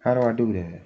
How do I do that?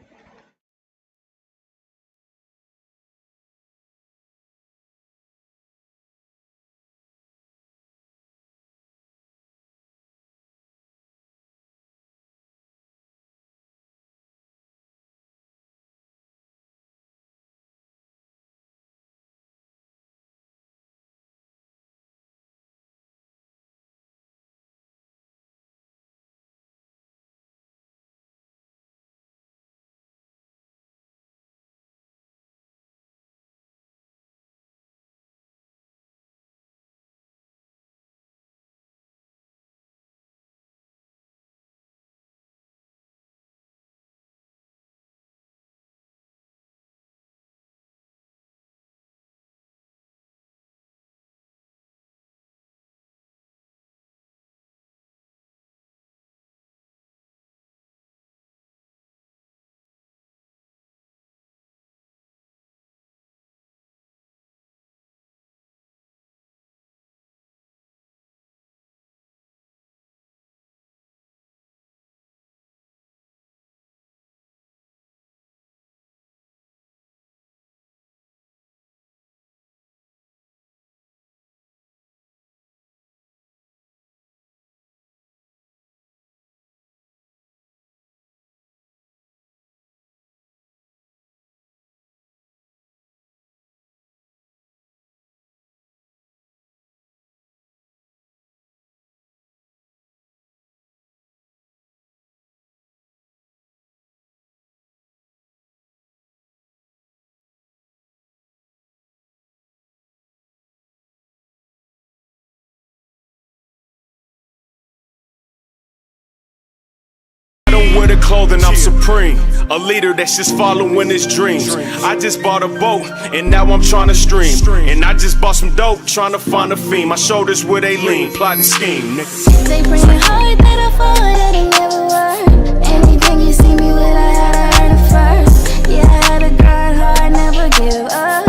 Wear the clothing, I'm supreme. A leader that's just following his dreams. I just bought a boat and now I'm trying to stream. And I just bought some dope, trying to find a fiend. My shoulders where they lean, plotting scheme. They bring it hard that I fall, that it never worked. Anything you see me with, I had to earn it first. Yeah, I had to grind hard, never give up.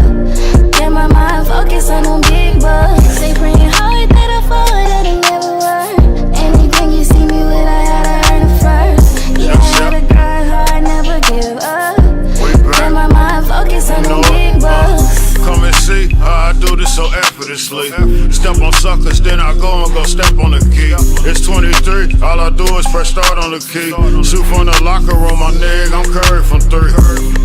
Get my mind focused on them big bucks. They bring it hard that I fall, that it never worked. Anything you see me with, I had to earn it first. Yeah, I had to grind hard, never give up. Get my mind focused on them big bucks. Come and see how I do this so effortlessly. Step on suckers, then I go and go step on the key. It's 23, all I do is press start on the key. Shoot from the locker room, my nigga, I'm Curry from 3.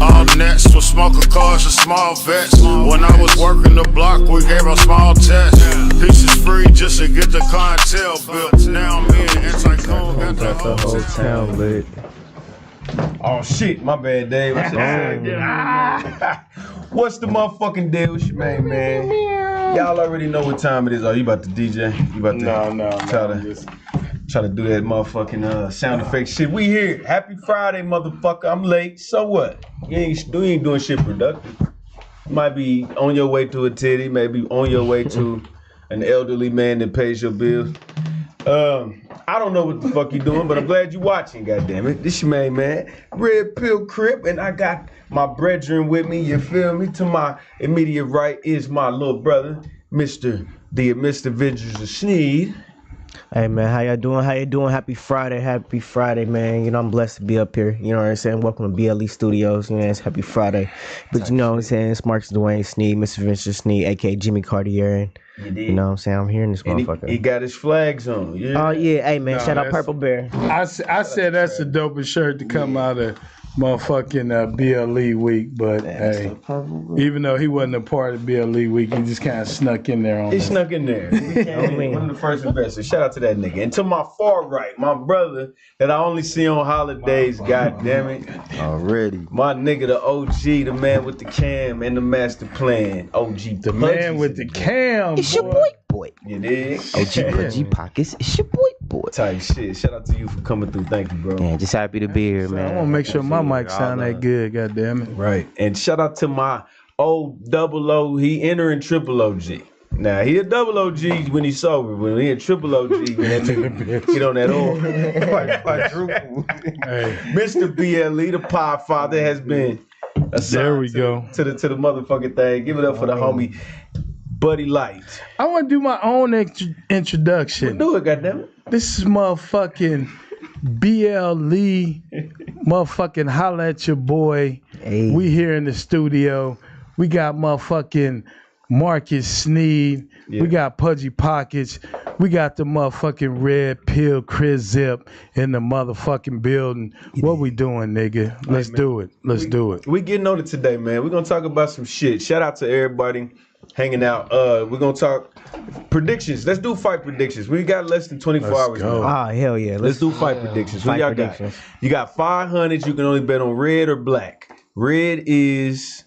All nets with smoker cars and small vets. When I was working the block, we gave a small test. Pieces free just to get the clientele built. Now me and Anti-Cone got the whole town lit. Oh shit, my bad, Dave. I said, what's the motherfucking deal with your man? Y'all already know what time it is. Oh, you about to DJ? You about to try to do that motherfucking sound effect shit. We here. Happy Friday, motherfucker. I'm late. So what? You ain't doing shit productive. You might be on your way to a titty, maybe on your way to an elderly man that pays your bills. I don't know what the fuck you doing, but I'm glad you watching, goddammit. This your main man, Red Pill Crip, and I got my brethren with me, you feel me? To my immediate right is my little brother, Mr. Ventures of Sneed. Hey man, how y'all doing? Happy Friday, man. You know, I'm blessed to be up here. You know what I'm saying? Welcome to BLE Studios. You know, it's happy Friday. But you know what I'm saying? It's Marcus Dwayne Sneed, Mr. Ventures Sneed, aka Jimmy Cartier. You know what I'm saying? I'm here in this motherfucker. He got his flags on. Yeah. Oh yeah, hey man, shout out Purple Bear. I said that's the dopest shirt to come out of motherfucking BLE week, but hey, even though he wasn't a part of BLE week, he just kind of snuck in there on He snuck in there. One of the first investors. Shout out to that nigga. And to my far right, my brother that I only see on holidays, goddammit. Already. My nigga, the OG, the man with the cam and the master plan. OG. The man with the cam. It's your boy. You dig? OG Pockets. It's your boy. Type shit. Shout out to you for coming through. Thank you, bro. Man, just happy to be here, man. I want to make sure my mic sound that good, goddammit. Right. And shout out to my old double O. He entering triple OG. Now, he a double OG when he's sober. When he a triple OG, when that nigga get on that oil. Quadruple. Hey. Mr. BLE, the Pie Father, has been assigned there we go. To the motherfucking thing. Give it up for the homie Buddy Light. I want to do my own introduction. Do it, goddammit. This is motherfucking BLE Motherfucking holla at your boy. Hey. We here in the studio. We got motherfucking Marcus Sneed. Yeah. We got Pudgy Pockets. We got the motherfucking Red Pill Chris Zip in the motherfucking building. What we doing, nigga? Let's do it. Let's do it. We getting on it today, man. We're gonna talk about some shit. Shout out to everybody hanging out. We're gonna talk predictions. Let's do fight predictions. We got less than 24 hours go. now. Ah, hell yeah. Let's do fight predictions. Who fight y'all predictions. got? You got 500. You can only bet on red or black. Red is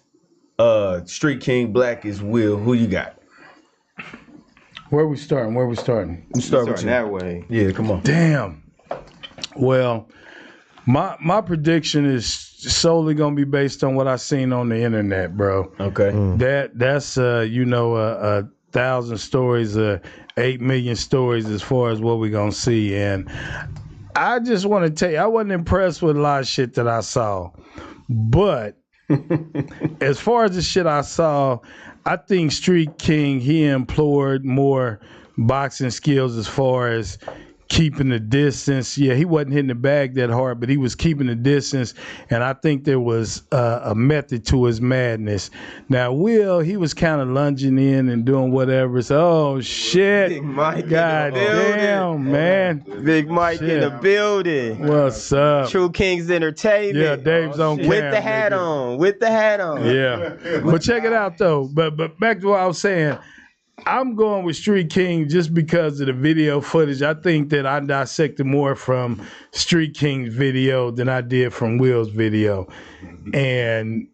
Street King. Black is Will. Who you got? Where we starting? You start with you. that way. Yeah, come on. Damn. Well, my prediction is solely gonna be based on what I seen on the internet, bro. Okay. That's 1,000 stories, 8 million stories as far as what we gonna see. And I just want to tell you, I wasn't impressed with a lot of shit that I saw, but as far as the shit I saw, I think Street King, he employed more boxing skills as far as keeping the distance. Yeah, he wasn't hitting the bag that hard, but he was keeping the distance. And I think there was a method to his madness. Now, Will, he was kind of lunging in and doing whatever. So, oh, shit. Big Mike God in the building. damn, man. Big Mike in the Shit. building. What's up? True Kings Entertainment. Yeah, Dave's on With cam, the hat nigga. on. With the hat on. Yeah. But check it out, though. But back to what I was saying. I'm going with Street King just because of the video footage. I think that I dissected more from Street King's video than I did from Will's video. And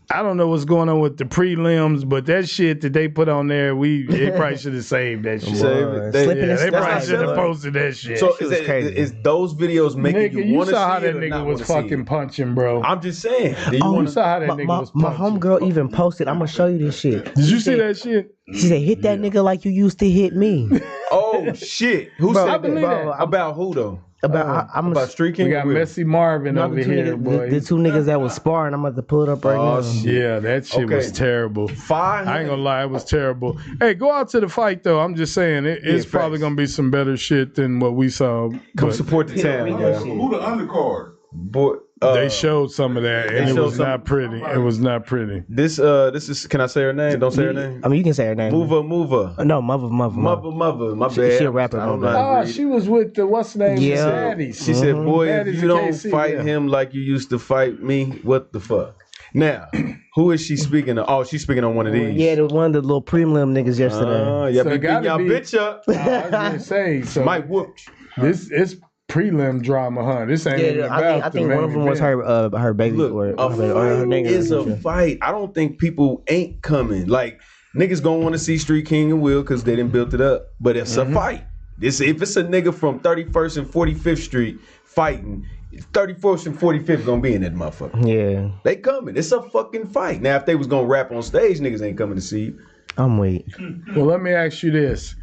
I don't know what's going on with the prelims, but that shit that they put on there, they probably should have saved that shit. Save it. They- Slipping Yeah, and they probably sliding. should have posted that shit. So shit is, was that, crazy. is those videos making nigga, you you want to see saw how that it or nigga not was wanna see fucking it? punching, bro. I'm just saying. Do you Oh, want You to? saw how that nigga was my punching. homegirl even posted. I'm gonna show you this shit. Did you see that shit? She said, "Hit that nigga like you used to hit me." Oh shit! Who Bro, said I believe that? that. About who though? I'm About Street King. We got or Will? Messy Marvin no, over the two here, niggas, boy. the two niggas that was sparring. I'm about to pull it up right Oh, now. shit. Yeah, that shit Okay. was terrible. 500. I ain't gonna lie, it was terrible. Hey, go out to the fight though. I'm just saying it's Yeah, probably facts. gonna be some better shit than what we saw. Come but support the town, man. Who the undercard? Boy, they showed some of that, and they it showed was some- not pretty. It was not pretty. this is. Can I say her name? Don't say her name. I mean, you can say her name. Mover. No, mother. Mother. My She- bad. she a rapper, I don't my know bad. how to Oh, read. she was with the what's the name? Yeah. Baddies. She said, "Boy, if Baddies you don't KC, fight yeah. him like you used to fight me, what the fuck?" Now, who is she speaking of? Oh, she's speaking on one of these. Yeah, the one of the little prelim niggas yesterday. Yeah, So be it gotta beating y'all be- bitch up. I was gonna say, so Mike whooped you. this is prelim drama, huh? This ain't even Yeah, about I think the one of them main was event. her baby Look, or a her fight nigga. is a fight. I don't think people ain't coming. Like, niggas gonna want to see Street King and Will because they didn't build it up. But it's a fight. If it's a nigga from 31st and 45th Street fighting, 31st and 45th gonna be in that motherfucker. Yeah, They coming. It's a fucking fight. Now, if they was gonna rap on stage, niggas ain't coming to see you. I'm waiting. Well, let me ask you this.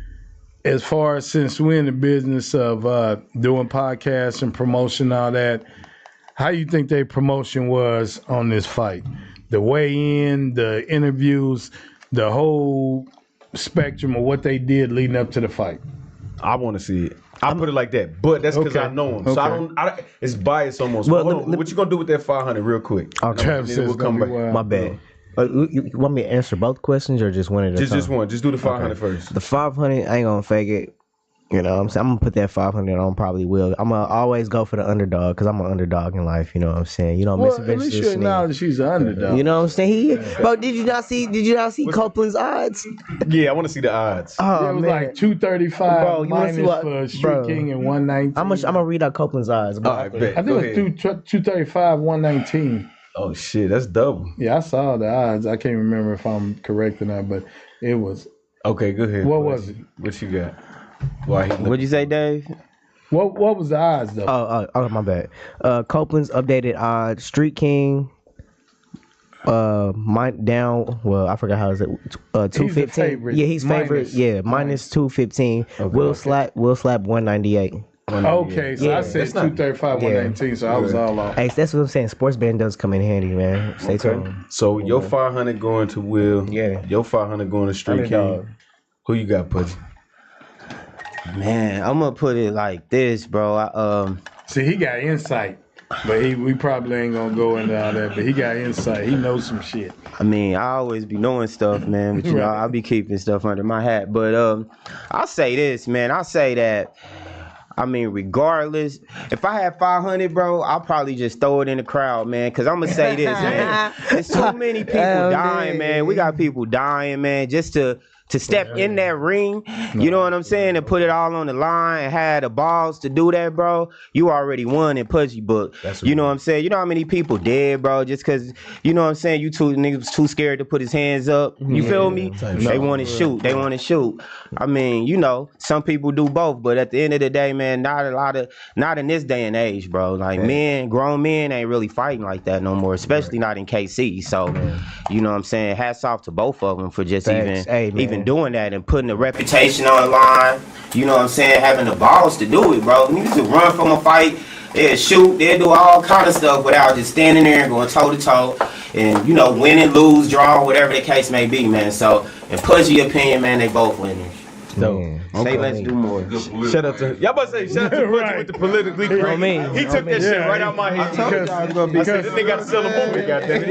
As far as since we're in the business of doing podcasts and promotion and all that, how you think their promotion was on this fight? The weigh-in, the interviews, the whole spectrum of what they did leading up to the fight. I want to see it. I put it like that, but that's because Okay. I know him. So Okay. I don't. It's biased almost. Well, Hold let- on. let- What you gonna do with that 500 real quick? Okay. Travis then says we'll come gonna be back. wild. My bad. You want me to answer both questions or just one at a time? Just one. Just do the 500 first. The 500, I ain't gonna fake it. You know what I'm saying? I'm gonna put that 500 on probably Will. I'm gonna always go for the underdog because I'm an underdog in life. You know what I'm saying? You know, Well, Mr. at Vince least you is acknowledge she's an underdog. You know what I'm saying? Bro, did you not see Copeland's odds? Yeah, I want to see the odds. Oh, it was man. like 235 Bro, you wanna see minus what- for Street bro. King and 119. I'm gonna read out Copeland's odds. All right, bet. I think Go it was ahead. 235, 119. Oh shit, that's double. Yeah, I saw the odds. I can't remember if I'm correct or not, but it was. Okay, go ahead. What was it? What you got? Why he What'd you say, Dave? What was the odds though? Oh, my bad. Copeland's updated odds. Street King, down. Well, I forgot how is it. 215. favorite. Yeah, he's favorite. Minus. Yeah, minus 215. Will slap 198. Okay, so Yeah, I said that's not- 235, Yeah. 119, so I was all off. Hey, that's what I'm saying. Sports betting does come in handy, man. Stay Okay. tuned. So your 500 going to Will. Yeah. Your 500 going to Street Underdog. King. Who you got, Pudgy? Man, I'm gonna put it like this, bro. See, he got insight. But we probably ain't gonna go into all that. But he got insight. He knows some shit. I mean, I always be knowing stuff, man. But you know, I'll be keeping stuff under my hat. But I'll say this, man. I'll say that. I mean, regardless, if I had 500, bro, I'll probably just throw it in the crowd, man. Cause I'm gonna say this, man. There's too many people dying, man. We got people dying, man, just to step in that ring, you know what I'm saying, and put it all on the line and have the balls to do that, bro. You already won in PUDGT book. You know what I'm saying? You know how many people dead, bro, just cause, you know what I'm saying, you two niggas too scared to put his hands up. You feel me? They want to shoot. They want to shoot. I mean, you know, some people do both, but at the end of the day, man, not in this day and age, bro. Like grown men ain't really fighting like that no more, especially not in KC. So, you know what I'm saying? Hats off to both of them for just even doing that and putting a reputation on the line. You know what I'm saying? Having the balls to do it, bro. Niggas to run from a fight, they'll shoot, they'll do all kind of stuff without just standing there and going toe to toe and, you know, winning, lose, draw, whatever the case may be, man. So, in PUDGT opinion, man, they both winners. No. Say let's do more. Shout out to y'all about to say shout out to PUDGT with the politically correct. He took that shit right out my head. I said this nigga got to sell a movie, goddamn.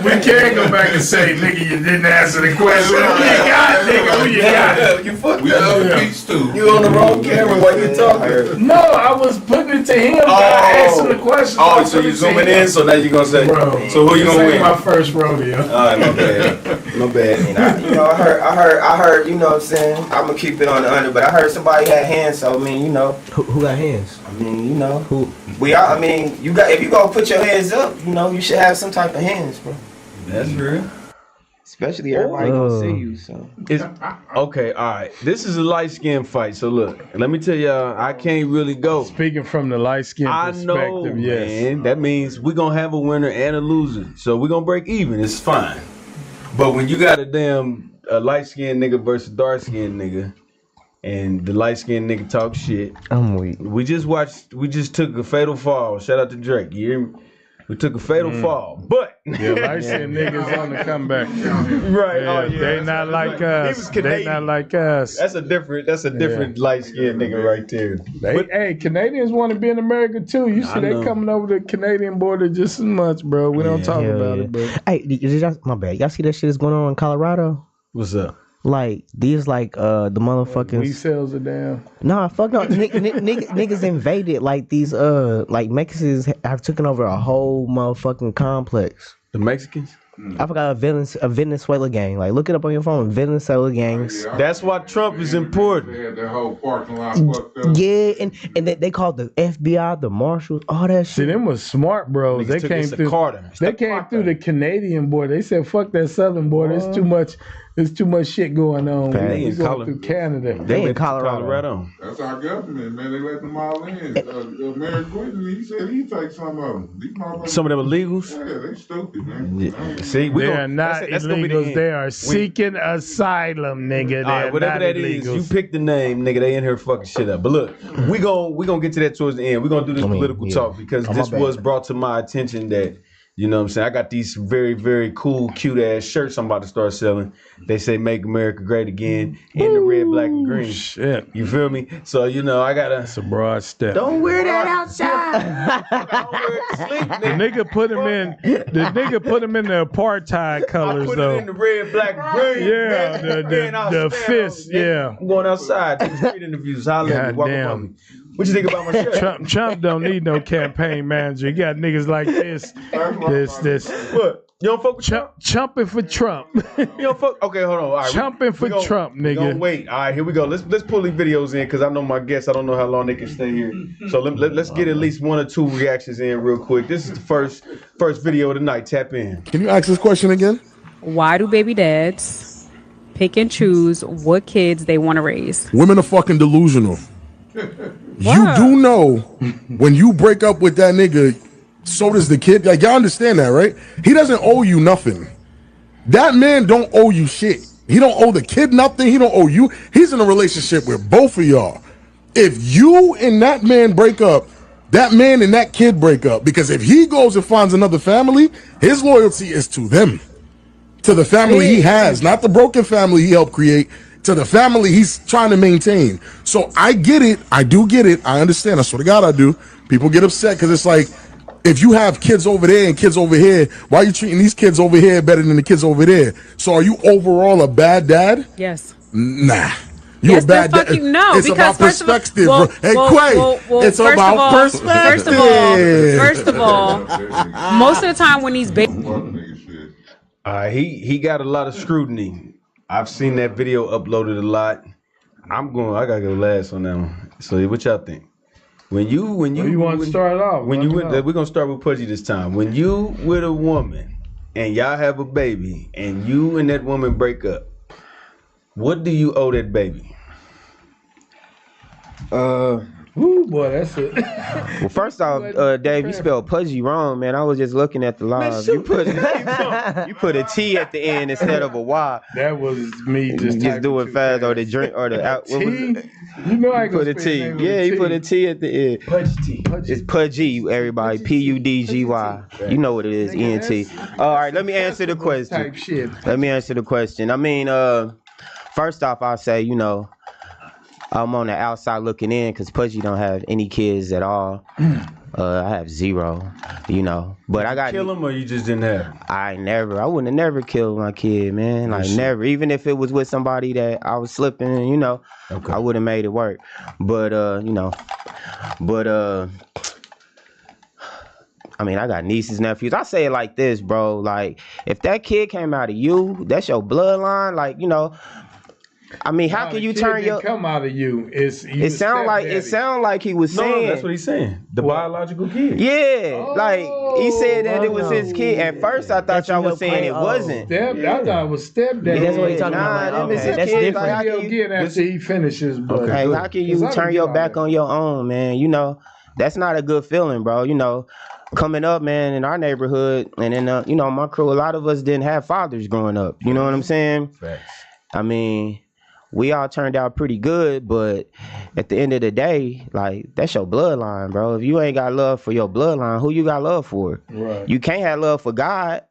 We can't go back and say, nigga, you didn't answer the question. Who you got, nigga? Who you got? You fucked up. Peach too. You on the wrong camera while you talking. No, I was putting it to him. I answered the question. Oh, so you zooming in? So now you gonna say? So who you gonna win? My first rodeo. All right, my bad. My bad. You know, I heard, you know what I'm saying? I'm gonna keep it on the under, but I heard somebody had hands, so I mean, you know. Who got hands? I mean, you know. We all, I mean, you got, if you gonna put your hands up, you know, you should have some type of hands, bro. That's real. Especially everybody gonna see you, so. Okay, all right. This is a light skin fight, so look, let me tell y'all, I can't really go. Speaking from the light skin perspective, know, yes. Man, that means we're gonna have a winner and a loser. So we're gonna break even, it's fine. But when you got a light-skinned nigga versus dark-skinned nigga, and the light-skinned nigga talk shit. I'm weak. We just took a fatal fall. Shout out to Drake. You hear me? We took a fatal fall, but light-skinned niggas on the comeback. Right? Yeah, they not like us. They not like us. That's a different light-skinned nigga right there. Hey, Canadians want to be in America too. You see, they coming over the Canadian border just as much, bro. We don't talk about it, bro. Hey, my bad. Y'all see that shit is going on in Colorado? What's up? Like these, the motherfucking weed sales are down. Nah, fuck no. Niggas invaded like these. Like Mexicans have taken over a whole motherfucking complex. The Mexicans? I forgot a Venezuela gang. Like, look it up on your phone. Venezuela gangs. That's why Trump is important. They had that whole parking lot fucked up. Yeah, and they called the FBI, the marshals, all that shit. See, them was smart bros. They came through. They came through the Canadian border. They said, "Fuck that Southern border. It's too much. There's too much shit going on. They in through Canada. They in Colorado. That's our government, man. They let them all in. Mayor Quinton, he said he'd take some of them. Some of them illegals? Yeah, they stupid, man. Yeah. See, they are not illegals. They are seeking asylum, nigga. All right, whatever that is, you pick the name, nigga. They in here fucking shit up. But look, we gonna get to that towards the end. We're gonna do this political talk because this was brought to my attention that, you know what I'm saying, I got these very, very cool, cute ass shirts I'm about to start selling. They say "Make America Great Again" in the red, black, and green. Shit. You feel me? So, you know, I gotta. It's a broad step. Don't wear that outside. Don't wear it to sleep, nigga. The nigga put him in the apartheid colors, I put though. it in the red, black, green. Yeah, the fist. Yeah. I'm going outside. Do street interviews. Holla at me. Walk up on me. What you think about my shirt? Trump don't need no campaign manager. You got niggas like this. What? You don't fuck with Trump? Chumping for Trump. You don't fuck? Okay, hold on. All right, Chumping for Trump, nigga. Wait. All right, here we go. Let's pull these videos in because I know my guests. I don't know how long they can stay here. So let's get at least 1 or 2 reactions in real quick. This is the first video of the night. Tap in. Can you ask this question again? Why do baby dads pick and choose what kids they want to raise? Women are fucking delusional. You do know when you break up with that nigga, so does the kid. Like, y'all understand that, right? He doesn't owe you nothing. That man don't owe you shit. He don't owe the kid nothing. He don't owe you. He's in a relationship with both of y'all. If you and that man break up, that man and that kid break up. Because if he goes and finds another family, his loyalty is to them. To the family he has, not the broken family he helped create. To the family he's trying to maintain. So I get it. I do get it. I understand. I swear to God I do. People get upset because it's like, if you have kids over there and kids over here, why are you treating these kids over here better than the kids over there? So are you overall a bad dad? Yes. Nah. You Yes, a bad they're dad. fucking no. It's Because about first of all- perspective, well, bro. Hey, well, Quay, well, it's first about of all- perspective. First of all, most of the time when these babies, he got a lot of scrutiny. I've seen that video uploaded a lot. I gotta go last on that one. So what y'all think? When you want to start off? We're gonna start with Pudgy this time. When you with a woman and y'all have a baby and you and that woman break up, what do you owe that baby? Ooh, boy, that's it. Well, first off, Dave, you spelled Pudgy wrong, man. I was just looking at the live. You put a T at the end instead of a Y. That was me just do it fast or the drink or the out. What was it? You know I Put a T. Yeah, you put a T at the end. Pudgy. It's Pudgy, everybody. PUDGY. You know what it is, ENT. All right, let me answer the question. Type shit. Let me answer the question. I mean, first off, I'll say, you know, I'm on the outside looking in because Pudgy don't have any kids at all. I have 0, you know. But I got kill him or you just didn't have him? I wouldn't have never killed my kid, man. Like never. Even if it was with somebody that I was slipping, you know, I would have made it work. But you know, I mean, I got nieces, nephews. I say it like this, bro. Like, if that kid came out of you, that's your bloodline. Like, you know, I mean, how can you turn your come out of you? It sound like he was saying. No, that's what he's saying. The biological kid. Yeah, like he said that it was his kid. At first, I thought y'all was saying it wasn't. I thought it was stepdad. That's what he's talking about. Like, okay, that's different. Like, again, after he finishes, but hey, how can you turn your back on your own, man? You know, that's not a good feeling, bro. You know, coming up, man, in our neighborhood, and in you know, my crew, a lot of us didn't have fathers growing up. You know what I'm saying? Facts. I mean, we all turned out pretty good, but at the end of the day, like, that's your bloodline, bro. If you ain't got love for your bloodline, who you got love for? Right. You can't have love for God.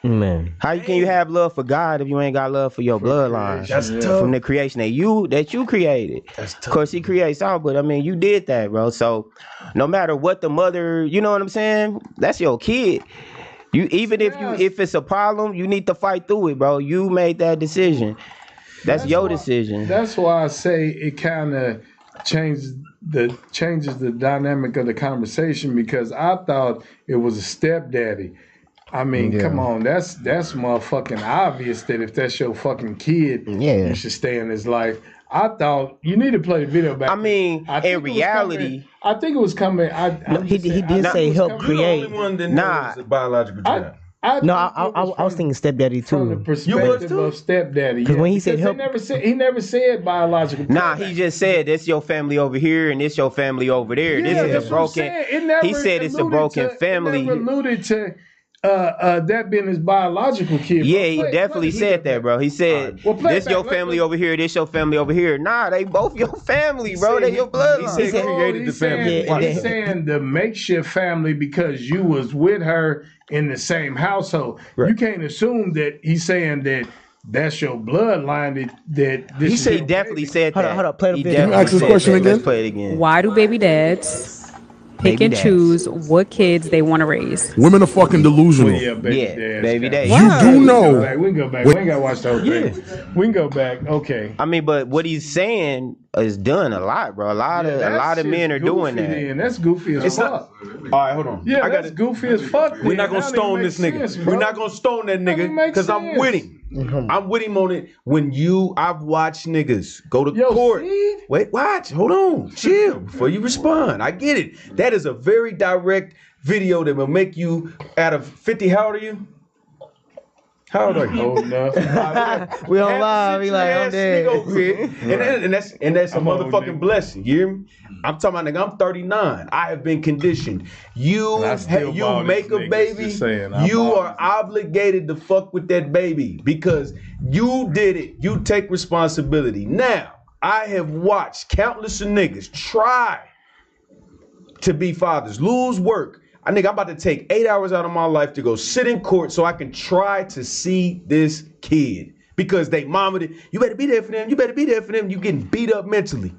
Man. How can you have love for God if you ain't got love for your bloodline? That's tough. From the creation that you created. That's tough. Of course, he creates all, but I mean, you did that, bro. So no matter what the mother, you know what I'm saying? That's your kid. You if it's a problem, you need to fight through it, bro. You made that decision. That's your decision. That's why I say it kind of changes the dynamic of the conversation, because I thought it was a stepdaddy. I mean, come on, that's motherfucking obvious that if that's your fucking kid, you should stay in his life. I thought you need to play the video back. I mean, in reality, I think it was coming. He did say help create. You're the only one that knows a biological child. I was thinking stepdaddy too. From the perspective of stepdaddy, because when he said help, he never said biological. Nah, he just said this your family over here and this your family over there. Yeah, this is a broken. He said it's a broken family. It never alluded to that being his biological kid. Yeah, he definitely said that, bro. He said this your family over here, this your family over here. Nah, they both your family, bro. They your bloodline. He said created the family. He's saying the makeshift family because you was with her in the same household. Right. You can't assume that he's saying that that's your bloodline. That this he definitely said that. Hold up, play the video. Can you ask this question again? Let's play it again. why do baby dads pick and choose what kids they want to raise? Women are fucking delusional. Yeah, baby dads. You do know. We can go back. We ain't got to watch the whole thing. We can go back. Okay. I mean, but what he's saying is done a lot, bro. A lot of men are doing that. Then. That's goofy as fuck. All right, hold on. Yeah, that's goofy as fuck. We're not gonna stone this nigga. We're not gonna stone that nigga because I'm with him. I'm with him on it. I've watched niggas go to court. Steve? Wait, watch. Hold on. Chill before you respond. I get it. That is a very direct video that will make you, out of 50, how old are you? How old are you? Old enough. We on live. We like, I'm dead. And that's a motherfucking blessing. You hear me? I'm talking about, nigga, I'm 39. I have been conditioned. You make a baby, you are obligated to fuck with that baby because you did it. You take responsibility. Now, I have watched countless of niggas try to be fathers, lose work. I'm about to take 8 hours out of my life to go sit in court so I can try to see this kid because they mama, you better be there for them. You better be there for them. You getting beat up mentally.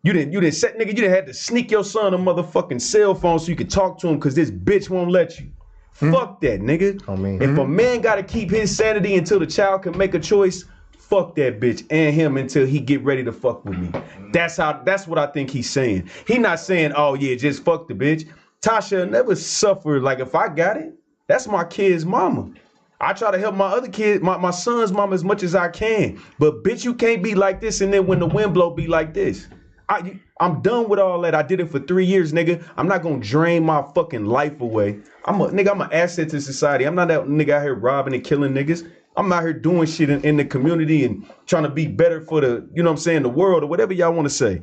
You didn't set, nigga, you didn't have to sneak your son a motherfucking cell phone so you could talk to him because this bitch won't let you. Fuck that, nigga. If a man gotta keep his sanity until the child can make a choice, fuck that bitch and him until he get ready to fuck with me. That's what I think he's saying. He not saying, oh yeah, just fuck the bitch. Tasha never suffered. Like if I got it, that's my kid's mama. I try to help my other kid, my son's mama as much as I can. But bitch, you can't be like this and then when the wind blow, be like this. I'm done with all that. I did it for 3 years, nigga. I'm not gonna drain my fucking life away. I'm an asset to society. I'm not that nigga out here robbing and killing niggas. I'm out here doing shit in the community and trying to be better for the, you know what I'm saying, the world or whatever y'all want to say.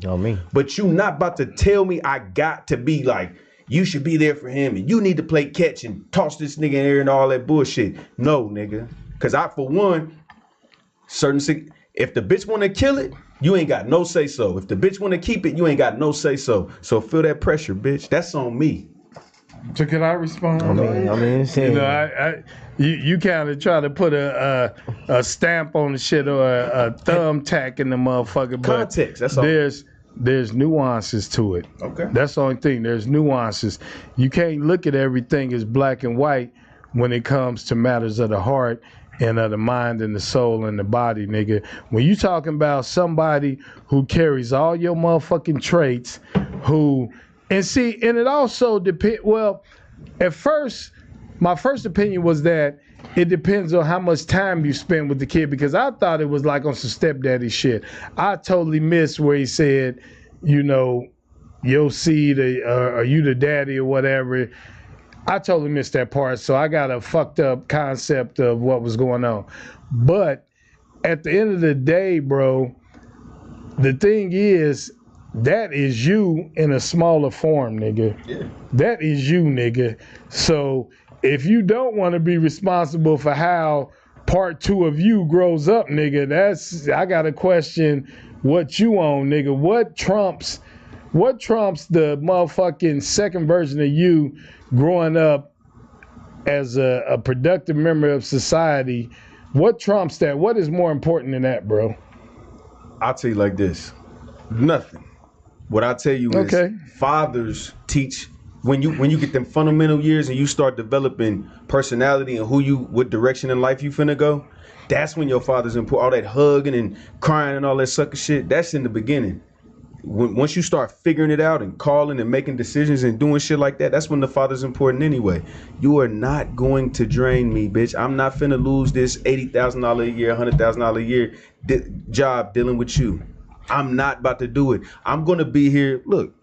But you not about to tell me I got to be like, you should be there for him and you need to play catch and toss this nigga in there and all that bullshit. No, nigga. Cause I, for one, if the bitch want to kill it, you ain't got no say so. If the bitch want to keep it, you ain't got no say so. So feel that pressure, bitch. That's on me. So can I respond? You kind of try to put a stamp on the shit or a thumbtack in the motherfucker. But context. That's all. There's nuances to it. Okay. That's the only thing. There's nuances. You can't look at everything as black and white when it comes to matters of the heart and of the mind and the soul and the body, nigga. When you talking about somebody who carries all your motherfucking traits, and it also depends, well, at first, my first opinion was that it depends on how much time you spend with the kid, because I thought it was like on some stepdaddy shit. I totally missed where he said, you know, your seed or you the daddy or whatever. I totally missed that part, so I got a fucked up concept of what was going on. But at the end of the day, bro, the thing is, that is you in a smaller form, nigga. Yeah. That is you, nigga. So if you don't want to be responsible for how part 2 of you grows up, nigga, I got to question what you own, nigga. What trumps the motherfucking second version of you growing up as a productive member of society? What trumps that? What is more important than that, bro? I'll tell you like this. Nothing. What I tell you is fathers teach when you get them fundamental years and you start developing personality and what direction in life you finna go. That's when your father's important. All that hugging and crying and all that sucker shit, that's in the beginning. Once you start figuring it out and calling and making decisions and doing shit like that, that's when the father's important anyway. You are not going to drain me, bitch. I'm not finna lose this $80,000 a year, $100,000 a year job dealing with you. I'm not about to do it. I'm going to be here. Look,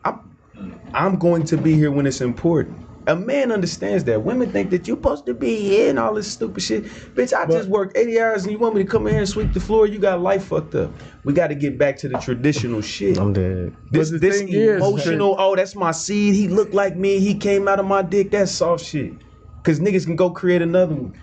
I'm going to be here when it's important. A man understands that. Women think that you're supposed to be here and all this stupid shit. Bitch, I just worked 80 hours and you want me to come in here and sweep the floor? You got life fucked up. We got to get back to the traditional shit. I'm dead. This emotional, that's my seed. He looked like me. He came out of my dick. That's soft shit. Because niggas can go create another one.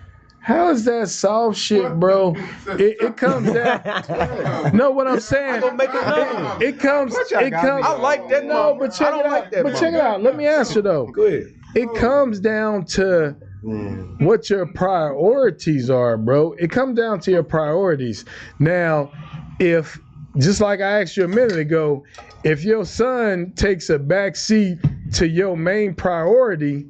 How is that soft shit, bro? It comes down. No, what I'm saying. I'm gonna make another one. It comes. I like that. No, but check it out. But check it out. Let me answer though. Go ahead. It comes down to what your priorities are, bro. It comes down to your priorities. Now, if just like I asked you a minute ago, if your son takes a back seat to your main priority,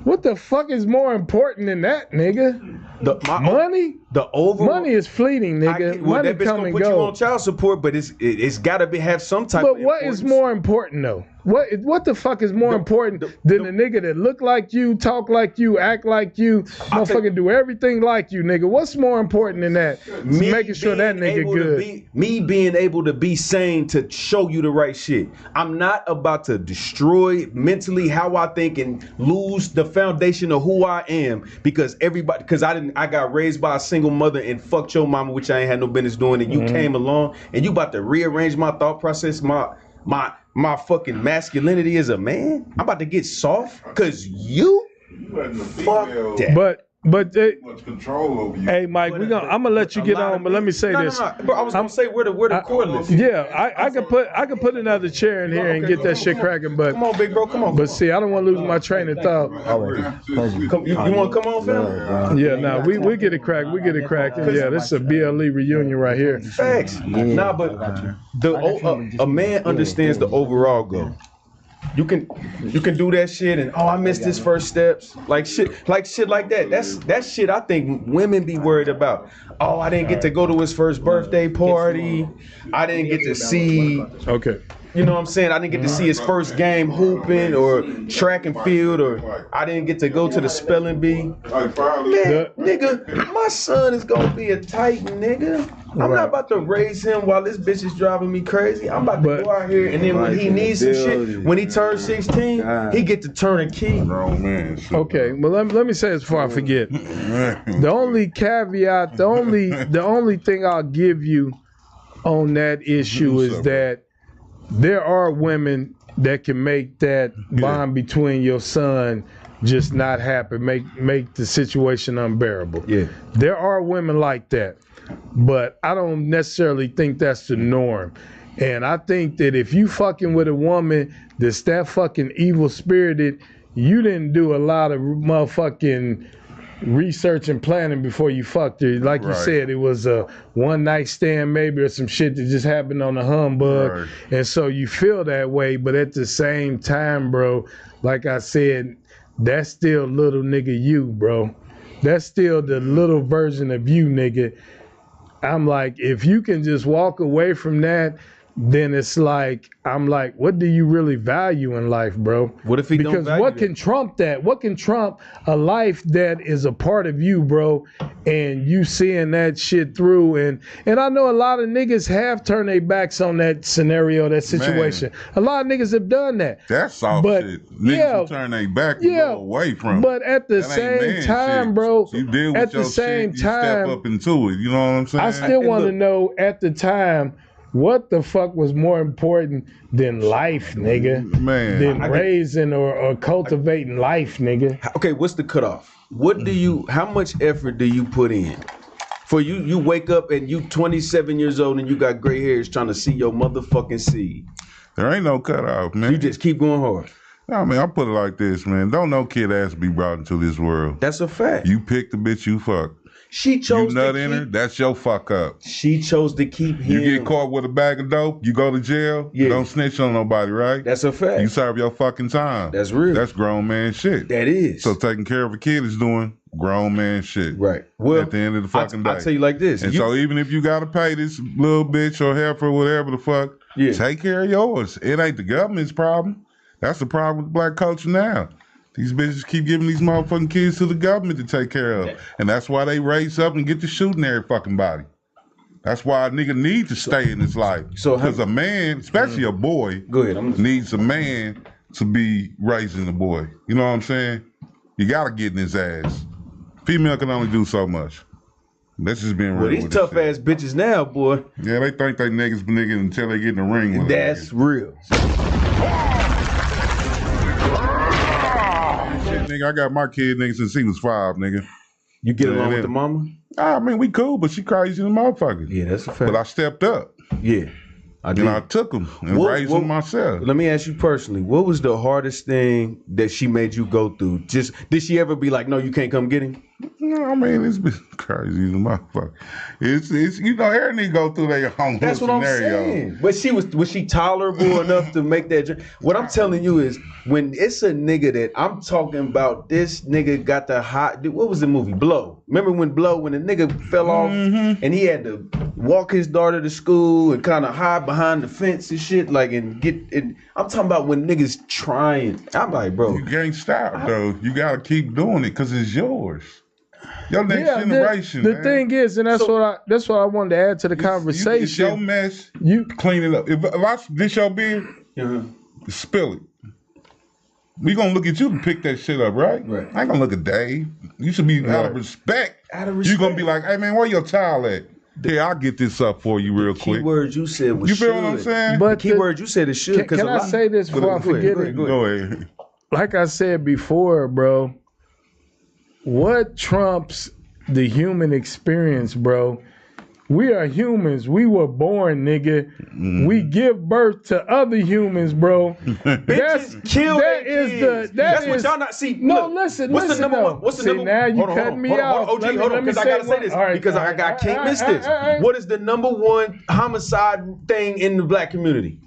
what the fuck is more important than that, nigga? Money? The overall money is fleeting, nigga. Money that bitch come gonna and put go. you on child support, but it's gotta have some type But of what is more important though? What the fuck is more important than the nigga that look like you, talk like you, act like you, motherfucking do everything like you, nigga? What's more important than that? Making sure that nigga good. Me being able to be sane to show you the right shit. I'm not about to destroy mentally how I think and lose the foundation of who I am because I got raised by a single mother and fucked your mama, which I ain't had no business doing, and you came along and you about to rearrange my thought process, my fucking masculinity as a man. I'm about to get soft because you fuck that. But But much control over you. hey, Mike, I'm gonna let you get on, but let me say this. No. Bro, I was gonna say where the cordless. Yeah, I can put another chair in here and get that shit cracking. But come on, big bro, come on. But see, I don't want to lose my train of thought. All right. You want to come on, fam? Yeah, nah, we get it cracked. We get it cracking. Yeah, this is a BLE reunion right here. Facts. Nah, but a man understands the overall goal. You can do that shit and I missed his first steps, like shit like that. That's shit I think women be worried about. Oh, I didn't get to go to his first birthday party. I didn't get to see. Okay. You know what I'm saying? I didn't get to see his first game hooping or track and field, or I didn't get to go to the spelling bee. Man, nigga, my son is gonna be a titan, nigga. I'm not about to raise him while this bitch is driving me crazy. I'm about to go out here and then when he needs some shit, when he turns 16, he get to turn a key. Okay, well let me say this before I forget. The only caveat, the only thing I'll give you on that issue is that there are women that can make that bond between your son just not happen, make the situation unbearable. Yeah. There are women like that, but I don't necessarily think that's the norm. And I think that if you fucking with a woman that's that fucking evil spirited, you didn't do a lot of motherfucking research and planning before you fucked her. Like you said, it was a one night stand maybe, or some shit that just happened on the humbug. And so you feel that way, but at the same time, bro, like I said, that's still little nigga you, bro. That's still the little version of you, nigga. I'm like, if you can just walk away from that, then it's like, I'm like, what do you really value in life, bro? What if he don't value Because what can trump that? What can trump a life that is a part of you, bro, and you seeing that shit through? And I know a lot of niggas have turned their backs on that scenario, that situation. Man. A lot of niggas have done that. That's soft shit. Niggas who turn their back and go away from it. But at the same time, shit. Bro, you deal with at the same shit, time, you step up into it. You know what I'm saying? I still want to know at the time, what the fuck was more important than life, nigga? Man. Than raising or cultivating life, nigga. Okay, what's the cutoff? What do you, how much effort do you put in? For you wake up and you 27 years old and you got gray hairs trying to see your motherfucking seed. There ain't no cutoff, man. You just keep going hard. I mean, I put it like this, man. Don't no kid ass to be brought into this world. That's a fact. You pick the bitch you fuck. She chose you nut in her, that's your fuck up. She chose to keep him. You get caught with a bag of dope, you go to jail, you don't snitch on nobody, right? That's a fact. You serve your fucking time. That's real. That's grown man shit. That is. So taking care of a kid is doing grown man shit. Right. Well, at the end of the fucking day. I'll tell you like this. And so even if you gotta pay this little bitch or help her, whatever the fuck, take care of yours. It ain't the government's problem. That's the problem with black culture now. These bitches keep giving these motherfucking kids to the government to take care of. And that's why they raise up and get to shooting every fucking body. That's why a nigga needs to stay in his life. Because a man, especially a boy, needs a man to be raising the boy. You know what I'm saying? You gotta get in his ass. Female can only do so much. This is being real. These tough ass bitches now, boy. Yeah, they think they niggas until they get in the ring with That's real. Nigga, I got my kid, nigga, since he was 5, nigga. You get along with the mama? I mean, we cool, but she crazy as a motherfucker. Yeah, that's a fact. But I stepped up. Yeah, I did. And I took him and raised him myself. Let me ask you personally, what was the hardest thing that she made you go through? Just, did she ever be like, no, you can't come get him? No, I mean, it's been crazy as a motherfucker. It's you know, every nigga go through their own That's what scenario. I'm saying. But was she tolerable enough to make that? What I'm telling you is, when it's a nigga that I'm talking about, this nigga got the hot. What was the movie? Blow. Remember when the nigga fell off and he had to walk his daughter to school and kind of hide behind the fence and shit, like, and get it. I'm talking about when niggas trying. I'm like, bro, you can't stop though. You gotta keep doing it because it's yours. Your next generation. The thing is, and that's what I wanted to add to the conversation. It's your mess. You clean it up. If I dish your beer, spill it. We gonna look at you to pick that shit up, right? Right. I ain't gonna look at Dave. You should be out of respect. You gonna be like, hey man, where your towel at? Yeah, I'll get this up for you real quick. The keywords you said was you feel should. what I'm saying? But the keywords you said is should. Can I say this before I forget it? Go ahead. Like I said before, bro, what trumps the human experience, bro? We are humans. We were born, nigga. We give birth to other humans, bro. Bitches kill their kids. That's what y'all not see. No, look, listen. What's the number one? What's the number? Now you hold on, cutting me hold off. on, OG, hold on, because I gotta say this because I can't miss this. What is the number one homicide thing in the black community?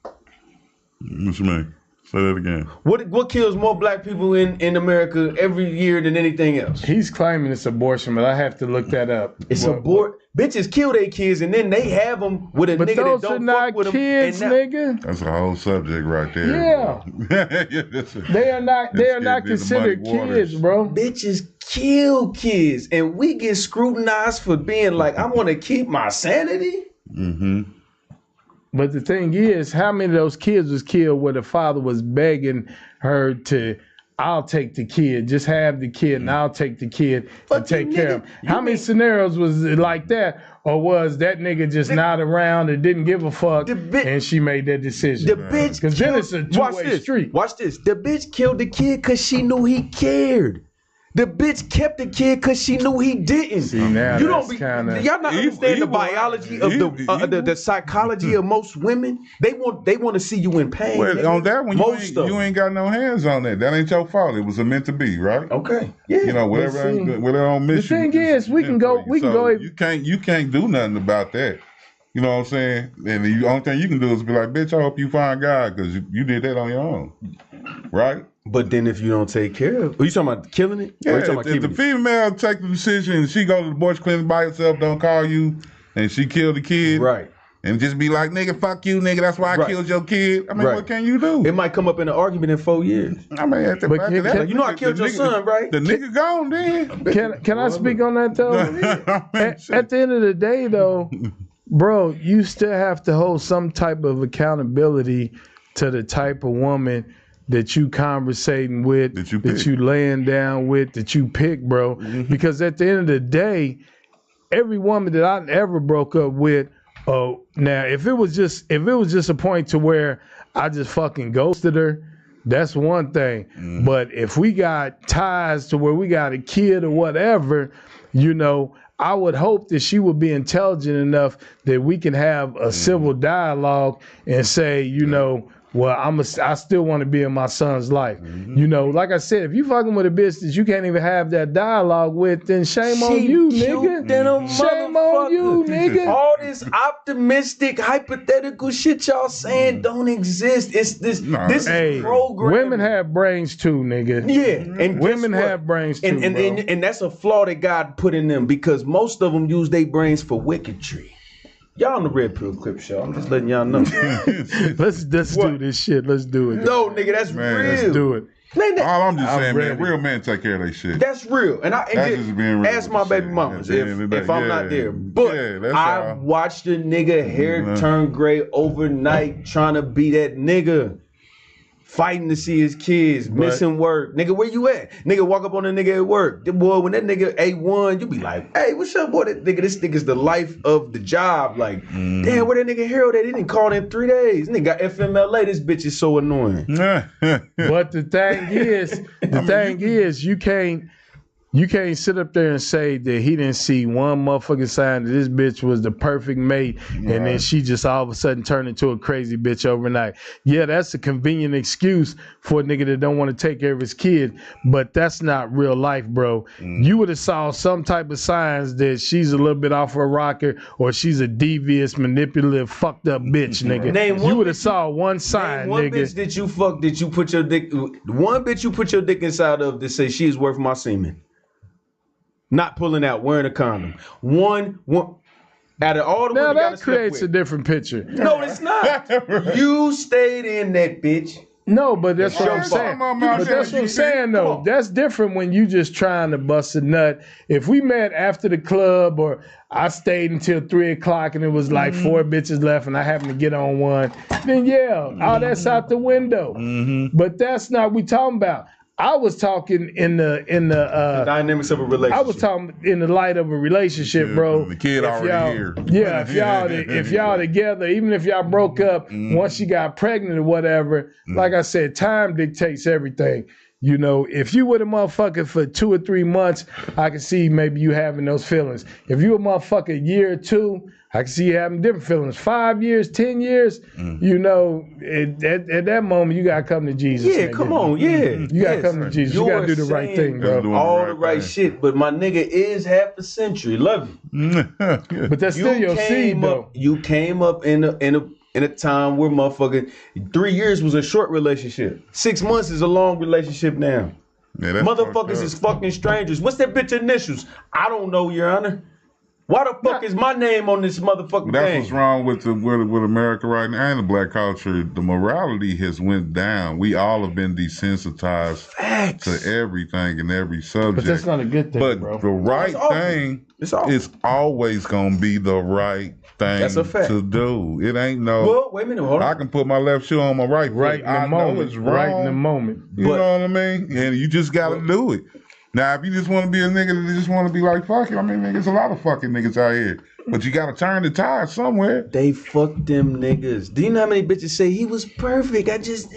What you mean? Say that again. What kills more black people in America every year than anything else? He's claiming it's abortion, but I have to look that up. It's abort. Bitches kill their kids and then they have them with a but nigga those that don't are not fuck with kids, them. nigga. That's a whole subject right there. Yeah. They are not considered kids, bro. Bitches kill kids and we get scrutinized for being like, I want to keep my sanity. Mm-hmm. But the thing is, how many of those kids was killed where the father was begging her to, I'll take the kid, just have the kid and I'll take the kid and take care of him. How many scenarios was it like that? Or was that nigga just not around and didn't give a fuck and she made that decision? The bitch Because then it's a two-way street. Watch this. The bitch killed the kid because she knew he cared. The bitch kept the kid because she knew he didn't. See, now you don't kinda y'all not understand the biology of the psychology of most women. They want to see you in pain. Well, on that one, you ain't got no hands on that. That ain't your fault. It was meant to be, right? Okay. Yeah. You know, whatever on mission. The thing is, we can go. You can't do nothing about that. You know what I'm saying? And the only thing you can do is be like, bitch, I hope you find God because you did that on your own, right? But then if you don't take care of, are you talking about killing it? Yeah, or you talking about if the female take the decision and she go to the abortion clinic by herself, don't call you, and she kill the kid, right? And just be like, nigga, fuck you, nigga, that's why I killed your kid. I mean, what can you do? It might come up in an argument in 4 years. I mean, at the back of that, you know I killed your son, right? The nigga gone then. Can I speak on that though? At the end of the day though, bro, you still have to hold some type of accountability to the type of woman that you conversating with, that you laying down with, that you pick, bro. Because at the end of the day, every woman that I ever broke up with, now if it was just a point to where I just fucking ghosted her, that's one thing. But if we got ties to where we got a kid or whatever, you know, I would hope that she would be intelligent enough that we can have a civil dialogue and say, you know, well, I still want to be in my son's life. You know, like I said, if you fucking with a bitch that you can't even have that dialogue with, then shame on you, nigga. Shame on you, nigga. All this optimistic, hypothetical shit y'all saying don't exist. It's this. This is program. Women have brains too, nigga. Yeah, and women have brains too, and that's a flaw that God put in them because most of them use their brains for wickedry. Y'all on the Red Pill Clip Show. I'm just letting y'all know. Let's do this shit. Let's do it. No, nigga, that's real. Let's do it. All I'm just saying, man, real men take care of their shit. That's real. And that's just being real. Ask my baby mamas if I'm not there. But I watched a nigga hair turn gray overnight trying to be that nigga. Fighting to see his kids, missing work. Nigga, where you at? Nigga, walk up on a nigga at work. Boy, when that nigga A1, you be like, hey, what's up, boy? That nigga, this nigga's the life of the job. Like, damn, where that nigga Harold at? He didn't call in 3 days. Nigga got FMLA. This bitch is so annoying. But the thing is, you can't sit up there and say that he didn't see one motherfucking sign that this bitch was the perfect mate, and then she just all of a sudden turned into a crazy bitch overnight. Yeah, that's a convenient excuse for a nigga that don't want to take care of his kid, but that's not real life, bro. You would have saw some type of signs that she's a little bit off her rocker, or she's a devious, manipulative, fucked up bitch, nigga. You would have saw one sign, one nigga. Bitch that you fucked, that you put your dick, one bitch you put your dick inside of that say she's worth my semen. Not pulling out, wearing a condom. One out of all the now women that creates a different picture. No, it's not. You stayed in that bitch. No, but that's what I'm saying. But that's what I'm saying, though. That's different when you just trying to bust a nut. If we met after the club, or I stayed until 3 o'clock and it was like 4 bitches left and I happened to get on one, then all that's out the window. But that's not what we talking about. I was talking in the dynamics of a relationship. I was talking in the light of a relationship, bro. The kid already here. Yeah, if y'all together, even if y'all broke up, once she got pregnant or whatever, like I said, time dictates everything. You know, if you with a motherfucker for 2 or 3 months, I can see maybe you having those feelings. If you a motherfucker a year or two, I can see you having different feelings. 5 years, 10 years, you know, at that moment, you got to come to Jesus. Yeah, come on, yeah. You got to come to Jesus. You got to do the right thing, bro. All the right shit, but my nigga is half a century. Love you. But that's still your seed, though. You came up in a time where motherfucking 3 years was a short relationship. 6 months is a long relationship now. Yeah, that's motherfuckers is fucking strangers. What's that bitch initials? I don't know, Your Honor. Why the fuck is my name on this motherfucking That's thing? what's wrong with with America right now and the black culture. The morality has went down. We all have been desensitized to everything and every subject. But that's not a good thing, but bro. the right thing is always gonna be the right thing That's a fact. to do. It ain't no. Well, wait a minute, hold on. I can put my left shoe on my right foot. Right in the I moment. know it's wrong. Right in the moment. You know what I mean? And you just gotta do it. Now, if you just want to be a nigga that just want to be like, fuck it, I mean, there's a lot of fucking niggas out here. But you got to turn the tide somewhere. They fucked them niggas. Do you know how many bitches say he was perfect? I just...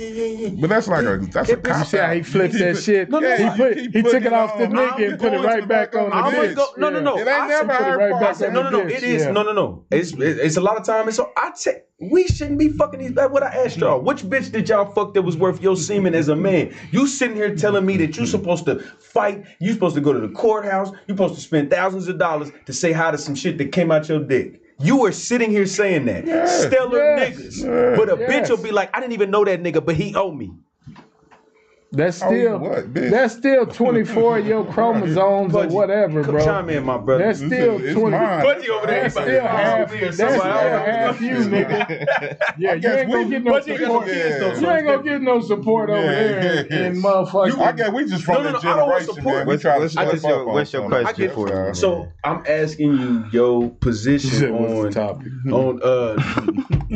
But that's like a cop You see how he flipped that shit? No, He took it off the nigga and put it right back on the bitch. No. It ain't never hurt. No. It is. No. It's a lot of time. So I say we shouldn't be fucking these. That's what I asked y'all. Which bitch did y'all fuck that was worth your semen as a man? You sitting here telling me that you supposed to fight. You supposed to go to the courthouse. You supposed to spend thousands of dollars to say hi to some shit that came out your dick. You were sitting here saying that. Stellar niggas. But a bitch will be like, I didn't even know that nigga, but he owe me. That's still 24 of your chromosomes or whatever, bro. Chime in, my brother. That's still 20. Budgie over there. That's still half you, nigga. Yeah, you ain't gonna get no support. You ain't gonna get no support over there in motherfuckers. I guess we just from the generation, man. We try to step up on What's your question for you? So I'm asking you your position on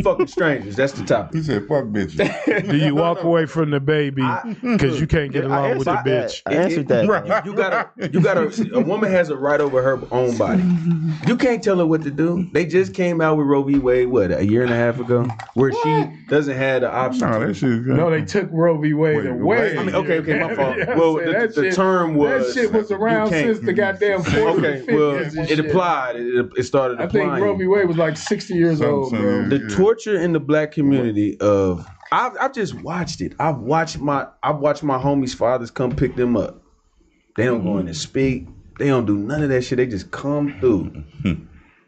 fucking strangers. That's the topic. He said, "Fuck bitches." Do you walk away from the baby because you can't get along with the bitch? I answered that. You gotta. A woman has a right over her own body. You can't tell her what to do. They just came out with Roe v. Wade, what, a year and a half ago, where she doesn't have the option. No, that shit. No, they took Roe v. Wade away. I mean, okay, my fault. Well, the term was that shit was around since the goddamn 40s. Okay, well, it applied. It started applying. I think Roe v. Wade was like 60 years old, bro. The torture in the black community of I've just watched it. I've watched my homies' fathers come pick them up. They don't go in and speak. They don't do none of that shit. They just come through.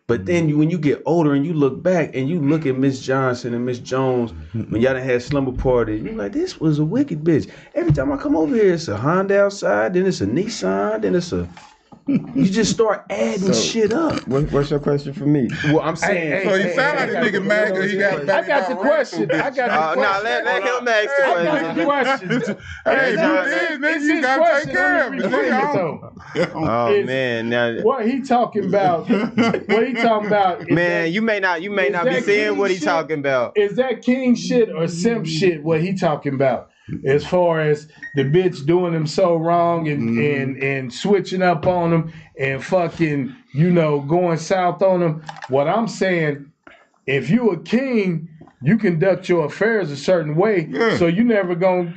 But then when you get older and you look back and you look at Miss Johnson and Miss Jones when y'all done had slumber parties, you're like, this was a wicked bitch. Every time I come over here, it's a Honda outside, then it's a Nissan, then it's a... You just start adding shit up. What's your question for me? Well, I'm saying... So you sound like a nigga mad because he got... I got the question. Let him ask the question. Hey, you got to take care of it. Oh, man. Now, what he talking about? Man, you may not be seeing what he talking about. Is that king shit or simp shit? What he talking about? As far as the bitch doing him so wrong and switching up on him and fucking, going south on him. What I'm saying, if you a king, you conduct your affairs a certain way. Yeah. So you never gonna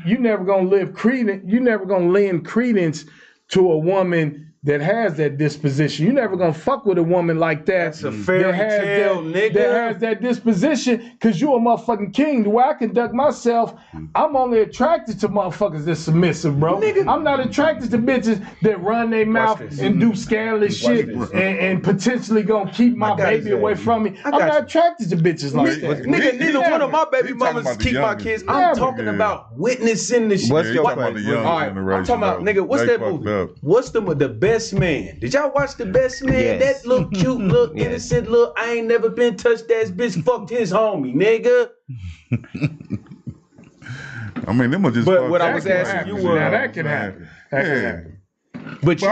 lend credence to a woman that has that disposition. You never gonna fuck with a woman like that. That's a fairy tale, nigga. That has that disposition, cause you a motherfucking king. The way I conduct myself, I'm only attracted to motherfuckers that's submissive, bro. Nigga. I'm not attracted to bitches that run their mouth and do scandalous shit and potentially gonna keep my baby away from me. I'm not attracted to bitches like that. Nigga, neither one of my baby mamas keep my kids. I'm talking about witnessing the shit. What's your question? I'm talking about, nigga, what's that movie? What's the Best Man? Did y'all watch The Best Man? Yes. That little cute, little innocent, little I ain't never been touched ass bitch fucked his homie, nigga. I mean, them are just. But what I was asking you was, now that can happen. That can happen. But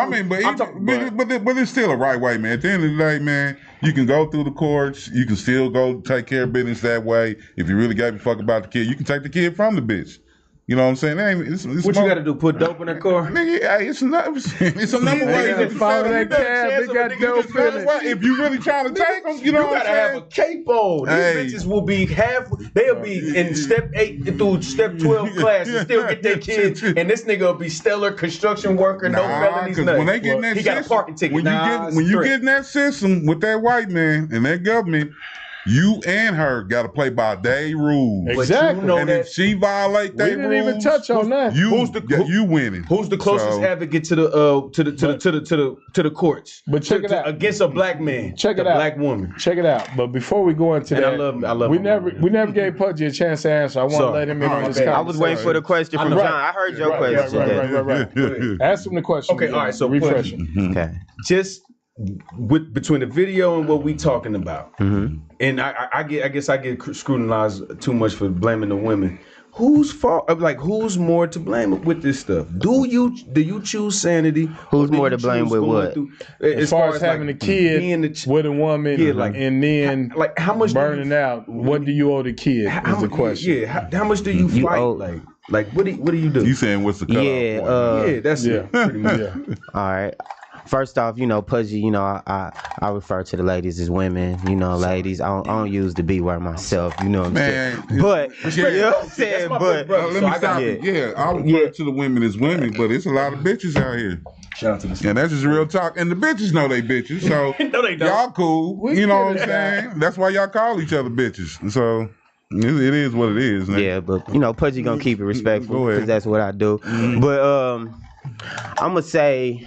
it's still a right way, man. At the end of the day, man, you can go through the courts. You can still go take care of business that way. If you really gave a fuck about the kid, you can take the kid from the bitch. You know what I'm saying? It's what you got to do? Put dope in that car? Nigga, hey, it's another way. They follow that cab. They got dope in it. If you really trying to take them, you know what I'm saying? You gotta have a cape on. These bitches will be they'll be in step 8 through step 12 class and still get their kids. And this nigga will be stellar construction worker, no felonies, nothing. When they get in that he got a parking ticket. When you get in that system with that white man and that government, you and her got to play by their rules. Exactly. You know and if she violate their rules, we didn't even touch on that. You winning. Who's the closest advocate to the courts? But check it out. Against a black man. Check it out. Black woman. Check it out. But before we go into that, I love we never gave Pudgy a chance to answer. I want to let him in on this conversation. I was waiting for the question from John. I heard your question. Right. Ask him the question. Okay, all right. So refresh him. Okay. Just between the video and what we talking about, and I guess I get scrutinized too much for blaming the women. Whose fault? Like, who's more to blame with this stuff? Do you choose sanity? Who's more to blame with what? As far as having a kid with a woman, and then like how much burning out, what do you owe the kid? Is the question. Yeah, how much do you fight? Like what do you do? You saying what's the cutoff? Yeah, that's it. Pretty much. All right. First off, Pudgy, I refer to the ladies as women. Ladies, I don't use the B word myself. You know what I'm saying? But you know what I'm saying? But let me stop you. Yeah, I refer to the women as women, but it's a lot of bitches out here. Shout out to the and that's just real talk. And the bitches know they bitches, so no, they don't. Y'all cool. You know what I'm saying? That's why y'all call each other bitches. And so it is what it is. Man. Yeah, but Pudgy gonna keep it respectful because that's what I do. But I'm gonna say.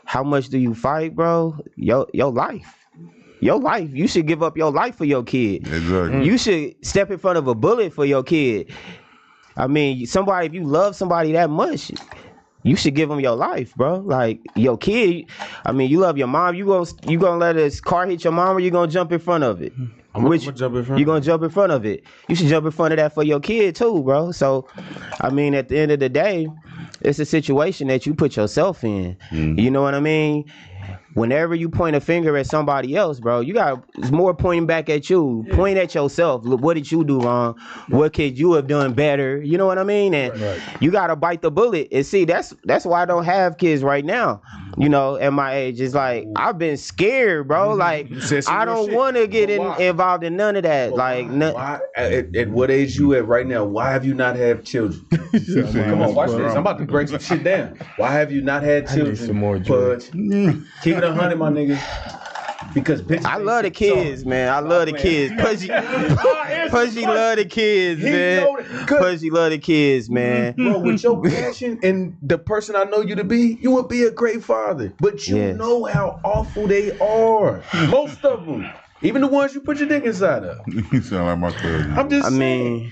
How much do you fight, bro? Your life. Your life. You should give up your life for your kid. Exactly. You should step in front of a bullet for your kid. If you love somebody that much, you should give them your life, bro. Like your kid. You love your mom. You gonna let this car hit your mom, or you gonna jump in front of it? I'm gonna jump in front. You're gonna jump in front of it. You should jump in front of that for your kid too, bro. So, at the end of the day, it's a situation that you put yourself in. You know what I mean? Whenever you point a finger at somebody else, bro, it's more pointing back at you. Point at yourself. Look, what did you do wrong? What could you have done better? You know what I mean? And you gotta bite the bullet. And see, that's why I don't have kids right now. At my age, it's like I've been scared, bro. Like I don't want to get involved in none of that. Like, why, at what age you at right now? Why have you not had children? Come on, watch this. I'm about to break some shit down. Why have you not had children? Some more keep it 100, my nigga. Because bitches. I love the kids, man. I love the kids. Pudgy love the kids, man. Pudgy love the kids, man. Bro, with your passion and the person I know you to be, you would be a great father. But you know how awful they are. Most of them. Even the ones you put your dick inside of. You sound like my cousin. I'm just saying.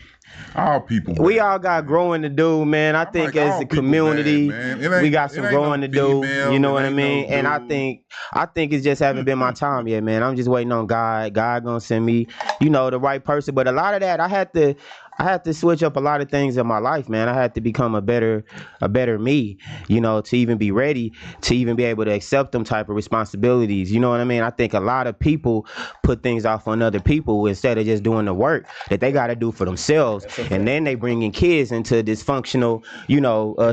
All people. Man. We all got growing to do, man. I think as a community, we got some growing to do. You know what I mean? And I think it just haven't been my time yet, man. I'm just waiting on God. God gonna send me, the right person. But a lot of that, I had to switch up a lot of things in my life, man. I had to become a better me, to even be ready, to even be able to accept them type of responsibilities. You know what I mean? I think a lot of people put things off on other people instead of just doing the work that they got to do for themselves. And then they bring in kids into dysfunctional,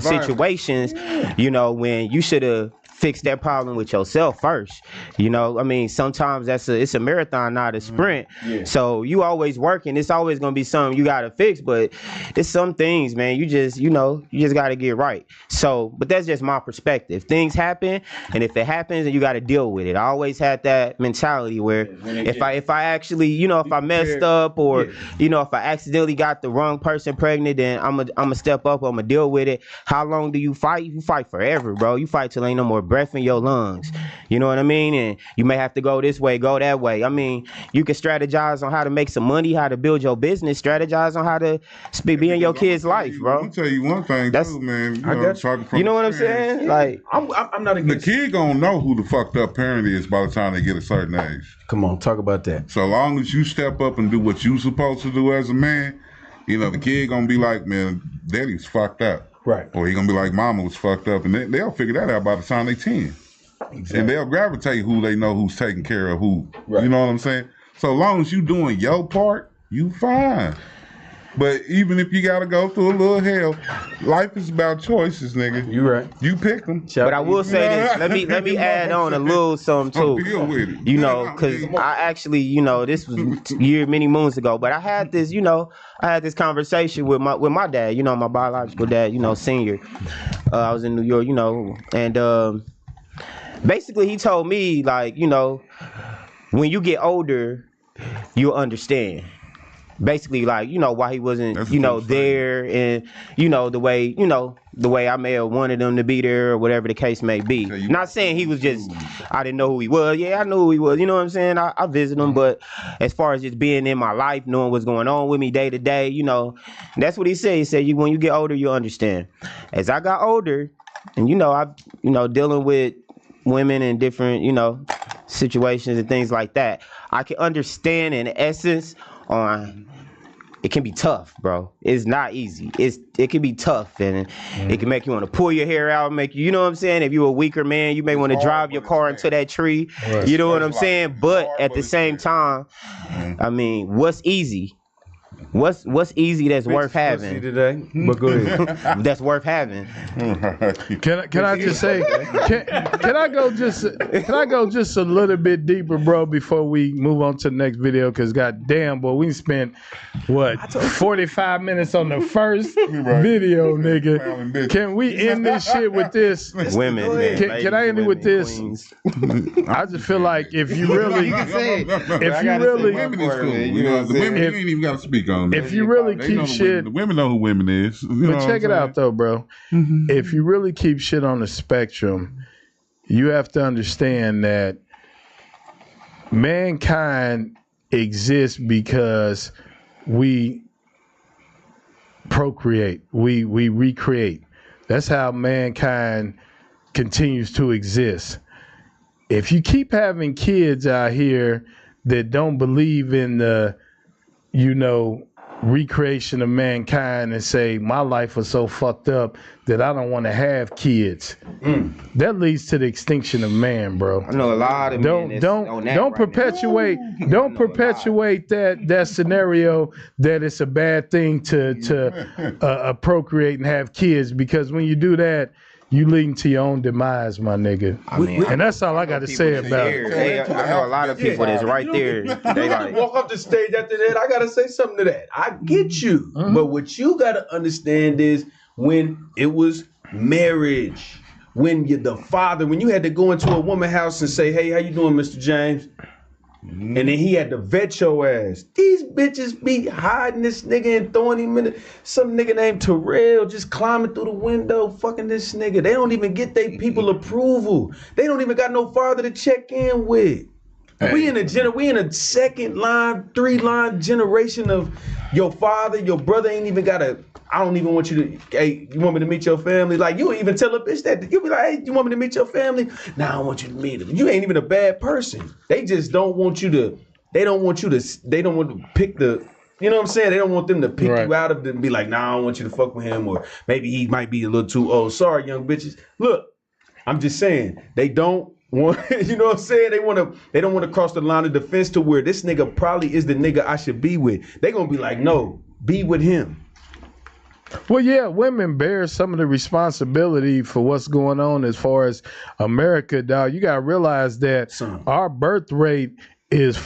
situations, when you should have fix that problem with yourself first. Sometimes it's a marathon, not a sprint. So you always working. It's always gonna be something you gotta fix, but it's some things, man, you just gotta get right. So, but that's just my perspective. Things happen, and if it happens, then you gotta deal with it. I always had that mentality where if I actually, if I messed up or if I accidentally got the wrong person pregnant, then I'm gonna step up, I'm gonna deal with it. How long do you fight? You fight forever, bro. You fight till ain't no more breath in your lungs. You know what I mean? And you may have to go this way, go that way. You can strategize on how to make some money, how to build your business, strategize on how to be in your kid's life, bro. I'll tell you one thing, too, man. You know what I'm saying? Like, I'm not against the kid gonna know who the fucked up parent is by the time they get a certain age. Come on, talk about that. So long as you step up and do what you supposed to do as a man, the kid gonna be like, man, daddy's fucked up. Right. Or he gonna be like, mama was fucked up, and they'll figure that out by the time they 10. Exactly. And they'll gravitate who they know who's taking care of who. Right. You know what I'm saying? So long as you doing your part, you fine. But even if you gotta go through a little hell, life is about choices, nigga. You right. You pick them. But I will say this. Let me add on a little something too. Deal with it. You know, because I actually, you know, this was many moons ago. But I had this, you know, conversation with my dad. You know, my biological dad. You know, senior. I was in New York. You know, and basically he told me, like, you know, when you get older, you'll understand. Basically, like, you know, why he wasn't, you know, there, and, you know, the way I may have wanted him to be there, or whatever the case may be. Not saying he was just, I didn't know who he was. Yeah, I knew who he was. You know what I'm saying? I visit him, but as far as just being in my life, knowing what's going on with me day to day, you know, that's what he said. He said, when you get older, you'll understand. As I got older, and, you know, dealing with women in different, you know, situations and things like that, I can understand in essence on it can be tough, bro. It's not easy. It can be tough, and it can make you want to pull your hair out, make you know what I'm saying? If you're a weaker man, you may want to drive your car into that tree. Right. You know what I'm saying? But at the same time, I mean, what's easy? What's easy that's worth having today? But go ahead. That's worth having. Can I just say? Can I go just a little bit deeper, bro, before we move on to the next video? Because goddamn, boy, we spent what 45 minutes on the first video, nigga. Can we end this shit with this? Women, man. Can I end it with this? I just feel like if you really, women is cool. You know, the women you ain't even got to speak on. If you really keep shit, the women know who women is. But check it out though, bro. If you really keep shit on the spectrum, you have to understand that mankind exists because we procreate, we recreate. That's how mankind continues to exist. If you keep having kids out here that don't believe in the, you know, recreation of mankind and say my life was so fucked up that I don't want to have kids, that leads to the extinction of man, bro. I know a lot of men don't perpetuate that scenario that it's a bad thing to procreate and have kids, because when you do that, you leading to your own demise, my nigga. And that's all I got to say about it. I know a lot of people that's right there. They like walk up the stage after that. I gotta say something to that. I get you, but what you gotta understand is when it was marriage, when you when you had to go into a woman's house and say, "Hey, how you doing, Mr. James?" And then he had to vet your ass. These bitches be hiding this nigga and throwing him in some nigga named Terrell just climbing through the window, fucking this nigga. They don't even get their people approval. They don't even got no father to check in with. Hey. We in a second line, 3-line generation of your father, your brother ain't even got a, I don't even want you to, hey, you want me to meet your family? Like, you even tell a bitch that. You be like, hey, you want me to meet your family? Nah, I don't want you to meet them. You ain't even a bad person. They just don't want you to, they don't want to pick the, you know what I'm saying? They don't want them to pick you out of them and be like, nah, I don't want you to fuck with him, or maybe he might be a little too old. Sorry, young bitches. Look, I'm just saying, they don't want, you know what I'm saying? They don't want to cross the line of defense to where this nigga probably is the nigga I should be with. They gonna be like, no, be with him. Well, yeah, women bear some of the responsibility for what's going on as far as America, dog. You gotta realize that our birth rate is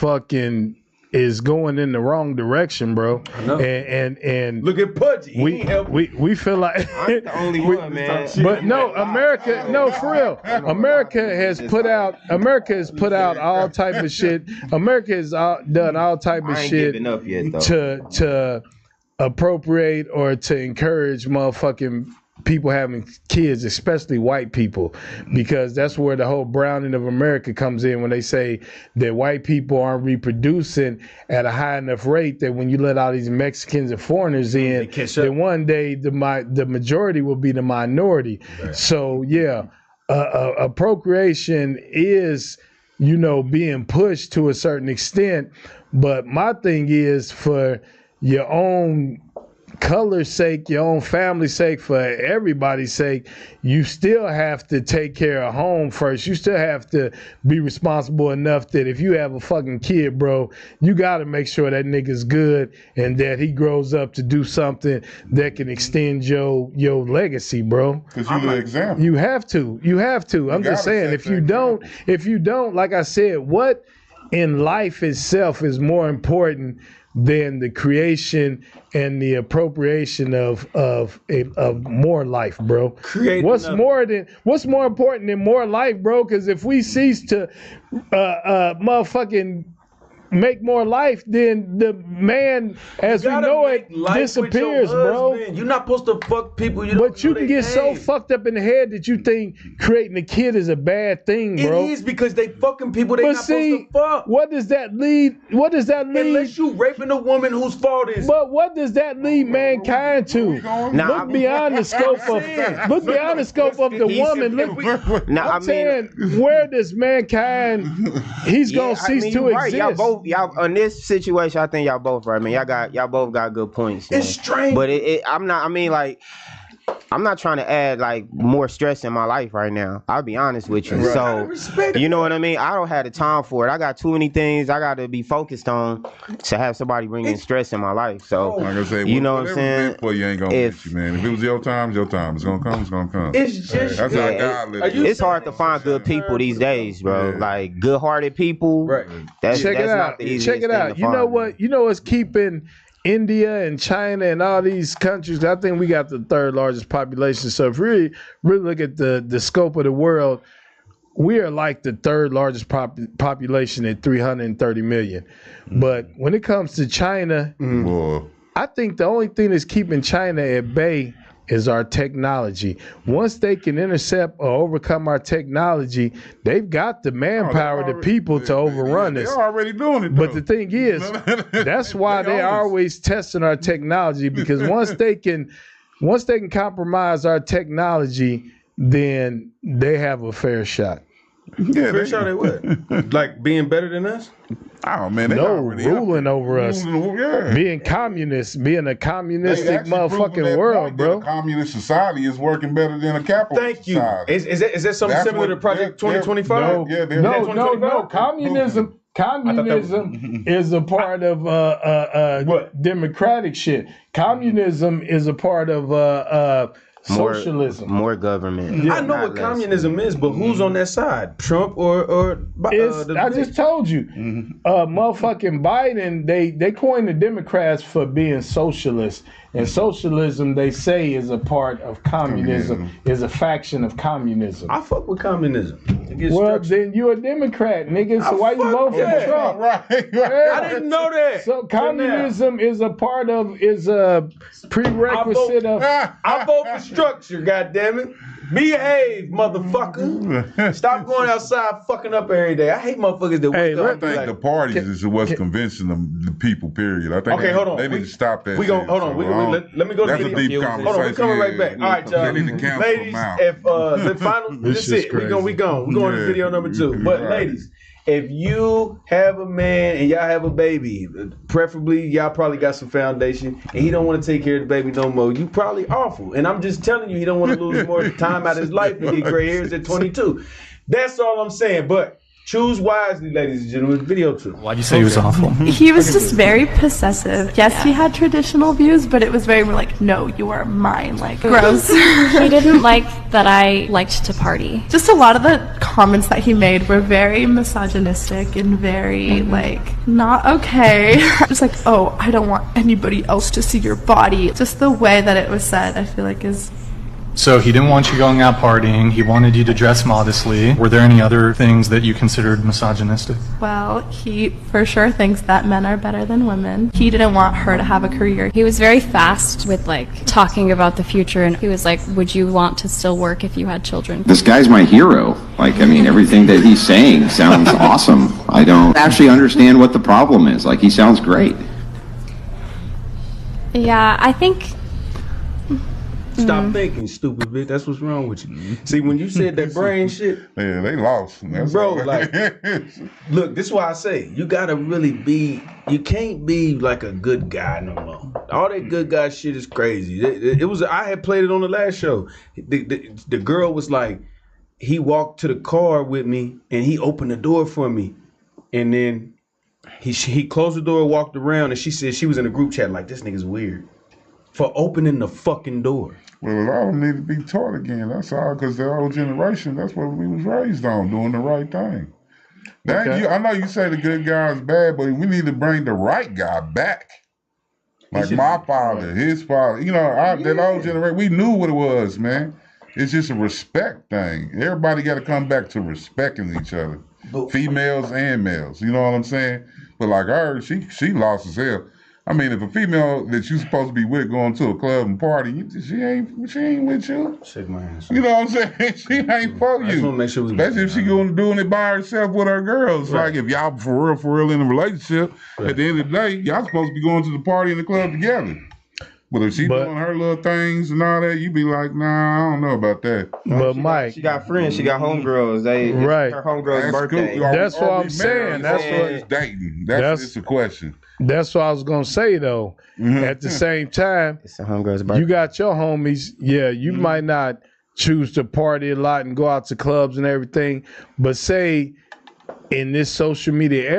going in the wrong direction, bro. I know. And look at PUDGT. We feel like I'm the only one, man. But no, America, no, for real. America has put out all type of shit. America has done all type of shit giving up yet, though. to appropriate or to encourage motherfucking people having kids, especially white people, because that's where the whole browning of America comes in, when they say that white people aren't reproducing at a high enough rate that when you let all these Mexicans and foreigners in, then one day the majority will be the minority. Right. So yeah, procreation is, you know, being pushed to a certain extent, but my thing is for your own color's sake, your own family's sake, for everybody's sake, you still have to take care of home first. You still have to be responsible enough that if you have a fucking kid, bro, you got to make sure that nigga's good and that he grows up to do something that can extend your legacy, bro. Because you're the example. You have to. I'm just saying, if you don't, like I said, what in life itself is more important than the creation and the appropriation of more life, bro? What's more important than more life, bro? Because if we cease to motherfucking make more life, then the man as we know it disappears, bro. You're not supposed to fuck people. But you can get so fucked up in the head that you think creating a kid is a bad thing, bro. It is, because they fucking people they not supposed to fuck. What does that lead? Unless you raping a woman whose fault is. But what does that lead mankind to? Look beyond the scope of the woman. I'm saying, where does mankind? He's gonna cease to exist. Y'all on this situation, I think y'all both right, man. Y'all both got good points. It's strange, but I'm not trying to add like more stress in my life right now. I'll be honest with you. Right. So you know what I mean? I don't have the time for it. I got too many things I got to be focused on to have somebody bringing stress in my life. So like I say, you know what I'm saying? For you ain't gonna get you, man. If it was your time, it's gonna come. It's gonna come. It's just that's how God lives. It's hard to find good people these days, bro. Yeah. Like good-hearted people. Right. Check it out. Check it out. You know what? You know what's keeping India and China and all these countries, I think we got the third largest population. So if we really look at the scope of the world, we are like the third largest population at 330 million. But when it comes to China, I think the only thing that's keeping China at bay is our technology. Once they can intercept or overcome our technology, they've got the manpower, the people to overrun us. They're already doing it, though. But the thing is, that's why they're always testing our technology, because once they can compromise our technology, then they have a fair shot. Yeah, fair shot at what? Like being better than us? Oh man, ruling over us, being communist, being a communistic motherfucking world, bro. A communist society is working better than a capitalist society. Is that something similar to Project 2025? No. Communism is a part of democratic shit. Communism is a part of socialism. More government. I know what communism is, but who's on that side? Trump or I just told you. Motherfucking Biden, they coined the Democrats for being socialists. And socialism, they say, is a part of communism, is a faction of communism. I fuck with communism. Well, then you're a Democrat, nigga. So why you vote for Trump? Right. I didn't know that. So communism is a prerequisite of. I vote for structure, goddammit. Behave, motherfucker. Stop going outside fucking up every day. I hate motherfuckers that wake up. I think the parties is what's convincing the people, period. I think hold on. They need to stop that. Hold on. Let me go to the video. That's a deep conversation. Hold on, we're coming right back. All right, y'all. They need to cancel ladies, them out. if the final, this is it. We're going to video number 2. But ladies, if you have a man and y'all have a baby, preferably y'all probably got some foundation, and he don't want to take care of the baby no more, you probably awful. And I'm just telling you, he don't want to lose more time out of his life and get gray hairs at 22. That's all I'm saying. But choose wisely, ladies and gentlemen. Video 2. Why'd you say he was awful? He was just very possessive. Yes, he had traditional views, but it was very more like, no, you are mine. Like, gross. He didn't like that I liked to party. Just a lot of the comments that he made were very misogynistic and very, like, not okay. Just like, oh, I don't want anybody else to see your body. Just the way that it was said, I feel like is... So he didn't want you going out partying. He wanted you to dress modestly. Were there any other things that you considered misogynistic? Well, he for sure thinks that men are better than women. He didn't want her to have a career. He was very fast with like talking about the future, and he was like, would you want to still work if you had children? This guy's my hero. Like, I mean, everything that he's saying sounds awesome. I don't actually understand what the problem is. Like, he sounds great. Yeah, I think Stop thinking, stupid bitch. That's what's wrong with you. See, when you said that brain shit, yeah, they lost. That's bro. all. Like, look, this is why I say you gotta really be. You can't be like a good guy no more. All that good guy shit is crazy. It was. I had played it on the last show. The girl was like, he walked to the car with me and he opened the door for me, and then he closed the door, walked around, and she said she was in a group chat like, this nigga's weird for opening the fucking door. Well, a lot of them need to be taught again. That's all, because the old generation, that's what we was raised on, doing the right thing. Now, I know you say the good guy is bad, but we need to bring the right guy back. Like my father, his father. You know, that old generation, we knew what it was, man. It's just a respect thing. Everybody got to come back to respecting each other. Females and males. You know what I'm saying? But like her, she lost as hell. I mean, if a female that you supposed to be with going to a club and party, she ain't with you. Shake my hand. You know what I'm saying? She ain't for you. I just want to make sure we. Especially if she doing it by herself with her girls. Right. Like if y'all for real in a relationship, at the end of the day, y'all supposed to be going to the party and the club together. But if she doing her little things and all that, you be like, nah, I don't know about that. But Mike, she got friends, she got homegirls. It's her homegirl's birthday. Cool. That's what I'm saying. That's what it's dating. That's the question. That's what I was gonna say though. At the same time, it's a homegirl's birthday. You got your homies. Yeah, you might not choose to party a lot and go out to clubs and everything, but say in this social media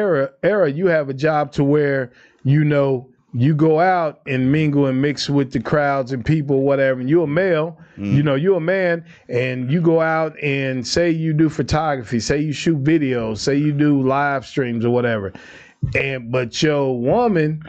era, you have a job to where you go out and mingle and mix with the crowds and people, whatever, and you're a male, you're a man, and you go out and say you do photography, say you shoot videos, say you do live streams or whatever. But your woman,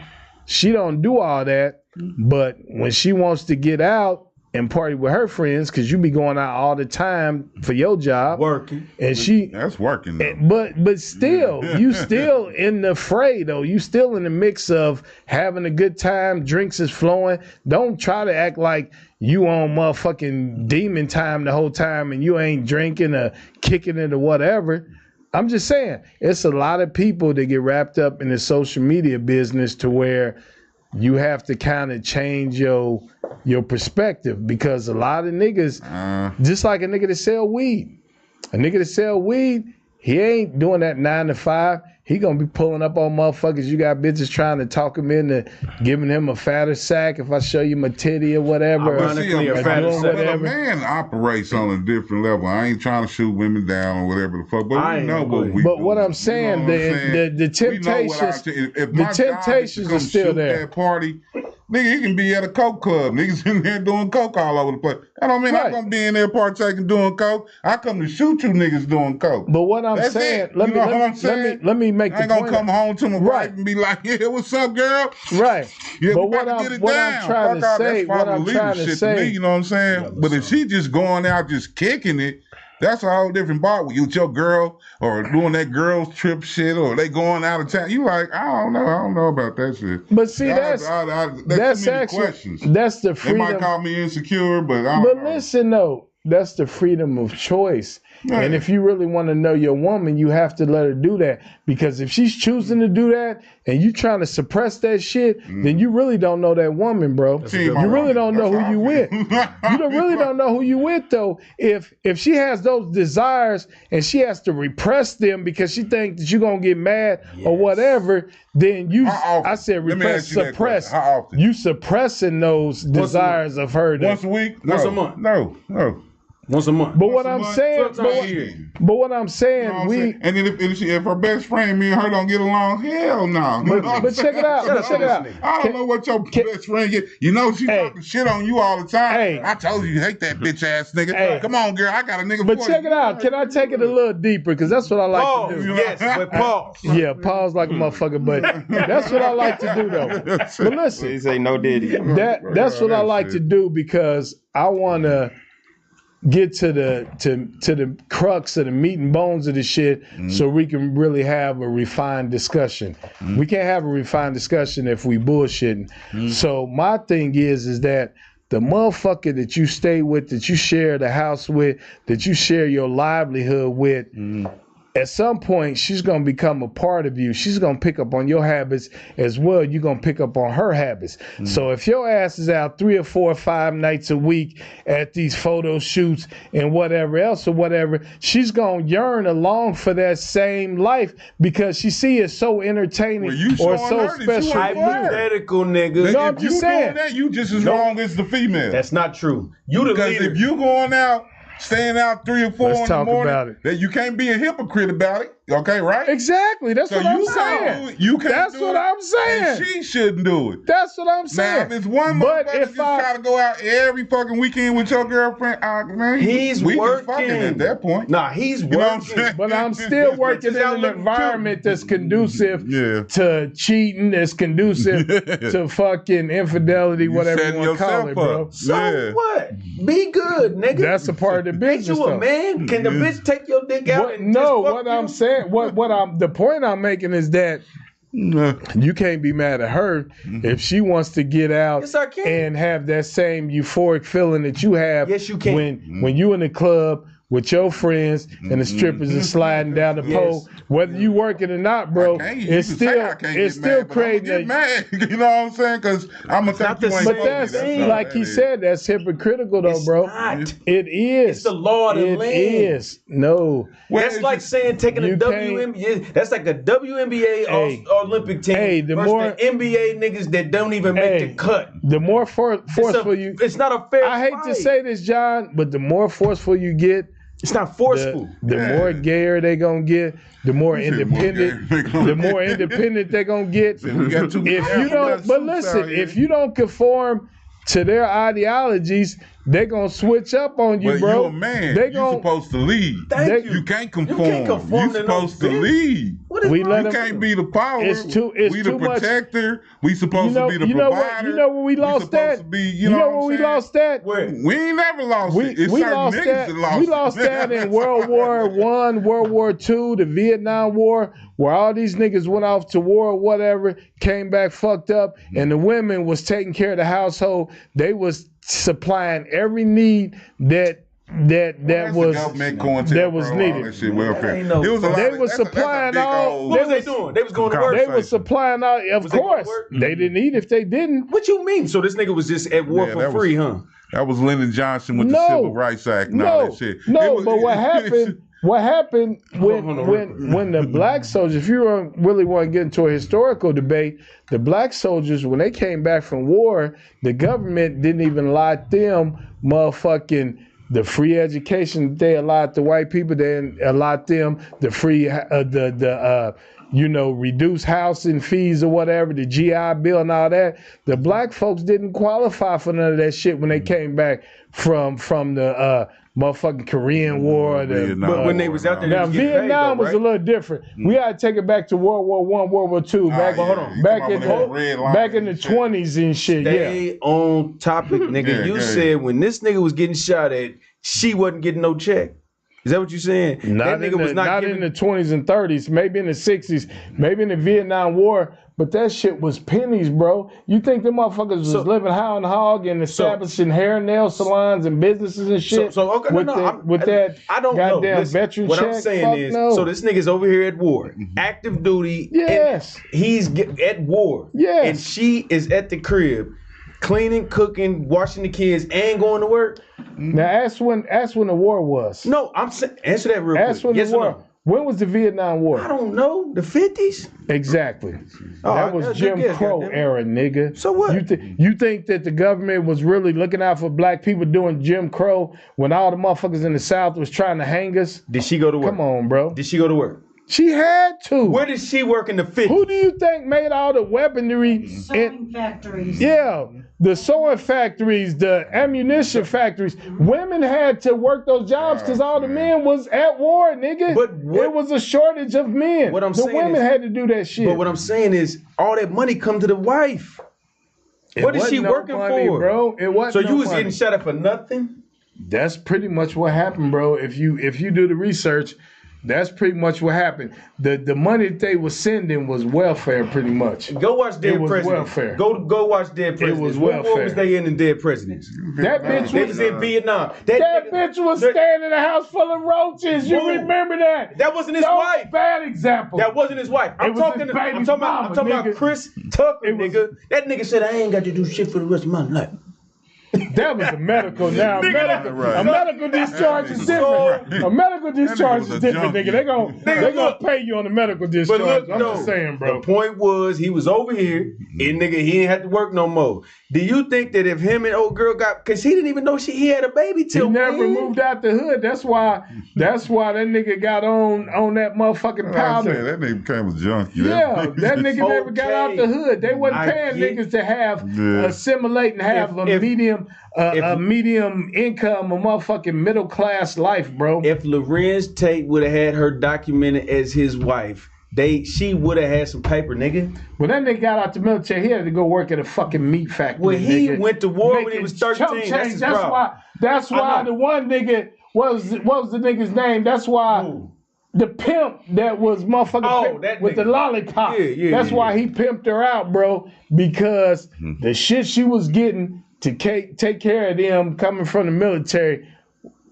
she don't do all that, but when she wants to get out and party with her friends, because you be going out all the time for your job. Working. And that's working though. But still, you still in the fray though. You still in the mix of having a good time, drinks is flowing. Don't try to act like you on motherfucking demon time the whole time and you ain't drinking or kicking it or whatever. I'm just saying, it's a lot of people that get wrapped up in the social media business to where you have to kind of change your perspective, because a lot of niggas, just like a nigga that sell weed, he ain't doing that 9 to 5. He gonna be pulling up on motherfuckers. You got bitches trying to talk him into giving him a fatter sack if I show you my titty or whatever. A man operates on a different level. I ain't trying to shoot women down or whatever the fuck, but we know what we do. But what I'm saying, the temptations are still there. That party. Nigga, you can be at a coke club. Niggas in there doing coke all over the place. I don't mean I'm gonna be in there partaking doing coke. I come to shoot you niggas doing coke. But what I'm saying, let me make the point. I ain't gonna come home to my wife and be like, yeah, what's up, girl? Right. Yeah, but what I'm trying to say, you know what I'm saying? But if she just going out just kicking it, that's a whole different part. With your girl or doing that girls trip shit, or they going out of town. You like, I don't know about that shit. But see, that's actually questions. That's the freedom. They might call me insecure, but listen though, that's the freedom of choice. Right. And if you really want to know your woman, you have to let her do that. Because if she's choosing to do that and you trying to suppress that shit, then you really don't know that woman, bro. You really don't know who you with. You really don't know who you with though. If she has those desires and she has to repress them because she thinks that you're gonna get mad or whatever, then I said repress, suppress. How often? You suppressing those desires of her. Once a week? Once a month? No. Once a month. But what I'm saying, and then if her best friend, me and her don't get along, hell no. But check it out. I don't know what your best friend get. You know she talking shit on you all the time. Hey, I told you hate that bitch ass nigga. Hey, come on, girl, I got a nigga. But check it out. Can I take it a little deeper? Because that's what I like to do. Yes, but pause. Yeah, pause like a motherfucker. But that's what I like to do though. But listen, he say no diddy. That's what I like to do, because I want to get to the crux of the meat and bones of the shit, so we can really have a refined discussion. We can't have a refined discussion if we bullshitting. So my thing is that the motherfucker that you stay with, that you share the house with, that you share your livelihood with, at some point, she's going to become a part of you. She's going to pick up on your habits as well. You're going to pick up on her habits. So if your ass is out 3 or 4 or 5 nights a week at these photo shoots and whatever else or whatever, she's going to yearn along for that same life because she see it so entertaining or so special. Hypothetical, nigga. No, I'm just saying. Doing that, you just as wrong as the female. That's not true. You the because leader. if you going out, staying out 3 or 4 Let's in the talk morning, about it. that you can't be a hypocrite about it. Okay, right? Exactly. That's So what I'm you saying. You can't That's do what it, I'm saying. and she shouldn't do it. That's what I'm saying. Now, if it's one But motherfucker just try to go out every fucking weekend with your girlfriend, man, He's we working. just fucking at that point. Nah, he's You know what I'm working. saying? But I'm still working in an environment that's conducive to cheating, that's conducive to fucking infidelity, whatever setting you want to call it, yourself bro. up. So what? Be good, nigga. That's a part of the business. Ain't you a though. man? Can the bitch take your dick out and No, just fuck what you? I'm saying, the point I'm making is that you can't be mad at her if she wants to get out Yes, I can. and have that same euphoric feeling that you have. Yes, you can. When you in the club with your friends and the strippers are sliding down the pole, whether you working or not, bro, it's still creating get mad. You know what I'm saying? Because I'm gonna think you ain't. But that's like he said, that's hypocritical though, bro. Not. It is. It's the law of the It land. is. No. That's like saying taking a you WNBA. That's like a WNBA Olympic team the versus more- the NBA niggas that don't even make the cut. The more forceful you, it's not a fair. I hate to say this, John, but the more forceful you get, it's not forceful. The more gayer they gonna get, the more independent. The more independent they gonna get. If you don't, but listen, if you don't conform to their ideologies, they gonna switch up on you, Well, bro. you a man. They You gonna, supposed to lead. You can't conform. You supposed to lead. We you let 'em- can't be the power. It's we the too much- protector. We supposed to be the provider. You know where we lost that? You know where we lost that? We ain't never lost it. It's We certain lost niggas that. that lost We lost that in World War I, World War II, the Vietnam War, where all these niggas went off to war or whatever, came back fucked up, and the women was taking care of the household. They was supplying every need that was needed. It was a lot They of- was that's a supplying big all. old- What was they doing? They was going to work. They was supplying all. Of Was they going to course, work? they didn't eat if they didn't. What you mean? So this nigga was just at war Yeah, for that was- free, huh? That was Lyndon Johnson with the Civil Rights Act and all that shit. No, It was- but what happened? What happened when the black soldiers? If you really want to get into a historical debate, the black soldiers when they came back from war, the government didn't even allot them motherfucking the free education that they allowed the white people. They didn't allot them the free reduced housing fees or whatever, the GI Bill and all that. The black folks didn't qualify for none of that shit when they came back from the motherfucking Korean War. But when they was out there, they now was getting paid, Vietnam though, was right? a little different. We got to take it back to World War I, World War II, back in the 20s and shit. Stay on topic, nigga. Yeah, You yeah. said when this nigga was getting shot at, she wasn't getting no check. Is that what you saying? Not that nigga was not in the 20s and 30s, maybe in the 60s, maybe in the Vietnam War, but that shit was pennies, bro. You think them motherfuckers was living high on hog and establishing hair and nail salons and businesses and shit okay, with that I don't know. goddamn Listen, veteran what check? I'm saying Fuck is, no. so this nigga's over here at war, active duty. Yes. and he's at war. Yes. And she is at the crib, cleaning, cooking, washing the kids, and going to work. Now ask when the war was. No, I'm saying answer that real Ask quick. when Yes the or war. no? When was the Vietnam War? I don't know. The 50s? Exactly. Oh, That was good Jim guess, Crow goddamn it. era, nigga. So what? You think that the government was really looking out for black people doing Jim Crow when all the motherfuckers in the South was trying to hang us? Did she go to work? Come on, bro. Did she go to work? She had to. Where did she work in the 50s? Who do you think made all the weaponry? Sewing factories. Yeah, the sewing factories, the ammunition factories. Women had to work those jobs because all the men was at war, nigga. But it was a shortage of men. What I'm the saying women is- had to do that shit. But what I'm saying is, all that money come to the wife. What is she wasn't no working money, for, bro? It wasn't So no you was money. getting shot at for nothing? That's pretty much what happened, bro. If you do the research, That's pretty much what happened. The money that they were sending was welfare, pretty much. Go watch Dead It was Presidents. welfare. Go watch Dead Presidents. It was What war welfare. was they in Dead Presidents? That bitch They was was in Vietnam. That bitch was staying in a house full of roaches. You remember that? That wasn't his wife. Bad example. That wasn't his wife. I'm talking about Chris Tucker, nigga. That nigga said I ain't got to do shit for the rest of my life. That was a medical now. A medical discharge is different. A medical discharge is different, nigga. They gonna pay you on the medical discharge. But look, I'm just saying, bro. The point was he was over here, and nigga, he ain't had to work no more. Do you think that if him and old girl got, cause he didn't even know he had a baby till he never moved out the hood. That's why that nigga got on that motherfucking powder. That nigga became a junkie. Yeah, that nigga never got out the hood. They wasn't paying niggas to have assimilate and have a medium income, a motherfucking middle class life, bro. If Lorenz Tate would have had her documented as his wife, she would have had some paper, nigga. When that nigga got out the military, he had to go work at a fucking meat factory. Well, he nigga, went to war when he was 13. That's his problem. That's why the one nigga what was the nigga's name? That's why the pimp that was motherfucking pimp with the lollipop. That's why he pimped her out, bro. Because the shit she was getting to take care of them coming from the military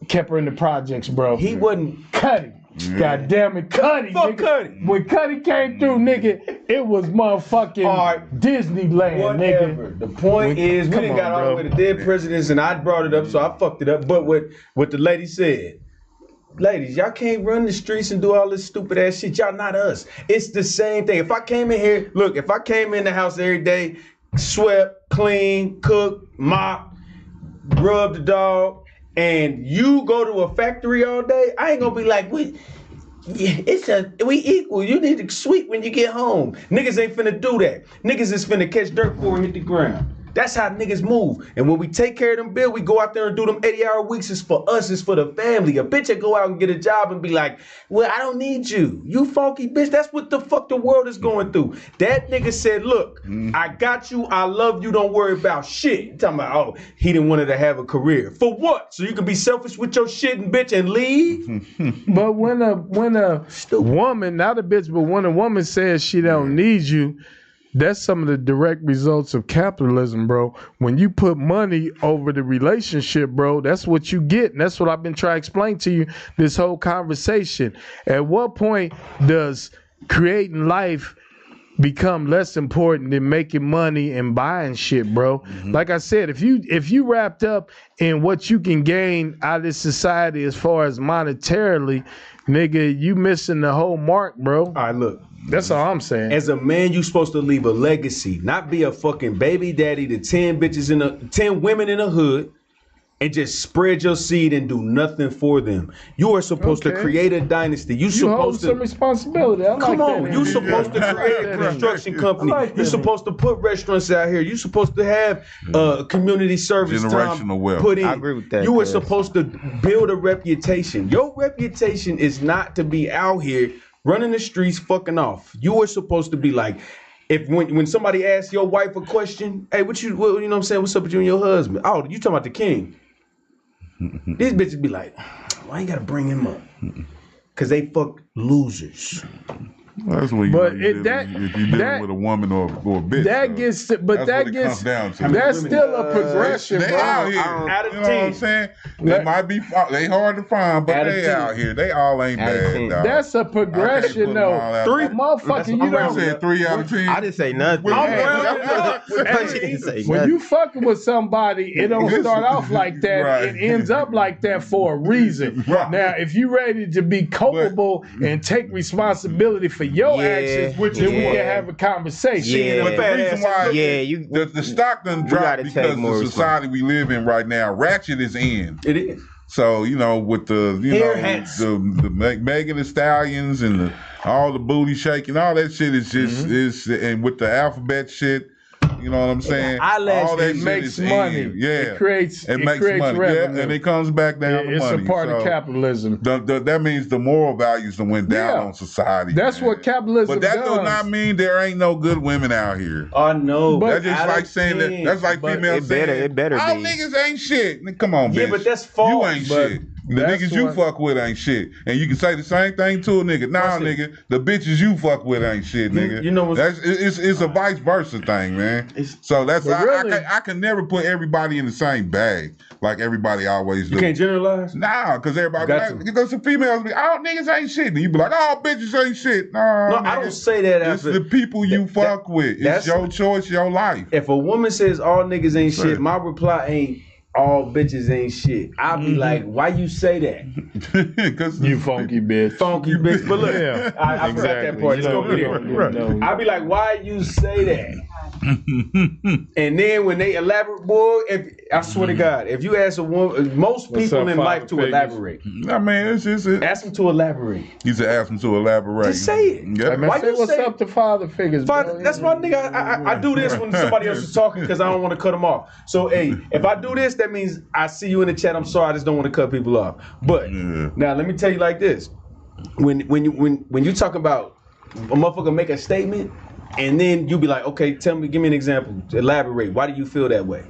kept her in the projects, bro. He wasn't Cuddy. God damn it, Cuddy. Fuck Cuddy. When Cuddy came through, nigga, it was motherfucking Disneyland, nigga. The point is, we didn't got all the way to Dead Presidents, and I brought it up, so I fucked it up. But what the lady said, ladies, y'all can't run the streets and do all this stupid ass shit. Y'all not us. It's the same thing. If I came in here, look, if I came in the house every day, swept, clean, cook, mop, rub the dog, and you go to a factory all day, I ain't gonna be like, we equal. You need to sweep when you get home. Niggas ain't finna do that. Niggas is finna catch dirt before it hit the ground. That's how niggas move. And when we take care of them bills, we go out there and do them 80-hour weeks. It's for us. It's for the family. A bitch that go out and get a job and be like, well, I don't need you. You funky bitch. That's what the fuck the world is going through. That nigga said, look, I got you. I love you. Don't worry about shit. You talking about, oh, he didn't want her to have a career. For what? So you can be selfish with your shit and bitch and leave? But when a woman, not a bitch, but when a woman says she don't need you, that's some of the direct results of capitalism, bro. When you put money over the relationship, bro, that's what you get. And that's what I've been trying to explain to you this whole conversation. At what point does creating life become less important than making money and buying shit, bro? Like I said, if you wrapped up in what you can gain out of this society as far as monetarily, nigga, you missing the whole mark, bro. All right, look. That's all I'm saying. As a man, you supposed to leave a legacy, not be a fucking baby daddy to 10 women in the hood and just spread your seed and do nothing for them. You are supposed to create a dynasty. You supposed to some responsibility. Come on, you supposed to create a construction company. You supposed to put restaurants out here. You supposed to have community service time put in. I agree with that. You were supposed to build a reputation. Your reputation is not to be out here running the streets fucking off. You were supposed to be like, when somebody asks your wife a question, hey, you know what I'm saying? What's up with you and your husband? Oh, you talking about the king? These bitches be like, why you gotta bring him up? Cause they fuck losers. Well, that's what if you're dealing with a woman or a bitch. That gets, that's still a progression, they bro. out here. You know what I'm saying? They might be, they hard to find, but they out here. They all ain't bad, dog. That's a progression, though. Motherfucker, you don't say 3 out of 10. I didn't say nothing. When you fucking with somebody, it don't start off like that. Right. It ends up like that for a reason. Right. Now, if you ready to be culpable and take responsibility for your actions, then we can have a conversation. But the reason why the stock done dropped because of the society we live in right now. Ratchet is in. It is. So, you know, with the Megan Thee Stallions and all the booty shaking, all that shit is just and with the alphabet shit. You know what I'm saying? All that shit makes is money. Yeah, it makes money. revenue. Yeah, and it comes back down to money. It's a part of capitalism. That means the moral values that went down on society. That's what capitalism does. But that does does not mean there ain't no good women out here. Oh no, that's just like saying that. That's like females saying, it better "All be. niggas ain't shit." Come on, bitch. Yeah, but that's false. You ain't shit. The niggas you fuck with ain't shit. And you can say the same thing to a nigga. Nah, nigga, the bitches you fuck with ain't shit, nigga. You know what's... It's a vice versa thing, man. So that's I can never put everybody in the same bag like everybody always do. You can't generalize? Nah, because everybody because some females be, oh, niggas ain't shit. And you be like, oh, bitches ain't shit. No, I don't say that. It's the people you fuck with. It's your choice, your life. If a woman says all niggas ain't shit, my reply ain't all bitches ain't shit. I'll be like, why you say that? Because you funky bitch. Funky bitch. But look, I forgot that part. Let's go get it. I'll be like, why you say that? And then when they elaborate, boy, I swear to God, if you ask a woman, most people in life to elaborate. I mean, it's just ask them to elaborate. You said ask them to elaborate. Just say it. Yeah. Why say you what's say up to father figures? That's my nigga. I do this when somebody else is talking because I don't want to cut them off. So hey, if I do this, that means I see you in the chat. I'm sorry, I just don't want to cut people off. But now let me tell you like this: when you talk about a motherfucker make a statement. And then you be like, okay, give me an example. Elaborate. Why do you feel that way?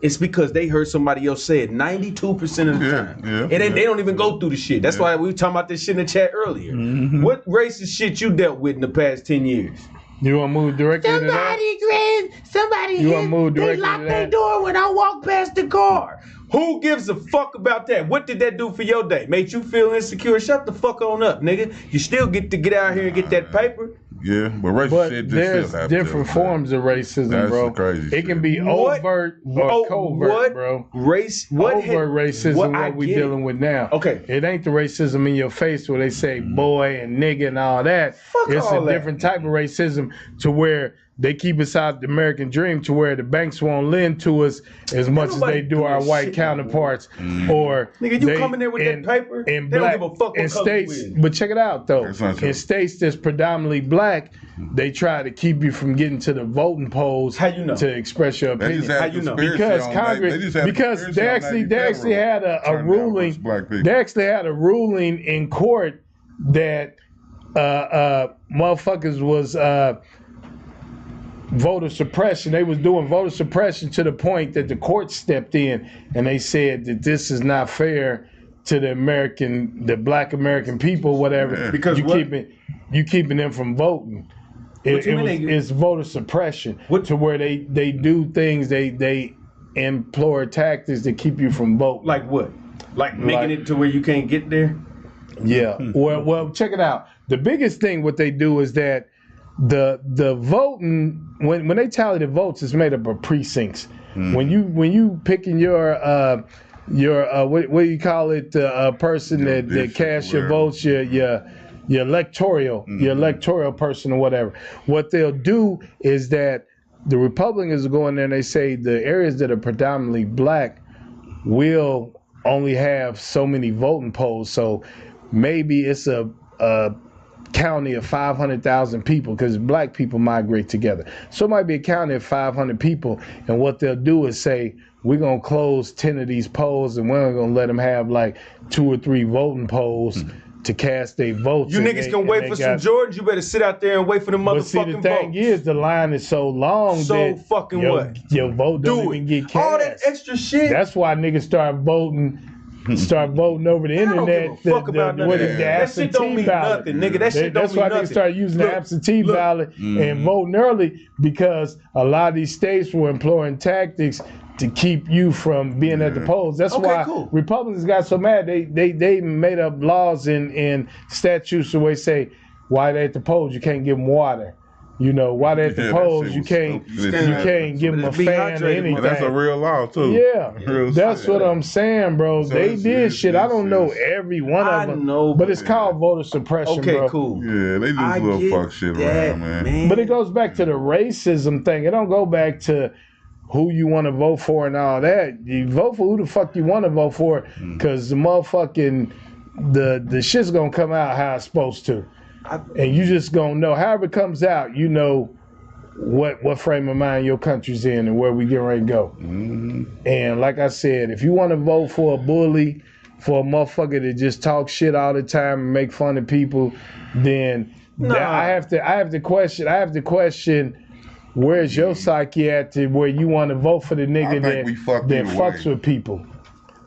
It's because they heard somebody else say it 92% of the time. They don't even go through the shit. That's why we were talking about this shit in the chat earlier. What racist shit you dealt with in the past 10 years? You want to move directly to that? Somebody they locked their door when I walked past the car. Who gives a fuck about that? What did that do for your day? Made you feel insecure? Shut the fuck on up, nigga. You still get to get out here and get that paper. Yeah, but racist shit there's different forms of racism, That's bro. Crazy it can be overt or covert, bro. Overt racism, what we dealing with now. Okay. It ain't the racism in your face where they say boy and nigga and all that. It's a different type of racism to where they keep us out the American dream to where the banks won't lend to us as much as they do our white counterparts. Or nigga, you come in there with that paper, they don't give a fuck what states, but check it out though. In states that's predominantly black, they try to keep you from getting to the voting polls to express your opinion. How you know? Because Congress, because they actually had a ruling. They actually had a ruling in court that motherfuckers was voter suppression. They was doing voter suppression to the point that the court stepped in and they said that this is not fair to the black American people, whatever. Because you keeping them from voting. It's voter suppression to where they do things, they employ tactics to keep you from voting. Like what? Like making it to where you can't get there? Yeah. Well, check it out. The biggest thing what they do is that the voting, when they tally the votes, it's made up of precincts. When you picking your what do you call it, person that casts your votes, your electoral person or whatever. What they'll do is that the Republicans will go in there and they say the areas that are predominantly black will only have so many voting polls. So maybe it's a county of 500,000 people because black people migrate together. So it might be a county of 500 people, and what they'll do is say, we're going to close 10 of these polls and we're going to let them have like 2 or 3 voting polls to cast their votes. You niggas can wait for some Jordans, you better sit out there and wait for the motherfucking votes. But see, the thing is, the line is so long that fucking your vote don't even get cast. All that extra shit. That's why niggas start voting over the internet. The absentee don't mean ballot. Nothing, nigga. That shit don't mean nothing. That's why niggas start using the absentee ballot and voting early, because a lot of these states were employing tactics to keep you from being at the polls. That's why Republicans got so mad. They made up laws and statutes where they say, why they at the polls you can't give them water. You know, why they at the polls you can't give them a fan or anything. That's a real law too. Yeah, that's what I'm saying, bro. So they did shit. I don't know every one of them, but it's called voter suppression, bro. Okay, cool. Yeah, they do little fuck shit around, man. But it goes back to the racism thing. It don't go back to who you want to vote for and all that. You vote for who the fuck you want to vote for, because the motherfucking the shit's gonna come out how it's supposed to. And you just gonna know, however it comes out, you know what frame of mind your country's in and where we getting ready to go. And like I said, if you want to vote for a bully, for a motherfucker that just talk shit all the time and make fun of people, then I have to question where's your psyche at to where you want to vote for the nigga that fucks with people.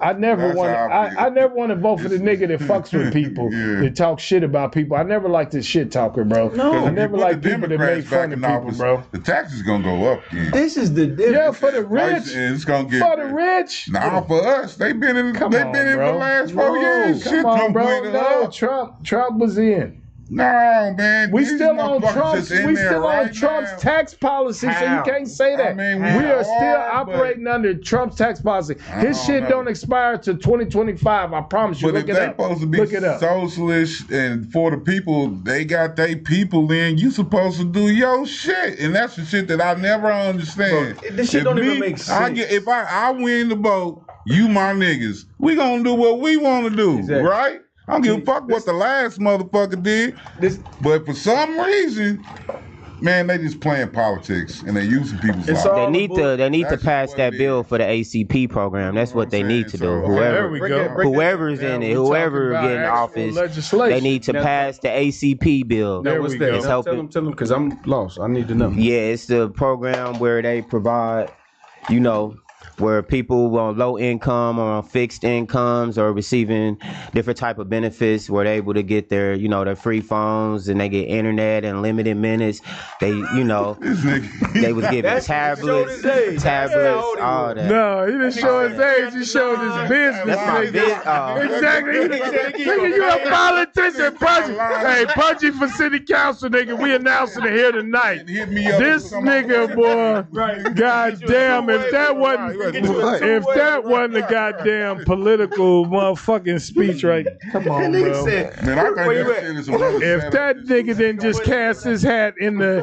I never want. I never want to vote for the nigga that fucks with people, that talk shit about people. I never liked this shit talker, bro. No, I never liked people that make fun of people, bro. The taxes gonna go up. Again. This is the difference. Yeah, for the rich. It's gonna get for the rich. Nah, for us, they been in. For the last 4 years. Come on, bro. No, Trump was in. No, man. We still on Trump's. We still on Trump's tax policy, so you can't say that. We are still operating under Trump's tax policy. His shit don't expire till 2025. I promise you. But if they supposed to be socialist and for the people, they got their people in. You supposed to do your shit, and that's the shit that I never understand. Bro, this shit don't even make sense. If I win the vote, you my niggas. We gonna do what we want to do, right? I don't give a fuck what the last motherfucker did. But for some reason, man, they just playing politics and they using people's lives. They need to pass that bill for the ACP program. That's what they need to do. Whoever's in it, whoever getting office, they need to pass the ACP bill. Now, what's that? Tell them, because I'm lost. I need to know. Yeah, it's the program where they provide, where people on low income or on fixed incomes or receiving different type of benefits, where they're able to get their, their free phones and they get internet and limited minutes. They, they was giving tablets, all that. No, he didn't show his age. He showed his business. That's my business. Exactly. Nigga, you a politician, Pudgy. Hey, Pudgy for city council, nigga. We announcing it here tonight. This nigga, boy, goddamn, if that wasn't a goddamn political motherfucking speech, right? Come on, bro. Man, I think that shit is if that nigga didn't just cast his hat in the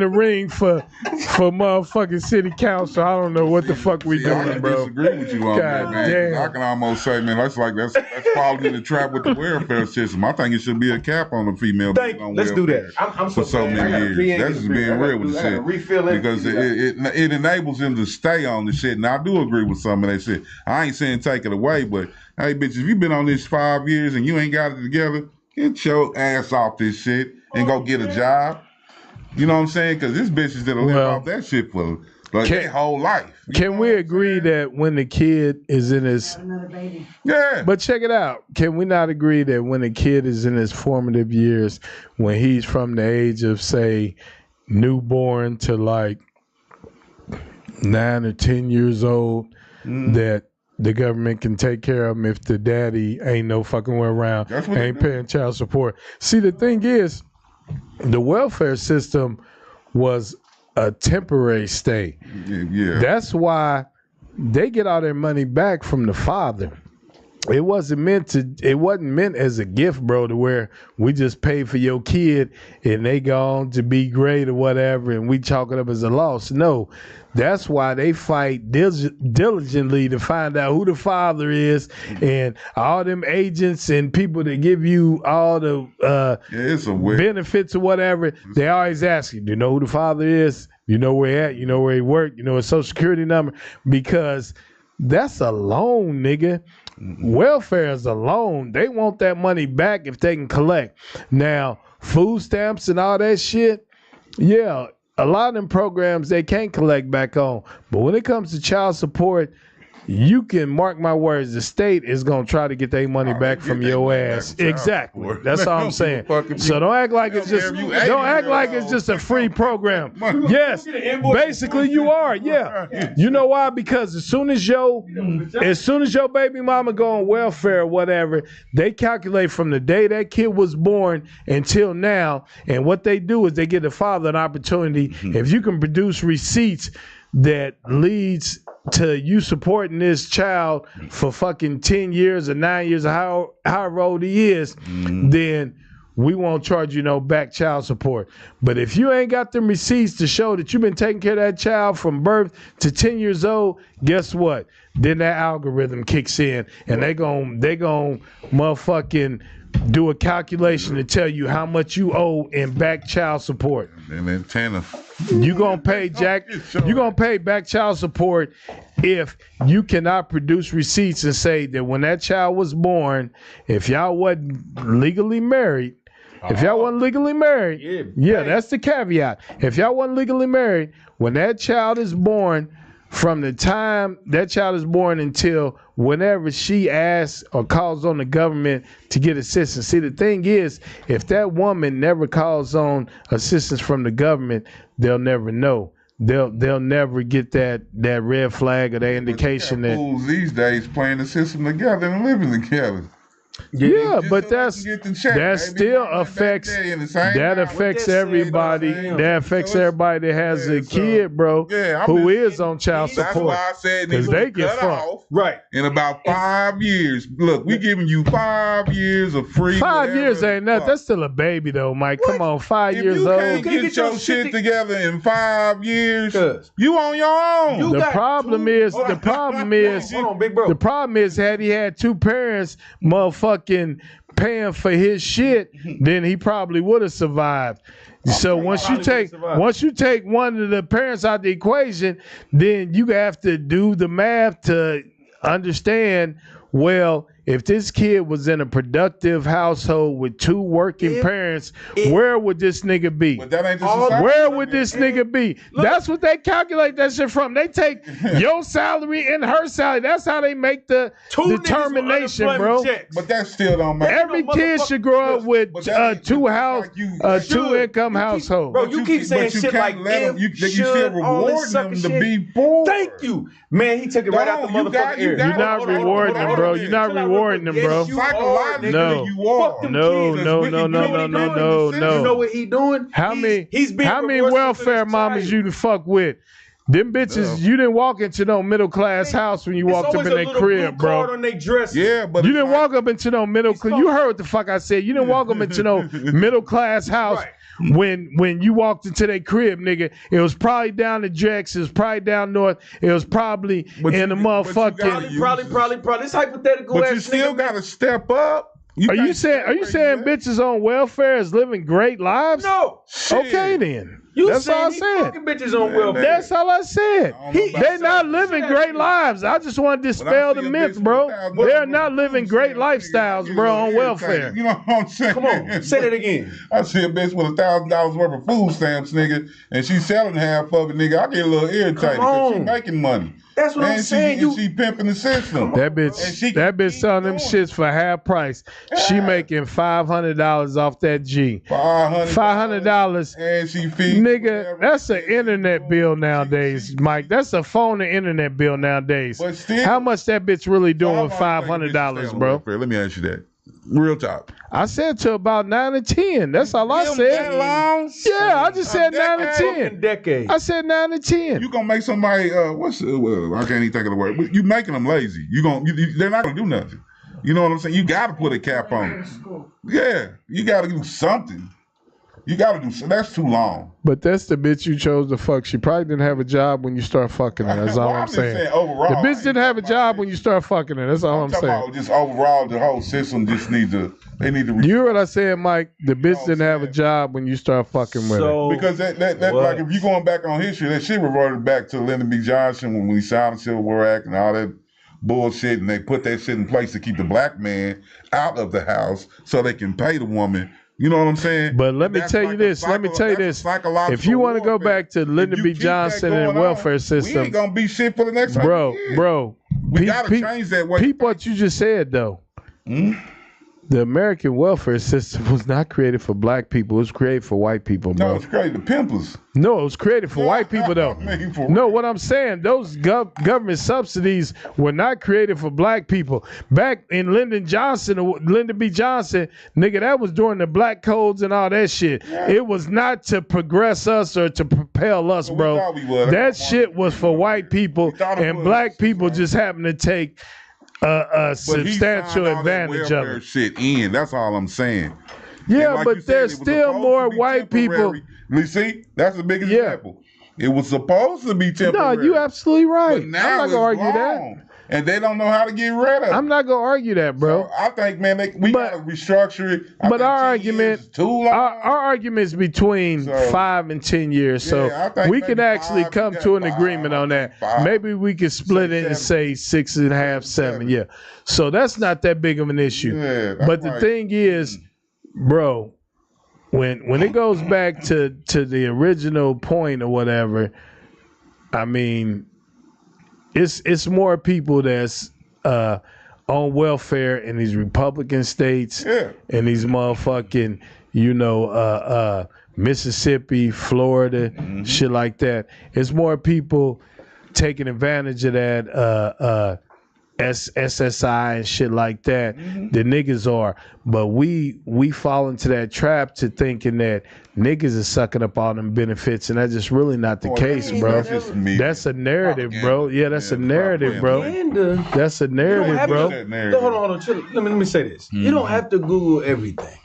ring for motherfucking city council, I don't know what the fuck we doing, bro. I disagree with you on that, man. Damn. I can almost say, man, that's falling in the trap with the welfare system. I think it should be a cap on the female. Let's do that. I'm for so many years. That's just being real with the shit. Because it enables them to stay on the shit. And I do agree with some of that shit. I ain't saying take it away, but hey, bitch, if you been on this 5 years and you ain't got it together, get your ass off this shit and go get a job. You know what I'm saying? Because this bitches that'll live off that shit for their whole life. Can we agree that when the kid is in his... Yeah. But check it out. Can we not agree that when a kid is in his formative years, when he's from the age of, say, newborn to like 9 or 10 years old, that the government can take care of him if the daddy ain't no fucking way around, ain't paying child support? See, the thing is, the welfare system was a temporary stay. Yeah. That's why they get all their money back from the father. It wasn't meant as a gift, bro, to where we just pay for your kid and they gone to be great or whatever and we chalk it up as a loss. No, that's why they fight diligently to find out who the father is, and all them agents and people that give you all the benefits or whatever, they always ask you, do you know who the father is? You know where he at? You know where he worked? You know his social security number? Because that's a loan, nigga. Welfare is a loan. They want that money back if they can collect. Now, food stamps and all that shit, yeah, a lot of them programs they can't collect back on. But when it comes to child support, you can mark my words, the state is going to try to get their money back from your ass. Exactly. That's all I'm saying. So don't act like it's just a free program. Yes, basically you are. Yeah. You know why? Because as soon as your baby mama go on welfare or whatever, they calculate from the day that kid was born until now, and what they do is they give the father an opportunity. If you can produce receipts that leads to you supporting this child for fucking 10 years or 9 years or however old he is, then we won't charge you no back child support. But if you ain't got them receipts to show that you've been taking care of that child from birth to 10 years old, guess what? Then that algorithm kicks in and they gon' motherfucking do a calculation to tell you how much you owe in back child support. And then Tanner, you gonna pay back child support if you cannot produce receipts and say that when that child was born, if y'all wasn't legally married, that's the caveat. If y'all wasn't legally married, when that child is born, from the time that child is born until whenever she asks or calls on the government to get assistance. See, the thing is, if that woman never calls on assistance from the government, they'll never know. They'll never get that red flag or that indication that fools these days playing the system together and living together. Yeah, but that still affects everybody. That affects everybody that has a kid, bro, who is on child support. That's why I said they get cut fucked. off in about 5 years. Look, we giving you 5 years of free. 5 years ain't nothing. That's still a baby though, Mike. Come on, 5 years old. If you can't get your shit together in 5 years, you on your own. The problem is, had he had two parents, motherfucking paying for his shit, then he probably would have survived. So once you take one of the parents out the equation, then you have to do the math to understand, well, if this kid was in a productive household with two working parents, where would this nigga be? But that ain't the society. Where would this nigga be? That's what they calculate that shit from. They take your salary and her salary. That's how they make the determination, bro. But that still don't matter. Every kid should grow up with two income household. Bro, you keep saying shit like you still reward them to be poor. Thank you. Man, he took it right out the motherfucking ear. You're not rewarding them, bro. You're not rewarding them, bro. Psychologically, you are. No. You know what he doing? How many welfare mamas you to fuck with? Them bitches, you didn't walk into no middle class house when you walked up in their crib, bro. On their dress. Yeah, but you didn't walk up into no middle class. You heard what the fuck I said. You didn't walk up into no middle class house. When you walked into their crib, nigga, it was probably down the Jex, it was probably down north, it was probably in the motherfucking. Probably. It's hypothetical. But you still gotta step up. Are you saying bitches on welfare is living great lives? No. Okay then. That's all I said. Bitches on welfare. That's all I said. They're not living great lives. I just want to dispel the myth, bro. They're not living great lifestyles, bro, on welfare. You know what I'm saying? Come on, say that again. I see a bitch with $1,000 worth of food stamps, nigga, and she's selling half of it, nigga. I get a little irritated because she's making money. That's what I'm saying. She pimping the system. That bitch selling them shits for half price. She making $500 off that G. $500. And she feeds. Nigga, that's an internet bill nowadays, Mike. That's a phone and internet bill nowadays. But still, how much that bitch really doing with $500, bro? Let me ask you that. Real talk. I said to about 9 or 10. That's all I said. Yeah, I just said 9 or 10. Decade. I said 9 or 10. You gonna make somebody I can't even think of the word. You making them lazy. They're not gonna do nothing. You know what I'm saying? You gotta put a cap on it. Yeah, you gotta do something. You gotta do something. That's too long. But that's the bitch you chose to fuck. She probably didn't have a job when you start fucking her. That's all I'm saying. Overall, the bitch didn't have a job when you start fucking her. That's all I'm saying. About just overall, the whole system just needs to. They need to. You heard what I said, Mike? The bitch didn't have a job when you start fucking with her. Because that like if you going back on history, that shit reverted back to Lyndon B. Johnson when we signed the Civil War Act and all that bullshit, and they put that shit in place to keep the black man out of the house so they can pay the woman. You know what I'm saying? But let me tell you this. If you want to go back to Lyndon B. Johnson and welfare system, we ain't gonna be shit for the next bro. We gotta change that way. Peep what you just said though. The American welfare system was not created for black people. It was created for white people, bro. No, it's created for pimpers. No, it was created for white people, though. No, what I'm saying, those government subsidies were not created for black people. Back in Lyndon B. Johnson, nigga, that was during the black codes and all that shit. Yeah. It was not to progress us or to propel us, bro. That shit was for white people, and black people just happened to take a substantial advantage of it. Shit in. That's all I'm saying. Yeah, like but there's still more white people. You see, that's the biggest example. It was supposed to be temporary. No, you absolutely right. But now I'm not gonna argue that. And they don't know how to get rid of it. I'm not gonna argue that, bro. So I think, man, we gotta restructure it. But our argument's between 5 and 10 years, so we can actually come to an agreement on that. Maybe we can split it and say 6.5, 7. Yeah. So that's not that big of an issue. Yeah, but the thing is, bro, when it goes back to the original point or whatever, I mean, it's more people that's on welfare in these Republican states and these motherfucking, Mississippi, Florida, shit like that. It's more people taking advantage of that SSI and shit like that the niggas are. But we fall into that trap to thinking that niggas is sucking up all them benefits, and that's just really not the case, bro. That's a narrative, bro. Yeah, that's a narrative, bro. That's a narrative, bro. Hold on, chill. Let me say this. You don't have to Google everything.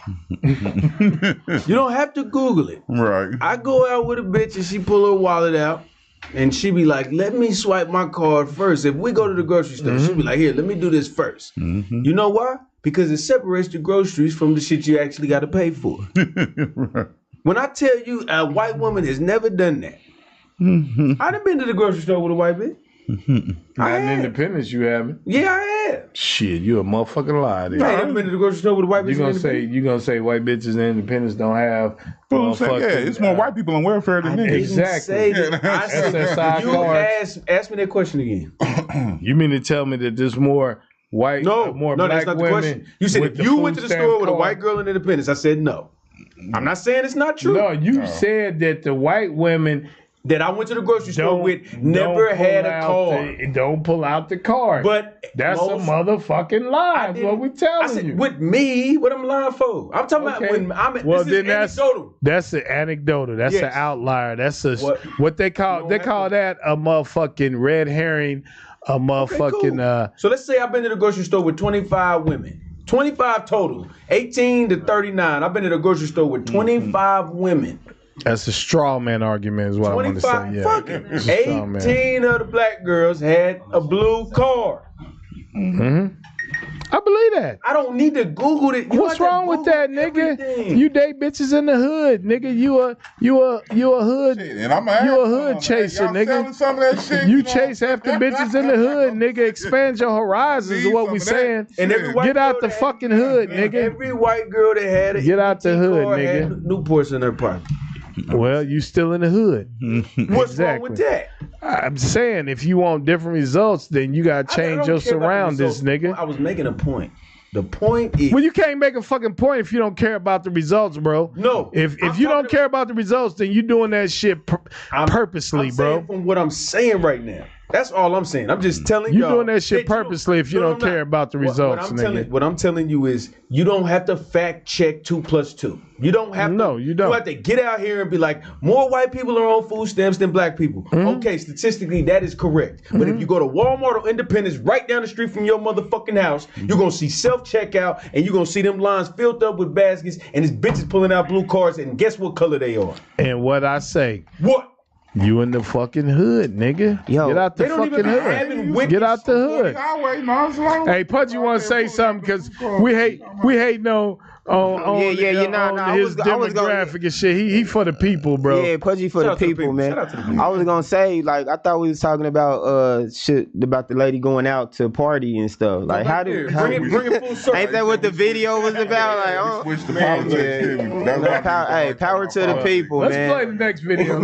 You don't have to Google it. Right. I go out with a bitch and she pull her wallet out. And she be like, let me swipe my card first. If we go to the grocery store, she be like, here, let me do this first. You know why? Because it separates the groceries from the shit you actually got to pay for. Right. When I tell you a white woman has never done that, I done been to the grocery store with a white bitch. Not in Independence, you haven't? Yeah, I have. Shit, you a motherfucking liar. I ain't never been to the grocery store with a white bitch. You gonna say white bitches in Independence don't have? It's more white people on welfare than niggas. Exactly. I said, ask me that question again. You mean to tell me that there's more white, more black that's not the women? Question. You said if you went to the store with a white girl in Independence, I said no. I'm not saying it's not true. No, you said that the white women that I went to the grocery store with never had a card. Don't pull out the card. But that's a motherfucking lie. That's what we telling you. With me, what I'm lying for? I'm talking about when I'm. Well, this then is anecdotal. That's an anecdotal. That's an outlier. That's a what they call that a motherfucking red herring. A motherfucking. Okay, cool. So let's say I've been to the grocery store with 25 women. 25 total, 18 to 39. I've been to the grocery store with 25 women. That's a straw man argument is what I want to say. Yeah. Fucking 18 of the black girls had a blue card. I believe that. I don't need to Google it. What's wrong with that, nigga? Everything. You date bitches in the hood, nigga. You a hood. And I'm you a hood chaser, nigga. Some of that shit, you chase after bitches in the hood, nigga. Expand your horizons is what we saying. And get out the fucking hood, nigga. Every white girl that had get out the hood, nigga. Had Newports in their pocket. Well, you still in the hood. What's wrong with that? I'm saying if you want different results, then you gotta change your surroundings, nigga. I was making a point. The point is, well, you can't make a fucking point if you don't care about the results, bro. No. If you don't care about the results, then you doing that shit purposely, bro. From what I'm saying right now. That's all I'm saying. I'm just telling you doing that shit purposely if you don't care about the results, nigga. What I'm telling you is you don't have to fact check 2 + 2. You don't have to. No, you don't. You have to get out here and be like, more white people are on food stamps than black people. Okay, statistically, that is correct. But if you go to Walmart or Independence right down the street from your motherfucking house, you're going to see self-checkout and you're going to see them lines filled up with baskets and this bitch is pulling out blue cards and guess what color they are? And what I say? What? You in the fucking hood, nigga. Yo, get out the fucking hood. Get out the hood. Hey, Pudgy want to say something because we hate no his demographic and shit. He for the people, bro. Yeah, Pudgy for the people, man. I was gonna say, like, I thought we was talking about shit about the lady going out to party and stuff. Like, bring it full circle. Ain't that what the video was about? Like, switch the politics. Hey, power to the people, man. Let's play the next video.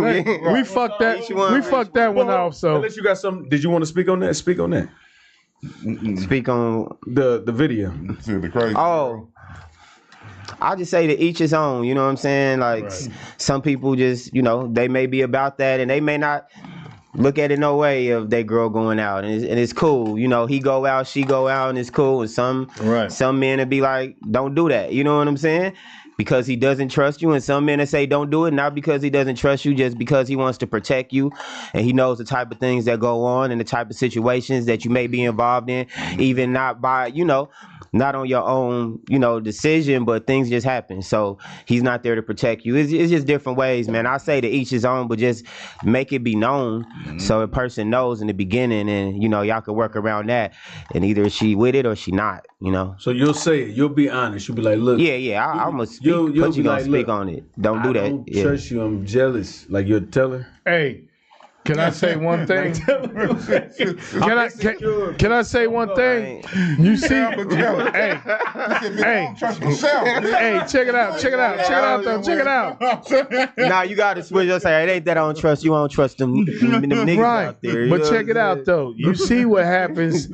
We fucked that. We fucked that one off. So unless you got something, did you want to speak on that? Speak on that. Speak on the video. The crazy. Oh. I'll just say to each his own, you know what I'm saying? Like, some people just, they may be about that and they may not look at it no way of their girl going out and it's cool. He go out, she go out and it's cool. And some men will be like, don't do that. You know what I'm saying? Because he doesn't trust you. And some men will say don't do it, not because he doesn't trust you, just because he wants to protect you. And he knows the type of things that go on and the type of situations that you may be involved in, even not by, not on your own, decision, but things just happen. So he's not there to protect you. It's just different ways, man. I say to each his own, but just make it be known so a person knows in the beginning and, y'all can work around that. And either she with it or she not, So you'll say it. You'll be honest. You'll be like, look. Yeah, I'm going to speak, but you're going to speak on it. Don't do that. I don't trust you. I'm jealous. Like, you'll tell her. Hey. Can I say one thing? Can I say one thing? You see, hey, check it out though, check it out. Now you got to switch up. Say it ain't that I don't trust you. I don't trust them niggas right. out there. But check it out though. You see what happens.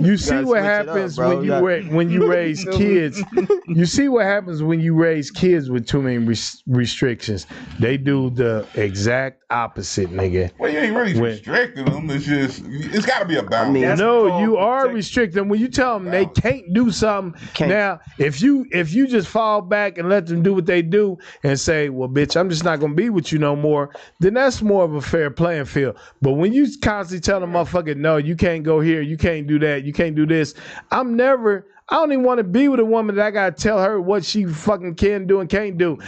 You see what happens when you raise kids. You see what happens when you raise kids with too many restrictions. They do the exact opposite, nigga. Well, you ain't really restricting them. It's got to be a balance. No, you are restricting. When you tell them they can't do something, now if you just fall back and let them do what they do and say, well, bitch, I'm just not gonna be with you no more, then that's more of a fair playing field. But when you constantly tell them, motherfucker, no, you can't go here, you can't do that, you can't do this. I don't even want to be with a woman that I gotta tell her what she fucking can do and can't do.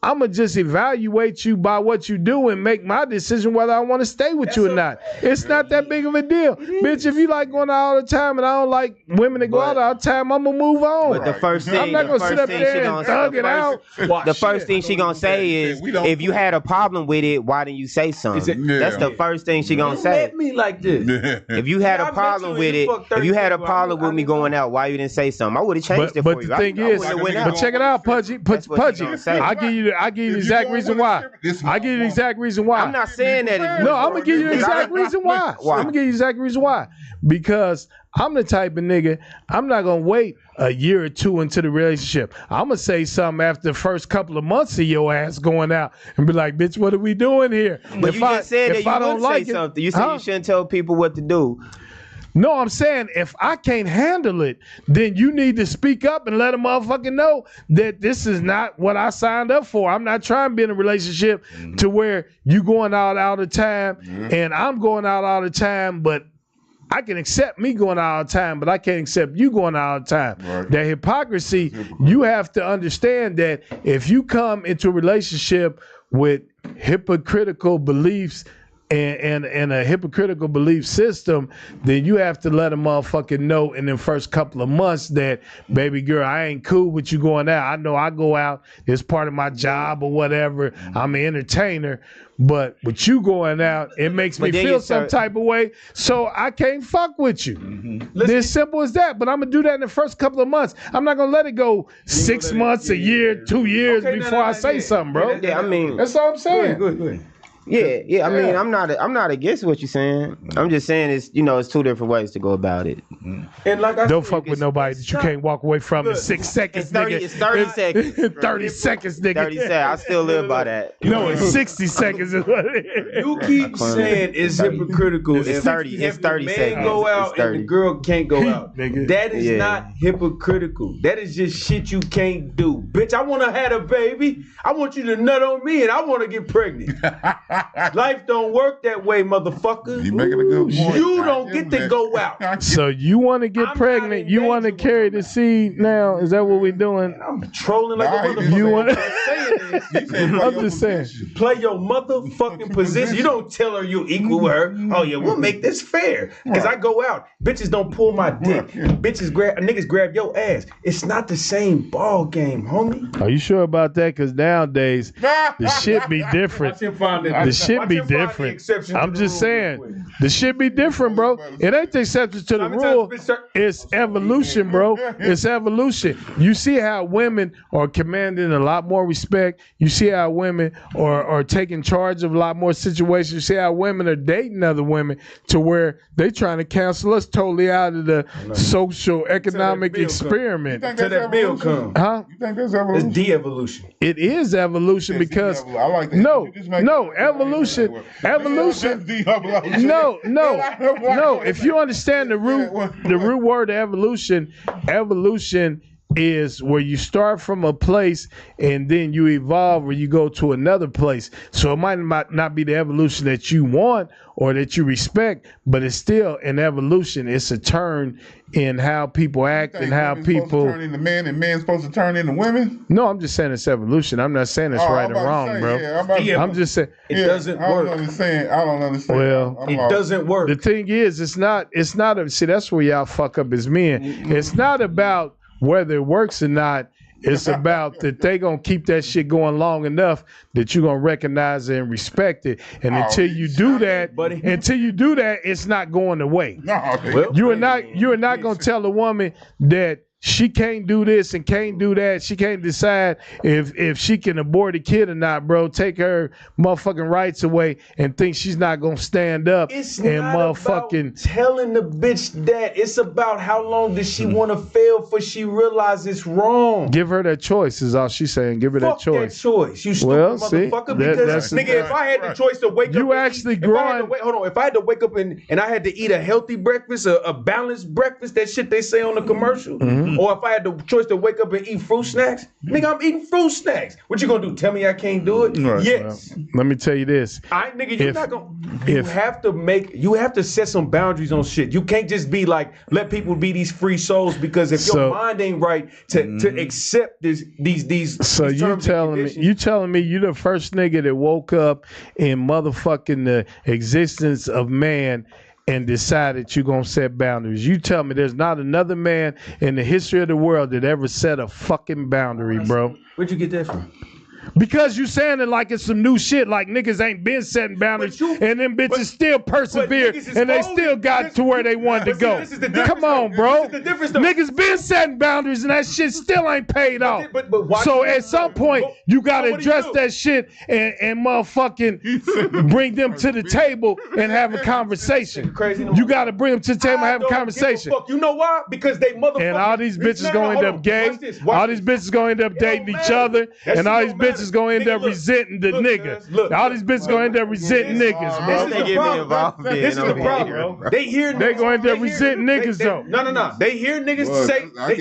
I'ma just evaluate you by what you do and make my decision whether I want to stay with you or not. It's not that big of a deal. Bitch, if you like going out all the time and I don't like women that go out all the time, I'm going to move on. But the first thing, I'm not going to sit up there and thug it out. The first thing she going to say is, if you had a problem with it, why didn't you say something? That's the first thing she going to say. Let me like this. If you had a problem with it, if you had a problem with me going out, why you didn't say something? I would have changed it for you. But the thing is, but check it out, Pudgy. I give you the exact reason why. I give you the exact reason why. I'm not saying that. No, I'm gonna give you the exact reason why. I'm gonna give you the exact reason why. Because I'm the type of nigga, I'm not gonna wait a year or two into the relationship. I'm gonna say something after the first couple of months of your ass going out and be like, bitch, what are we doing here? But you just said that you would say something. You said you shouldn't tell people what to do. No, I'm saying if I can't handle it, then you need to speak up and let a motherfucker know that this is not what I signed up for. I'm not trying to be in a relationship to where you going out all the time and I'm going out all the time, but I can accept me going out all the time, but I can't accept you going out all the time. Right. That hypocrisy, you have to understand that if you come into a relationship with hypocritical beliefs and a hypocritical belief system, then you have to let a motherfucker know in the first couple of months that, baby girl, I ain't cool with you going out. I know I go out, it's part of my job or whatever. I'm an entertainer. But with you going out, it makes me feel some type of way, so I can't fuck with you. It's simple as that. But I'm going to do that in the first couple of months. I'm not going to let it go 6 months, a year, 2 years before I say something, bro. Yeah, I mean, that's all I'm saying. Go ahead. Yeah. I mean, I'm not against what you're saying. I'm just saying it's two different ways to go about it. And like don't fuck with nobody that you can't walk away from in 6 seconds, nigga. It's 30 seconds. 30 seconds, nigga. 30 seconds. I still live by that. No, it's 60 seconds. Is what it is. You keep saying it's hypocritical. It's 30. It's 30 man seconds. Go out and the girl can't go out. That is not hypocritical. That is just shit you can't do. Bitch, I want to have a baby. I want you to nut on me and I want to get pregnant. Life don't work that way, motherfucker. You making a good point. You don't get to go out. So you want to get pregnant? You want to carry the seed now? Is that what we're doing? I'm trolling like a motherfucker. You want? I'm just saying. Play your motherfucking position. You don't tell her you're equal with her. Oh yeah, we'll make this fair. Because I go out, bitches don't pull my dick. Niggas grab your ass. It's not the same ball game, homie. Are you sure about that? Because nowadays the shit be different. The shit be different. I'm just saying, the shit be different, bro. It ain't the exception to the rule. It's evolution, bro. It's evolution. You see how women are commanding a lot more respect. You see how women are taking charge of a lot more situations. You see how women are dating other women to where they trying to cancel us totally out of the social economic experiment. Till that bill come. Huh? You think that's evolution? It's de-evolution. It is evolution because no, evolution. No. If you understand the root word evolution is where you start from a place and then you evolve or you go to another place. So it might not be the evolution that you want or that you respect, but it's still an evolution. It's a turn in how people act and how people turn into men and men's supposed to turn into women. No, I'm just saying it's evolution. I'm not saying it's right or wrong, bro. I'm just saying it doesn't work. I don't understand. Well, it doesn't work. The thing is, it's not see, that's where y'all fuck up as men. It's not about whether it works or not. It's about that they gonna keep that shit going long enough that you gonna recognize it and respect it. And until you do that, it's not going away. You are not gonna tell a woman that she can't do this and can't do that. She can't decide if she can abort a kid or not, bro. Take her motherfucking rights away and think she's not gonna stand up It's and not motherfucking about telling the bitch that. It's about how long does she want to fail before she realize it's wrong. give her that choice. Is all she's saying. Give her Fuck that choice. that choice. You stupid motherfucker. Because nigga, if I had the choice to wake up, you actually growing. If I had to wake up and I had to eat a healthy breakfast, a balanced breakfast, that shit they say on the commercial, or if I had the choice to wake up and eat fruit snacks, nigga, I'm eating fruit snacks. What you gonna do? Tell me I can't do it? Yes. Well, let me tell you this. Nigga, you're not gonna. You have to set some boundaries on shit. You can't just be like, let people be these free souls, because if your mind ain't right to accept these. So you telling me you the first nigga that woke up in motherfucking the existence of man and decided you're going to set boundaries. You tell me there's not another man in the history of the world that ever set a fucking boundary, bro. Where'd you get that from? Because you saying it like it's some new shit, like niggas ain't been setting boundaries, and them bitches still persevered, and they still got to where they wanted to go. Come on, bro. Niggas been setting boundaries, and that shit still ain't paid off. So at some point, you got to address that shit and motherfucking bring them to the table and have a conversation. You got to bring them to the table and have a conversation. You know why? Because they motherfucking. And all these bitches gonna end up gay. All these bitches gonna end up dating each other, and all these bitches gonna end up resenting the nigga. All these bitches gonna end up resenting niggas, bro. This is the problem, bro. They hear niggas. They gonna end up resenting niggas, though. No. They hear niggas say. They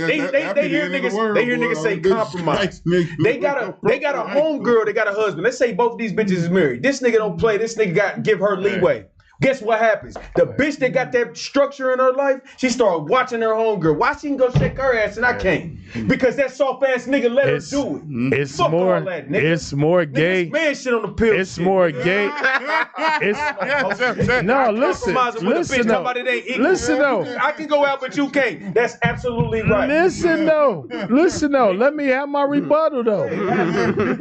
hear niggas say compromise. They got a homegirl. They got a husband. Let's say both of these bitches is married. This nigga don't play. This nigga got give her leeway. Guess what happens? The bitch that got that structure in her life, she started watching her homegirl. Why she can go shake her ass and I can't? Because that soft ass nigga let her do it. It's more gay. This man shit on the pill. It's more gay. No, listen though. I can go out, but you can't. That's absolutely right. Listen though. Let me have my rebuttal though.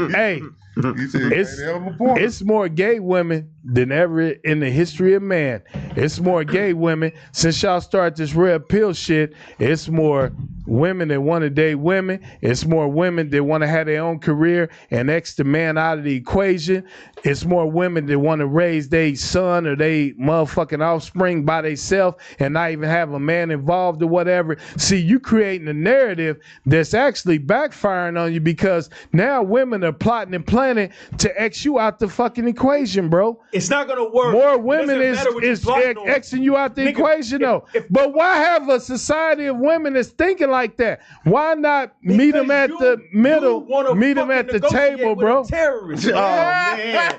Hey. It's more gay women than ever in the history of man. It's more gay women. Since y'all started this red pill shit, it's more women that want to date women. It's more women that want to have their own career and X the man out of the equation. It's more women that want to raise their son or their motherfucking offspring by themselves and not even have a man involved or whatever. See, you creating a narrative that's actually backfiring on you, because now women are plotting and planning to X you out the fucking equation, bro. It's not gonna work. More women is Xing you out the equation, though. But why have a society of women that's thinking like that? Why not meet them at the middle, meet them at the table, bro? Terrorists. Oh man.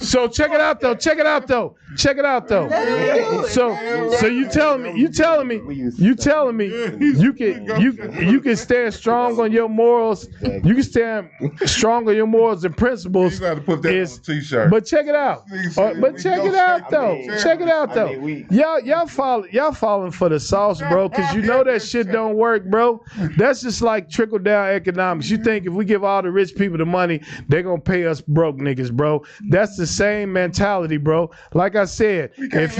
So check it out though. So you telling me you can stand strong on your morals. You can stand strong on your morals and principles. You got to put that on a t-shirt. But check it out. Check it out though. Y'all falling for the sauce, bro, because you know that shit don't work, bro. That's just like trickle down economics. You think if we give all the rich people the money, they're gonna pay us broke niggas, bro. That's the same mentality, bro. Like I said, if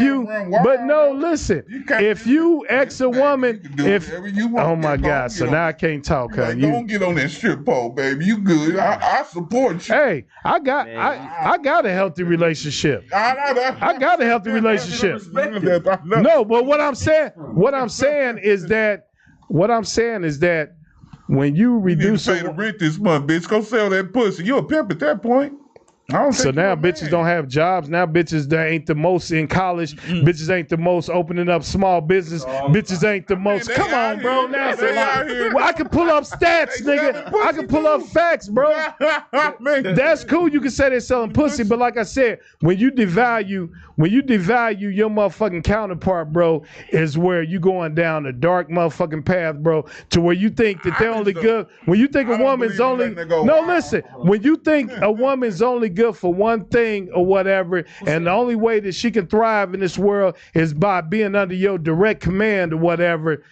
you ex a woman, oh my God, so now I can't talk, huh? You don't get on that strip pole, baby. You good. I support you. Hey, I got a healthy relationship. I got a healthy relationship. No, but what I'm saying is that when you reduce pay the rent this month, bitch, go sell that pussy. You a pimp at that point. So now bitches don't have jobs. Now bitches that ain't the most in college. Bitches ain't the most opening up small business. Bitches ain't the most. Come on, bro. Now it's a lot. Well, I can pull up stats, nigga. I can pull up facts, bro. That's cool. You can say they're selling pussy, but like I said, when you devalue your motherfucking counterpart, bro, is where you going down a dark motherfucking path, bro, to where you think that they're only good. When you think a woman's only when you think a woman's only good for one thing or whatever, and the only way that she can thrive in this world is by being under your direct command or whatever,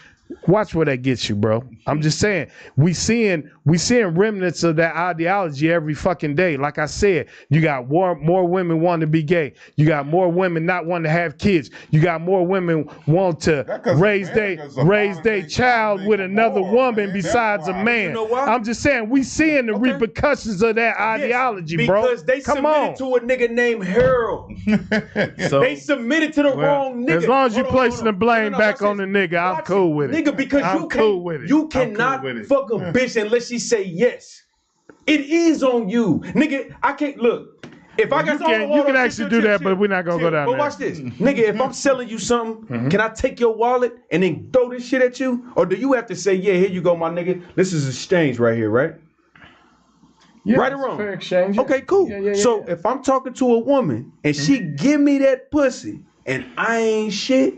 Watch where that gets you, bro. I'm just saying, we seeing remnants of that ideology every fucking day. Like I said, you got more women wanting to be gay. You got more women not wanting to have kids. You got more women want to raise their child with another woman besides a man. You know why? I'm just saying, we seeing the repercussions of that ideology, bro. Because they submitted to a nigga named Harold. They submitted to the wrong nigga. As long as you placing the blame back on the nigga, I'm cool with it. Nigga, because you cannot fuck a bitch unless she say yes. It is on you. Nigga, I can't look. If I got you can actually do that, but we're not gonna go down there. But watch this. Nigga, if I'm selling you something, can I take your wallet and then throw this shit at you? Or do you have to say, yeah, here you go, my nigga. This is exchange right here, right? Yeah, right or wrong? Fair exchange. Okay, cool. So if I'm talking to a woman and she give me that pussy and I ain't shit,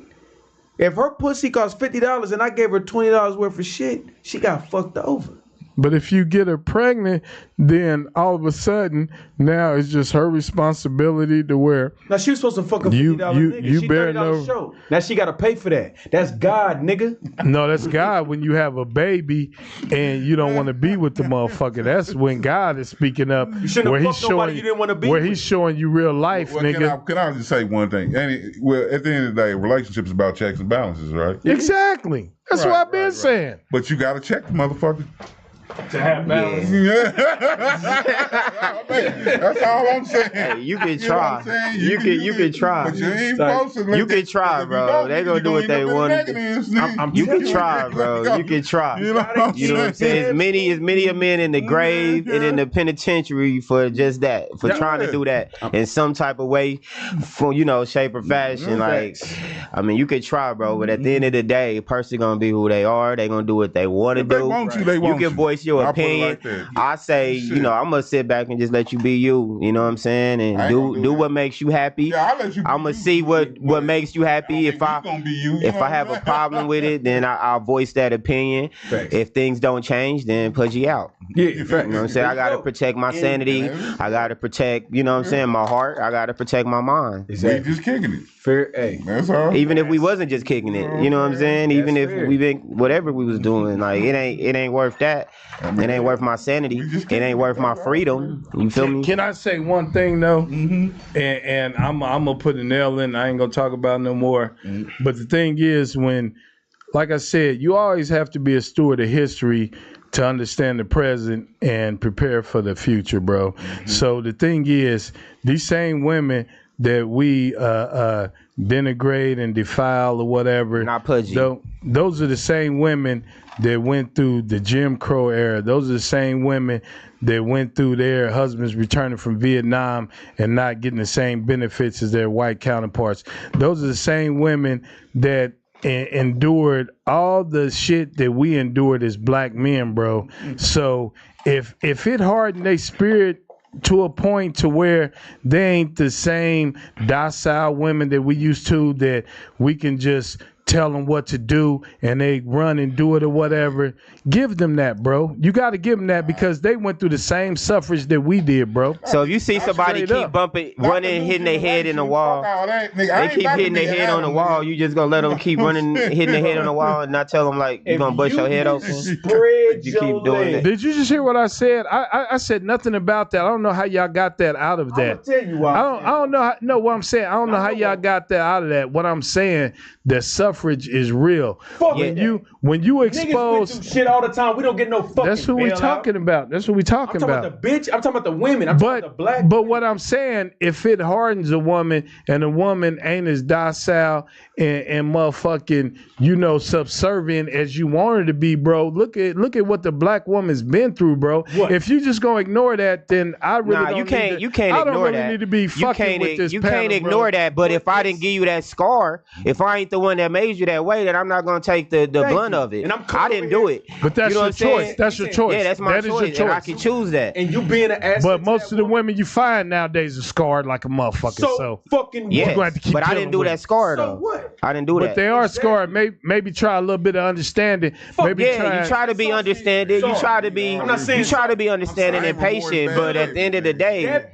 if her pussy costs $50 and I gave her $20 worth of shit, she got fucked over. But if you get her pregnant, then all of a sudden, now it's just her responsibility to wear. Now she was supposed to fuck a $50 nigga. You she better $30 know. show. Now she got to pay for that. That's God, nigga. No, that's God when you have a baby and you don't want to be with the motherfucker. That's when God is speaking up. You shouldn't where have he's fucked nobody showing you didn't want to be where with. he's showing you real life, nigga. Can I just say one thing? At the end of the day, relationships about checks and balances, right? Exactly. That's what I've been saying. But you got to check the motherfucker. To have balance. That's all I'm saying. Hey, you can know what try. I'm saying? You can try. But you ain't supposed to. You can try, bro. They gonna do what they want. You can try, bro. You can try. You know what I'm saying? As many of men in the grave and in the penitentiary for just that, for trying to do that in some type of way, for shape or fashion. Like, I mean, you can try, bro. But at the end of the day, a person gonna be who they are. They gonna do what they want to do. They want you. They want you can voice your opinion. I say, I'm gonna sit back and just let you be you. You know what I'm saying? And do what makes you happy. I'm gonna see what makes you happy. If I have a problem with it, then I'll voice that opinion. If things don't change, then PUDGT out. Yeah, you know what I'm saying? I gotta protect my sanity. I gotta protect, my heart. I gotta protect my mind. Exactly. We just kicking it. Fair, hey. That's all. Even if we wasn't just kicking it, you know what I'm saying? Even if we been whatever we was doing, like it ain't worth that. It ain't worth my sanity. It ain't worth my freedom. You feel me? Can I say one thing though? And I'm gonna put a nail in. I ain't gonna talk about it no more. But the thing is, like I said, you always have to be a steward of history to understand the present and prepare for the future, bro. So the thing is, these same women that we denigrate and defile or whatever, not PUDGT. Those are the same women that went through the Jim Crow era. Those are the same women that went through their husbands returning from Vietnam and not getting the same benefits as their white counterparts. Those are the same women that endured all the shit that we endured as black men, bro. So if it hardened their spirit to a point to where they ain't the same docile women that we used to, that we can just tell them what to do and they run and do it or whatever, give them that, bro. You got to give them that because they went through the same suffrage that we did, bro. So if you see somebody keep running, hitting their head in the wall, they keep hitting their head on the wall, you just gonna let them keep running, hitting their head on the wall and not tell them like you gonna bust your head open? You keep doing that. Did you just hear what I said? I said nothing about that. I don't know how y'all got that out of that. I'm gonna tell you why. I don't know. No, what I'm saying, I don't know how y'all got that out of that. What I'm saying, that suffrage is real. When you expose niggas shit all the time, we don't get no fucking. That's what we talking about. That's what we talking about. I'm talking about the bitch. I'm talking about the women. I'm talking about the black. But what I'm saying, if it hardens a woman and a woman ain't as docile and motherfucking, subservient as you want her to be, bro. Look at what the black woman's been through, bro. What? If you just gonna ignore that, then I really you can't ignore that. Need to be fucking with this. You can't ignore that. But if I didn't give you that scar, if I ain't the one that made you that way, then I'm not gonna take the blunt of it. And I didn't do it. But that's your choice. That's your choice. Yeah, that's my choice. And I can choose that. And you being an ass. But most of the women you find nowadays are scarred like a motherfucker. So fucking yes. But I didn't do that scar though. So what? I didn't do that. But they are scarred. Maybe try a little bit of understanding. You try to be understanding. You try to be. You try to be understanding and patient. But at the end of the day,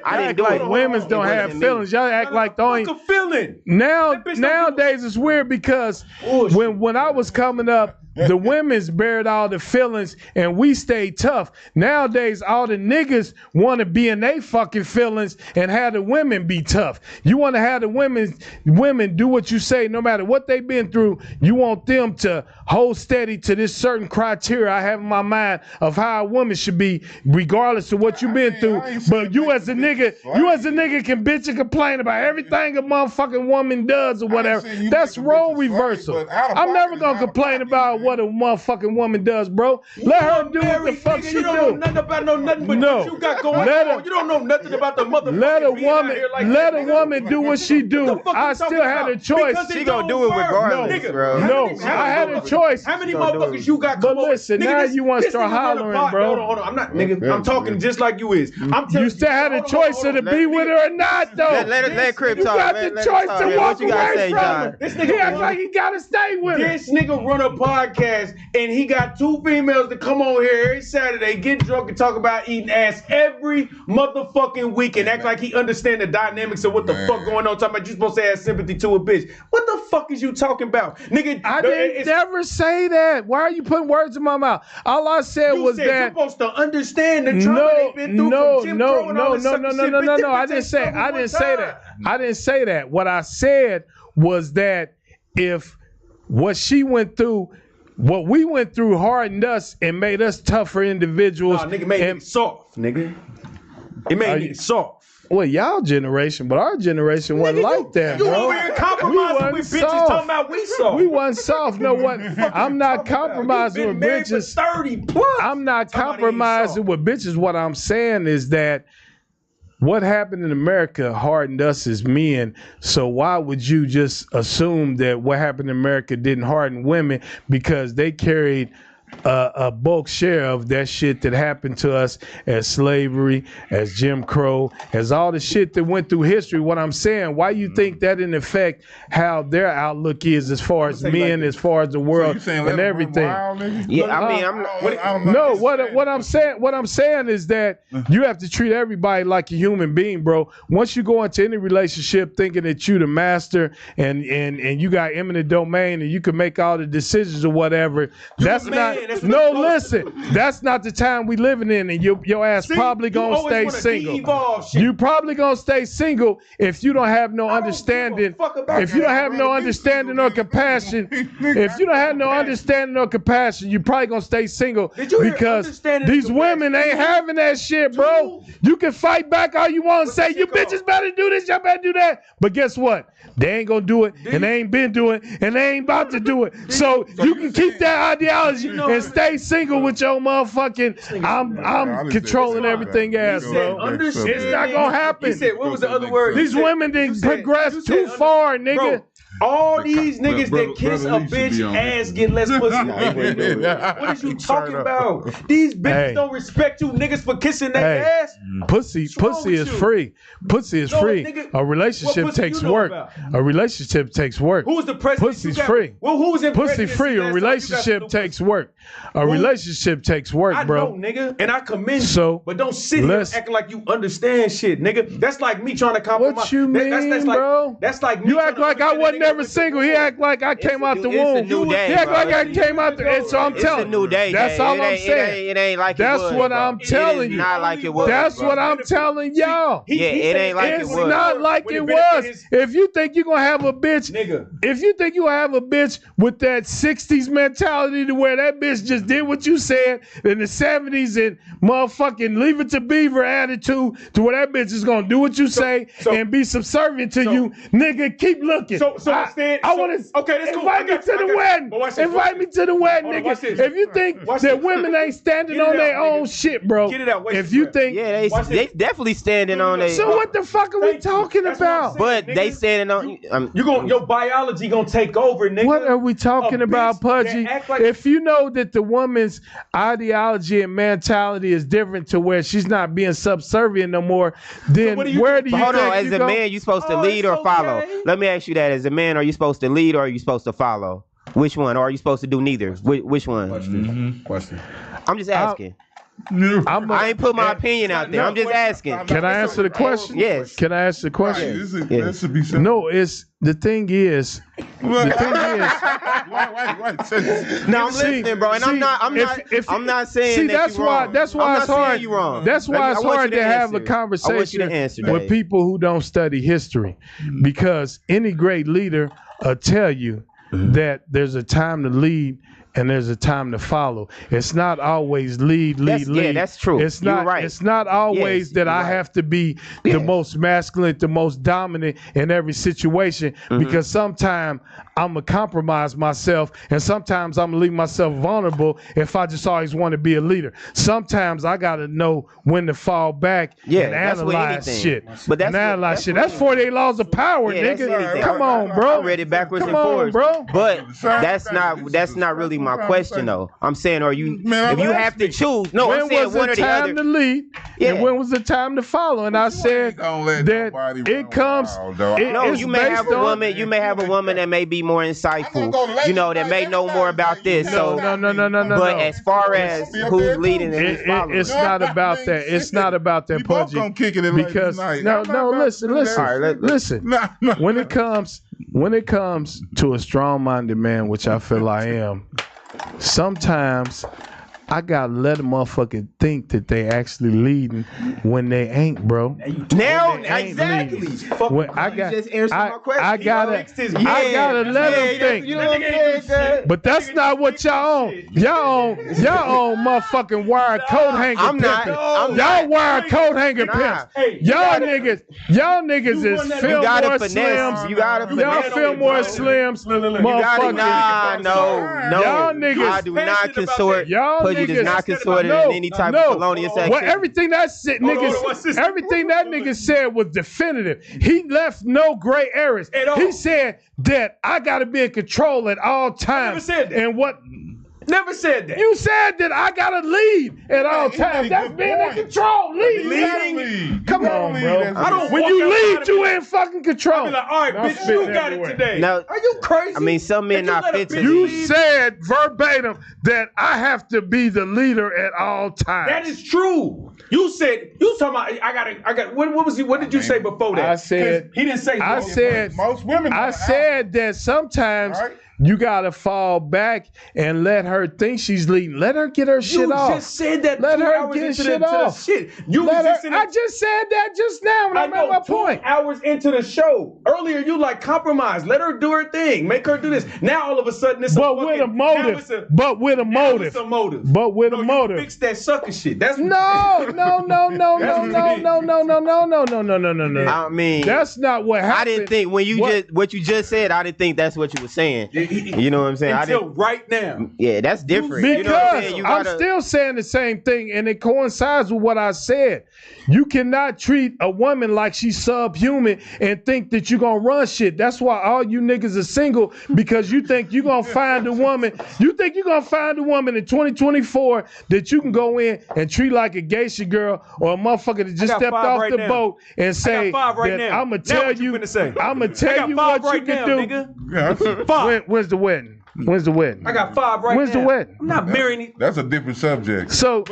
I didn't do it. Women don't have feelings. Y'all act like they ain't feeling. Nowadays it's weird because because when I was coming up, the women's buried all the feelings and we stayed tough. Nowadays, all the niggas want to be in their fucking feelings and have the women be tough. You want to have the women do what you say no matter what they've been through. You want them to hold steady to this certain criteria I have in my mind of how a woman should be regardless of what you've been through. But you as a nigga can bitch and complain about everything a motherfucking woman does or whatever. That's role reversal. I'm never going to complain about what a motherfucking woman does, bro. Let her do what the fuck she do. You don't know nothing about nothing but what you got going on. You don't know nothing about the motherfucker. Let a woman do what she do. I still had a choice. She gonna do it regardless, bro. No, I had a choice. How many motherfuckers you got? But listen, now you want to start hollering, bro. Hold on. I'm not, nigga. I'm talking just like you is. You still had a choice of to be with her or not, though. Let Crip talk. You got the choice to walk away from her. This He acts like he gotta stay with her. This nigga run a podcast and he got 2 females that come on here every Saturday, get drunk and talk about eating ass every motherfucking week and act like he understand the dynamics of what the fuck going on. Talking about you supposed to have sympathy to a bitch. What the fuck is you talking about? Nigga, I didn't never say that. Why are you putting words in my mouth? All I said was that you're supposed to understand the trauma they've been through from Jim Crow and all this sucker shit. No. I didn't say that. I didn't say that. What I said was that if what she went through, what we went through hardened us and made us tougher individuals. Nah, nigga made it soft, nigga. It made it soft. Well, y'all generation, but our generation wasn't like that, you bro. over here compromising with bitches talking about we soft. We wasn't soft. No, what? I'm not compromising with bitches. 30 plus. I'm not compromising with bitches. What I'm saying is that what happened in America hardened us as men. So why would you just assume that what happened in America didn't harden women because they carried a bulk share of that shit that happened to us as slavery, as Jim Crow, as all the shit that went through history? What I'm saying, why you think that didn't affect how their outlook is as far as men, as far as the world and everything? What I'm saying is that you have to treat everybody like a human being, bro. Once you go into any relationship thinking that you the master and you got eminent domain and you can make all the decisions or whatever, that's not. Listen, that's not the time we living in, and your ass probably gonna stay single. You probably gonna stay single if you don't have no understanding. If you don't have no understanding or compassion, you probably gonna stay single because these women ain't having that shit, bro. You can fight back all you want and say you bitches better do this, y'all better do that, but guess what? They ain't gonna do it, and they ain't been doing it, and they ain't about to do it. So you can keep that ideology and stay single with your motherfucking I'm controlling everything ass, bro. It's not gonna happen. He said, what was the other word? These women didn't progress too far, nigga. Bro, all these niggas that kiss a bitch ass get less pussy. What is you talking about? These bitches don't respect you niggas for kissing their ass. Pussy is free. Pussy is free. A relationship takes work. A relationship takes work. Who's the president? Pussy's free. Well, who's in pussy free? A relationship takes work. A relationship takes work, bro. I know, nigga, and I commend you. But don't sit here acting like you understand shit, nigga. That's like me trying to compromise. What you mean, bro? That's like you act like I wasn't never single. He act like I came out the womb. He act like I came out the. And so I'm telling you. That's all I'm saying. It ain't like it was. That's what I'm telling you. Not like it was. That's what I'm telling y'all. Yeah, it ain't like it was. It's not like it was. If you think you're gonna have a bitch, if you think you have a bitch with that 60s mentality to where that bitch just did what you said in the 70s and motherfucking leave it to Beaver attitude to where that bitch is gonna do what you say and be subservient to you, nigga, keep looking. I want to invite me to the wedding. Invite me to the wedding, nigga. If you think that women ain't standing on their own shit, bro. If you think they definitely standing on their. So what the fuck are we talking about? But they standing on. Your biology gonna take over, nigga. What are we talking about, Pudgy? If you know that the woman's ideology and mentality is different to where she's not being subservient no more, then where do you Hold on, think as a man, you supposed to lead or follow? Let me ask you that. As a man, are you supposed to lead or are you supposed to follow? Which one? Or are you supposed to do neither? Which one? Question. I'm just asking. I ain't put my opinion out there. I'm just asking. Can I answer the question? Yes. Can I answer the question? That should be simple. No, the thing is. Wait. No, I'm listening, bro, and I'm not saying See, that you're wrong. That's why it's hard. You're wrong. That's why it's hard to have a conversation with people who don't study history, because any great leader will tell you that there's a time to lead and there's a time to follow. It's not always lead. Yeah, that's true. It's not. Right. It's not always that I have to be the most masculine, the most dominant in every situation. Because sometimes I'm gonna compromise myself, and sometimes I'm gonna leave myself vulnerable if I just always want to be a leader. Sometimes I gotta know when to fall back and analyze shit. But that's 48 laws of power, nigga. Come on, bro. I read it backwards and forwards, bro. But that's not really my question, though. I'm saying, if you have to choose, no, I'm saying one or the other. When was the time to lead, and when was the time to follow? And I said that it comes. No, you may have a woman. You may have a woman that may be more insightful. That may know more about this. No. But as far as who's leading and who's following, it's not about that. It's not about that, Pudgy. Because no, listen. All right, listen. When it comes to a strong-minded man, which I feel I am, sometimes I gotta let a motherfucker think that they actually leading when they ain't, bro. Now, exactly. When I gotta let them think. You know what I'm saying? But that's not what y'all own. Y'all own motherfucking wire coat hanger. I'm not. Y'all wire coat hanger pimps. Y'all niggas is Fillmore Slims. Y'all Fillmore Slims. Motherfucker. Y'all niggas. I do not consort. Pudgy does not consort in any type of felonious activity. Well, everything that nigga said was definitive. He left no gray areas. He said that I gotta be in control at all times. I never said that. And what? Never said that. You said that I gotta lead at all times. That's being in control. Leading. Come on, bro. When you lead, you in fucking control. I'll be like, all right, bitch, you got it today. Now, are you crazy? I mean, some men not fit to You lead. said verbatim that I have to be the leader at all times. That is true. You talking about I got what did you say before that? I said he didn't say most women. I said that sometimes you gotta fall back and let her think she's leading. Let her get her shit off. You just said that. Let her get shit off. I just said that just now when I made my point. 2 hours into the show. Earlier you compromise. Let her do her thing. Make her do this. Now all of a sudden it's with a motive. But with a motive. You fix that sucker shit. That's No. I mean, that's not what happened. I didn't think when what you just said. I didn't think that's what you were saying. You know what I'm saying? Until right now. Yeah, that's different. Because you know what I'm saying? I'm still saying the same thing, and it coincides with what I said. You cannot treat a woman like she's subhuman and think that you're gonna run shit. That's why all you niggas are single, because you think you're gonna find a woman. You think you're gonna find a woman in 2024 that you can go in and treat like a geisha girl or a motherfucker that just stepped off the boat and say that I'm gonna tell you what you can do. When's the wedding? When's the wedding? I got 5 right now. When's the wedding? I'm not marrying you. That's a different subject. So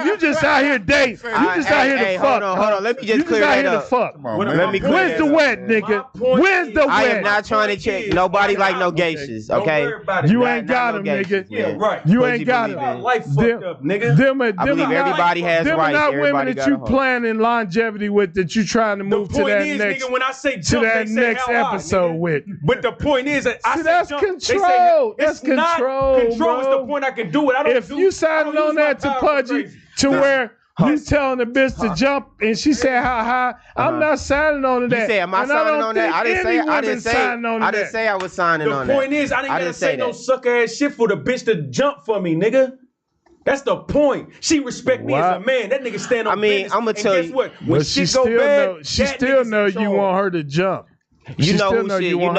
you just out here dating. You just out here to fuck. Hold on. Let me just clear that up. When's the wedding, nigga? When's the wedding? I am not trying to check nobody like no geishas, okay? You ain't got them, nigga. Yeah, right. You ain't got them. Life fucked up, nigga. I believe everybody has rights. Them are not women that you plan. planning longevity with, that you trying to move to that next. Nigga, when I say jump, to that next episode with. But the point is that I say that's jump, control. That's control. Control is the point I can do it. If you signing on that to Pudgy to where you telling the bitch to jump and she said how high, I'm not signing on to that. You say, am I signing on that? I didn't say I was signing on that. The point is, I didn't gotta say no sucker ass shit for the bitch to jump for me, nigga. That's the point. She respect me as a man. That nigga stand on business. I'm gonna tell you. What? When she still know you want her to jump. You know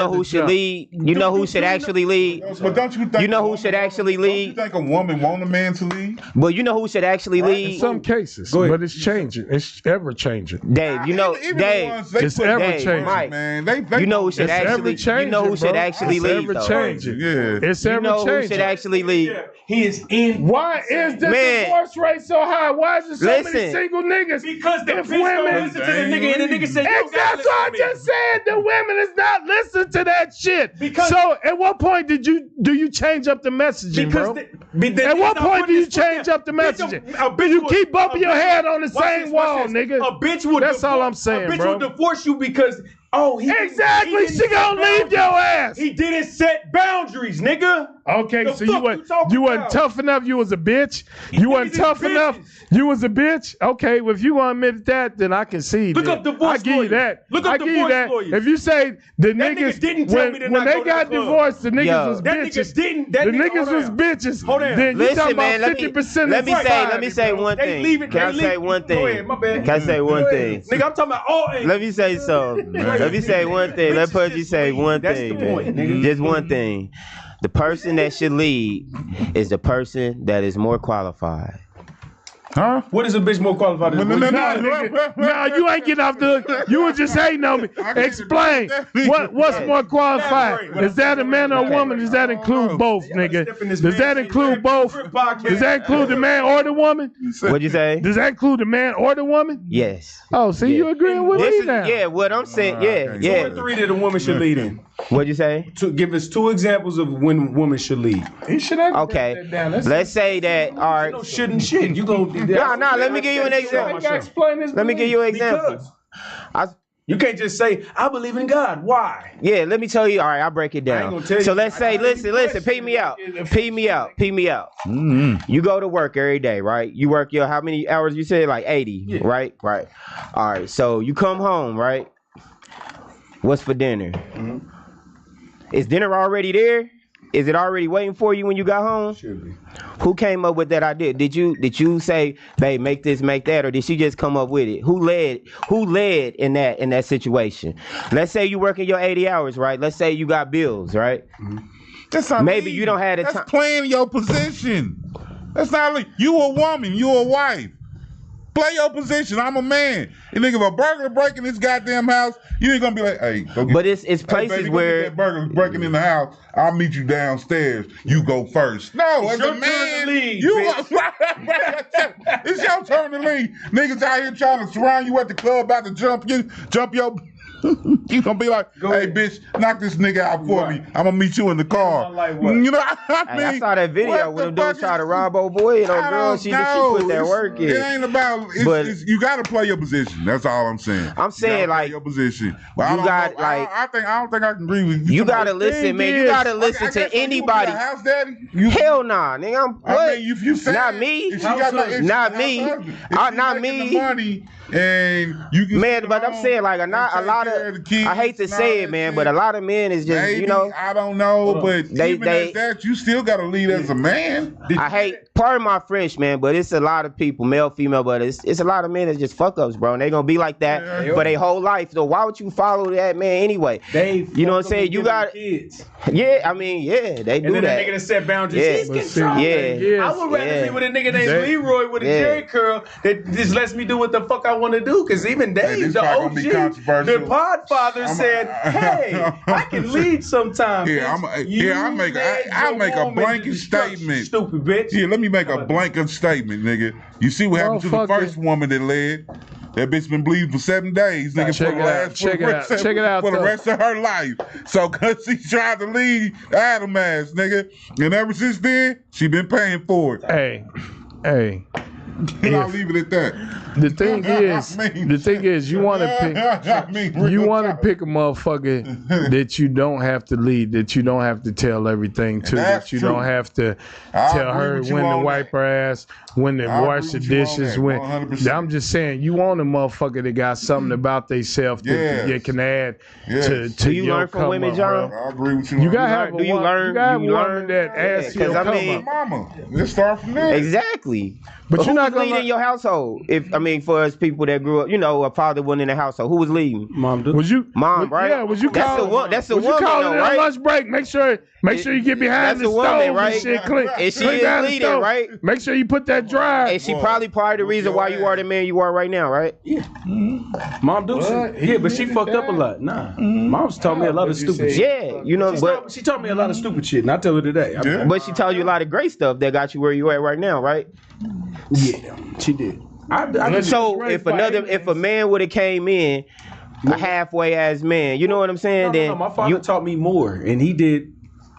who should lead. You know who should actually lead. But don't you think? You know who should actually lead. Don't you think a woman want a man to lead? Well, you know who should actually lead. In some cases, but it's changing. It's ever changing. Dave, you know, Dave, it's ever changing, man. You know who should actually. You know who should actually lead. It's ever changing. Yeah, it's ever changing. You know who should actually lead. He is in. Why is the divorce rate so high? Why is there so many single niggas? Because the if bitch women don't listen to the nigga, and the nigga say, that's what I just said. The women is not listening to that shit. Because so, at what point do you change up the messaging, bro? At what point do you change up the messaging? You keep bumping your head on the same wall, nigga. A bitch would. That's all I'm saying, bro. A bitch bro. would divorce you because. Exactly. She gonna leave your ass. He didn't set boundaries, nigga. Okay, so you wasn't tough enough. You was a bitch. You wasn't tough enough. You was a bitch. Okay, well, if you want to admit that, then I can see. Look up divorce. I give you that. Look up divorce lawyers. If you say the niggas didn't tell me to when not they go to got the club. divorced, the niggas was bitches. The niggas was bitches. Then you talking about 50%. Let me say one thing. Can I say one thing? Go ahead, my bad. Can I say one thing? Nigga, I'm talking about all. Let me say something. Let me say one thing. Let Pudgy say one thing. That's the point, nigga. Just one thing. The person that should lead is the person that is more qualified. Huh? What is a bitch more qualified than? No, you ain't getting off the. You were just hating on me. Explain. What's more qualified? Is that a man or a woman? Does that include both, nigga? Does that include both? Does that include the man or the woman? What'd you say? Does that include the man or the woman? Yes. Oh, see, you agreeing with me now? Yeah, what I'm saying. Yeah. 2 or 3 that a woman should lead in. What'd you say? Give us 2 examples of when women should lead. Okay. Let's say that. All right. No shouldn't shit. You go. No. Let me give you an example. Let me give you an example. You can't just say, I believe in God. Why? Yeah, let me tell you. All right, I'll break it down. So let's say, listen, pee me out. You go to work every day, right? You work your, how many hours you said? Like 80, right? Right. All right, so you come home, right? What's for dinner? Is dinner already there? Is it already waiting for you when you got home? Should be. Who came up with that idea? Did you say, babe, make this, make that, or did she just come up with it? Who led in that situation? Let's say you working your 80 hours, right? Let's say you got bills, right? Maybe you don't have the time. That's playing your position. That's not like you a woman, you a wife. Play your position. I'm a man. You think if a burglar breaking this goddamn house, you ain't gonna be like, hey, go get. But it's places baby, where that burglar breaking in the house. I'll meet you downstairs. You go first. No, as a man, it's your turn to lead. Niggas out here trying to surround you at the club, about to jump your. You gonna be like, hey, bitch, knock this nigga out for me. I'm gonna meet you in the car. You know what I mean? I saw that video when them dudes tried to rob old boy and old girl. She put that work in. It ain't about. You gotta play your position. That's all I'm saying. I'm saying like your position. Well, you got like. I don't think I can agree with you. You gotta listen, man. You gotta listen to anybody. House daddy? Hell nah, nigga. I'm what? I mean, if you say not me. Not me. Not me. Money and you can. Man, but I'm saying like a lot of. I hate to say it, man, but a lot of men is just, maybe, you know. I don't know, but even at that, you still got to lead as a man. I hate, pardon my French, man, but it's a lot of people, male, female, but it's a lot of men that just fuck ups, bro, and they gonna be like that for their whole life. So why would you follow that man anyway? You know what I'm saying? You got kids. Yeah, I mean, yeah, they do and then that. Nigga that set boundaries. Yeah. I would rather be with a nigga named Leroy with a Jerry curl that just lets me do what the fuck I want to do. Cause even Dave, the OG, the Podfather said, "Hey, I can lead sometimes." I'll make a blanket statement. Stupid bitch. Yeah, let me make a blanket statement, nigga. You see what happened to the first woman that led? That bitch been bleeding for 7 days, nigga. Check it out. For the rest of her life. So, cause she tried to lead Adam ass, nigga, and ever since then, she been paying for it. Hey. I'll leave it at that. The thing is, you want to pick, pick a motherfucker that you don't have to lead, that you don't have to tell everything to, that you don't have to tell her when to wipe her ass, when they I wash agree the with you on dishes. that, When 100%. I'm just saying, you want a motherfucker that got something about themselves that you can add to Do you your learn from come women, up, John? bro. I agree with you. You on gotta that. have a woman. You gotta have a woman that asks you to come up. Mama, let's start from there. Exactly. But But you're who not was gonna leading your household? For us people that grew up, a father wasn't in the household. Who was leading? Mom, Was you? Mom, right? Yeah. Was you calling? That's a was woman, you calling though, it right? on lunch break? Make sure you get behind That's the a woman, stove right? and shit. Clean. And she clean is behind the leading, stove. right? Make sure you put that dry. And she probably part of the reason why you are the man you are right now, right? Mom do shit. Yeah, but she fucked up a lot. Nah. Mom's taught me a lot of stupid shit. Yeah, but she taught me a lot of stupid shit, and I tell her today. But she taught you a lot of great stuff that got you where you at right now, right? Yeah, she did. So if a man would have came in a halfway ass man, you know what I'm saying? No, my father taught me more, and he did.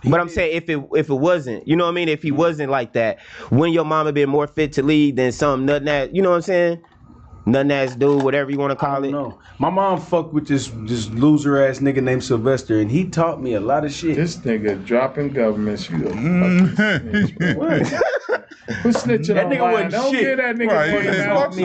But I'm saying if it wasn't, you know what I mean? If he wasn't like that, wouldn't your mama been more fit to lead than some nothing ass, you know what I'm saying? Nothing ass dude, whatever you want to call it. No, my mom fucked with this loser ass nigga named Sylvester, and he taught me a lot of shit. This nigga dropping governments. You Who's snitching That on nigga mine? wasn't Don't shit. get that nigga Right, fucking he out. fucks the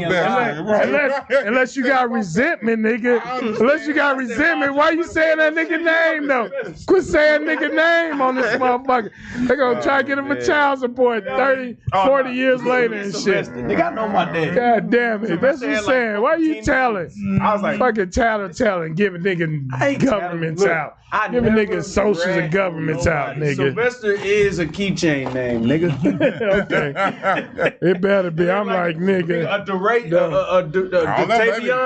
best. Unless you got resentment, nigga. Unless you got resentment, why you saying that nigga name though? Quit saying nigga name on this motherfucker. They gonna try to get him a child support 30, 40 years later and shit. Nigga, I know my dad. God damn it. That's what I'm saying. Why you telling? I was like, fucking telling, giving nigga governments out. Giving niggas socials and governments out, nigga. Sylvester is a keychain name, nigga. Okay. It better be. I'm like, nigga.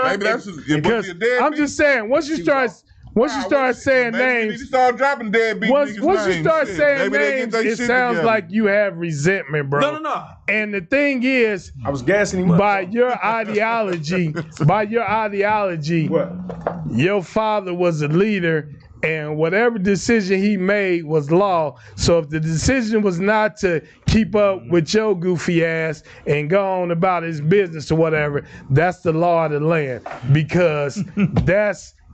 Maybe that's Because I'm just saying, once you start saying names, you start dropping deadbeat once niggas' you start names. saying Maybe they get names, their it shit sounds together. like you have resentment, bro. No. And the thing is, I was gassing him up. by your ideology, your father was a leader, and whatever decision he made was law. So if the decision was not to keep up with your goofy ass and go on about his business or whatever, that's the law of the land, because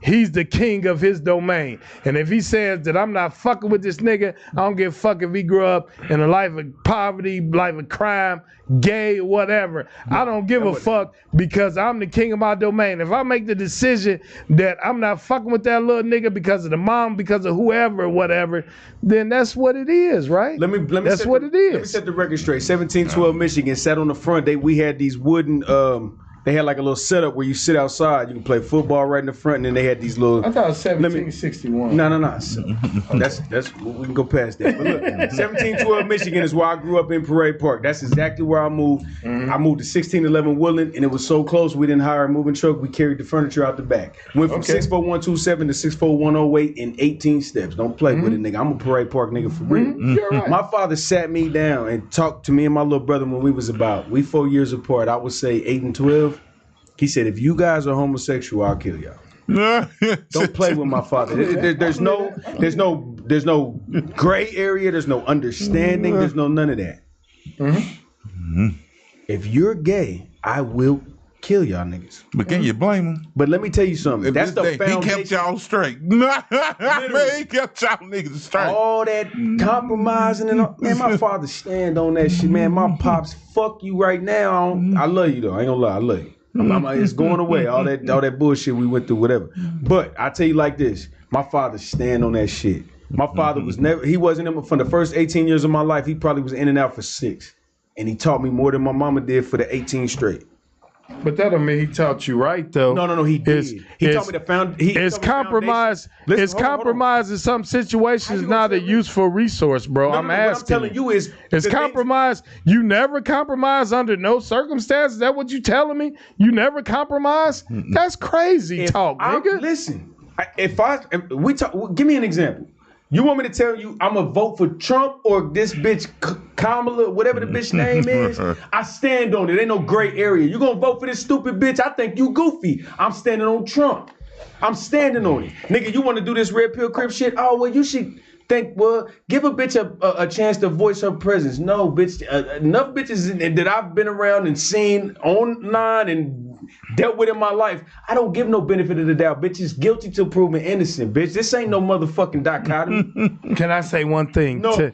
he's the king of his domain. And if he says that I'm not fucking with this nigga, I don't give a fuck if he grew up in a life of poverty, life of crime, gay, whatever. I don't give a fuck, because I'm the king of my domain. If I make the decision that I'm not fucking with that little nigga because of the mom, because of whoever, whatever, then that's what it is, right? That's what it is. Let me set the record straight. 1712 Michigan sat on the front. We had these wooden they had like a little setup where you sit outside. You can play football right in the front, and then they had these little. I thought it was 1761. No. That's we can go past that. But look, 1712 Michigan is where I grew up in Parade Park. That's exactly where I moved. I moved to 1611 Woodland, and it was so close we didn't hire a moving truck. We carried the furniture out the back. Went from 64127 to 64108 in 18 steps. Don't play with it, nigga. I'm a Parade Park nigga for real. Right. My father sat me down and talked to me and my little brother when we 4 years apart. I would say 8 and 12. He said, if you guys are homosexual, I'll kill y'all. Don't play with my father. There's no gray area. There's no understanding. There's no none of that. If you're gay, I will kill y'all niggas. But can you blame him? But let me tell you something. That's the foundation. He kept y'all straight. Man, he kept y'all niggas straight. All that compromising and all. Man, my father stand on that shit. Man, my pops, fuck you right now. I love you though. I ain't gonna lie. I love you. It's going away. All that bullshit we went through, whatever. But I tell you like this, my father stand on that shit. My father wasn't in for the first 18 years of my life. He probably was in and out for 6, and he taught me more than my mama did for the 18 straight. But that don't mean he taught you right though. No, he did. He taught me the foundation. It's compromise. It's compromise in some situations not a useful resource, bro. I'm asking. What I'm telling you is it's compromise. You never compromise under no circumstances. Is that what you telling me? You never compromise? That's crazy talk, nigga. Listen, give me an example. You want me to tell you I'm gonna vote for Trump or this bitch Kamala, whatever the bitch name is? I stand on it. Ain't no gray area. You gonna vote for this stupid bitch? I think you goofy. I'm standing on Trump. I'm standing on it. Nigga, you want to do this red pill crib shit? Oh, well, you should Give a bitch a chance to voice her presence. No, bitch. Enough bitches that I've been around and seen online and dealt with in my life, I don't give no benefit of the doubt. Bitches guilty till proven innocent, bitch. This ain't no motherfucking dichotomy. Can I say one thing to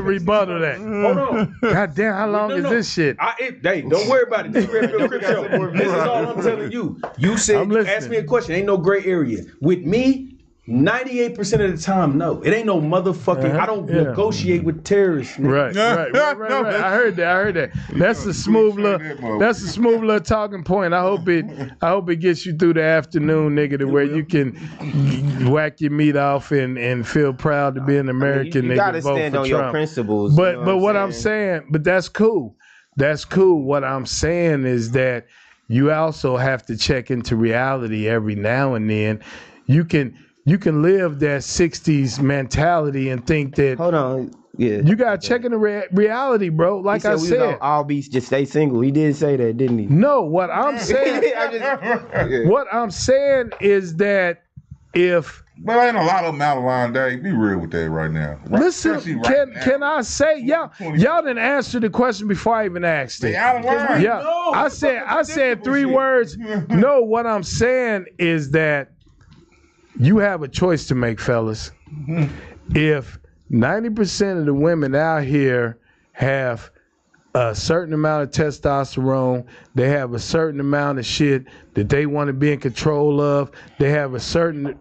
rebuttal that? Hold on. God damn, how long is this shit? Hey, don't worry about it. This is all I'm telling you. You said, you asked me a question. Ain't no gray area. With me, 98% of the time, no. It ain't no motherfucking. I don't negotiate with terrorists. Right. I heard that. That's a smooth little talking point. I hope it gets you through the afternoon, nigga, to where you can whack your meat off and feel proud to be an American. You gotta stand on your principles. But what I'm saying, but that's cool. That's cool. What I'm saying is that you also have to check into reality every now and then. You can live that 60s mentality and think that. Hold on. Yeah. You got to check into reality, bro. Like I said. All beats just stay single. He did say that, didn't he? No, what I'm saying. What I'm saying is that if. But ain't a lot of them out of line, Dave. Be real with that right now. Listen, can I say, y'all didn't answer the question before I even asked it. They out of line. Yeah, no, I said 3 words. No, what I'm saying is that you have a choice to make, fellas. If 90% of the women out here have a certain amount of testosterone, they have a certain amount of shit that they want to be in control of, they have a certain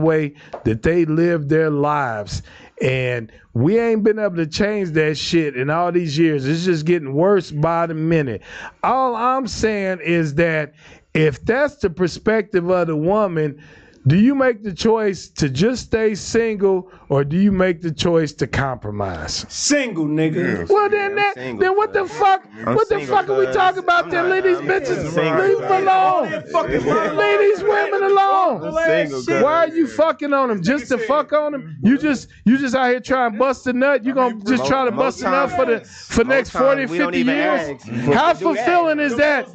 way that they live their lives, and we ain't been able to change that shit in all these years. It's just getting worse by the minute. All I'm saying is that if that's the perspective of the woman, do you make the choice to just stay single, or do you make the choice to compromise? Single, nigga. Well, then what the fuck? What the fuck are we talking about? Then leave these bitches alone. Leave these women alone. Why are you fucking on them? Just to fuck on them? You just out here trying to bust a nut? You gonna just try to bust a nut for next 40, 50 years? How fulfilling is that?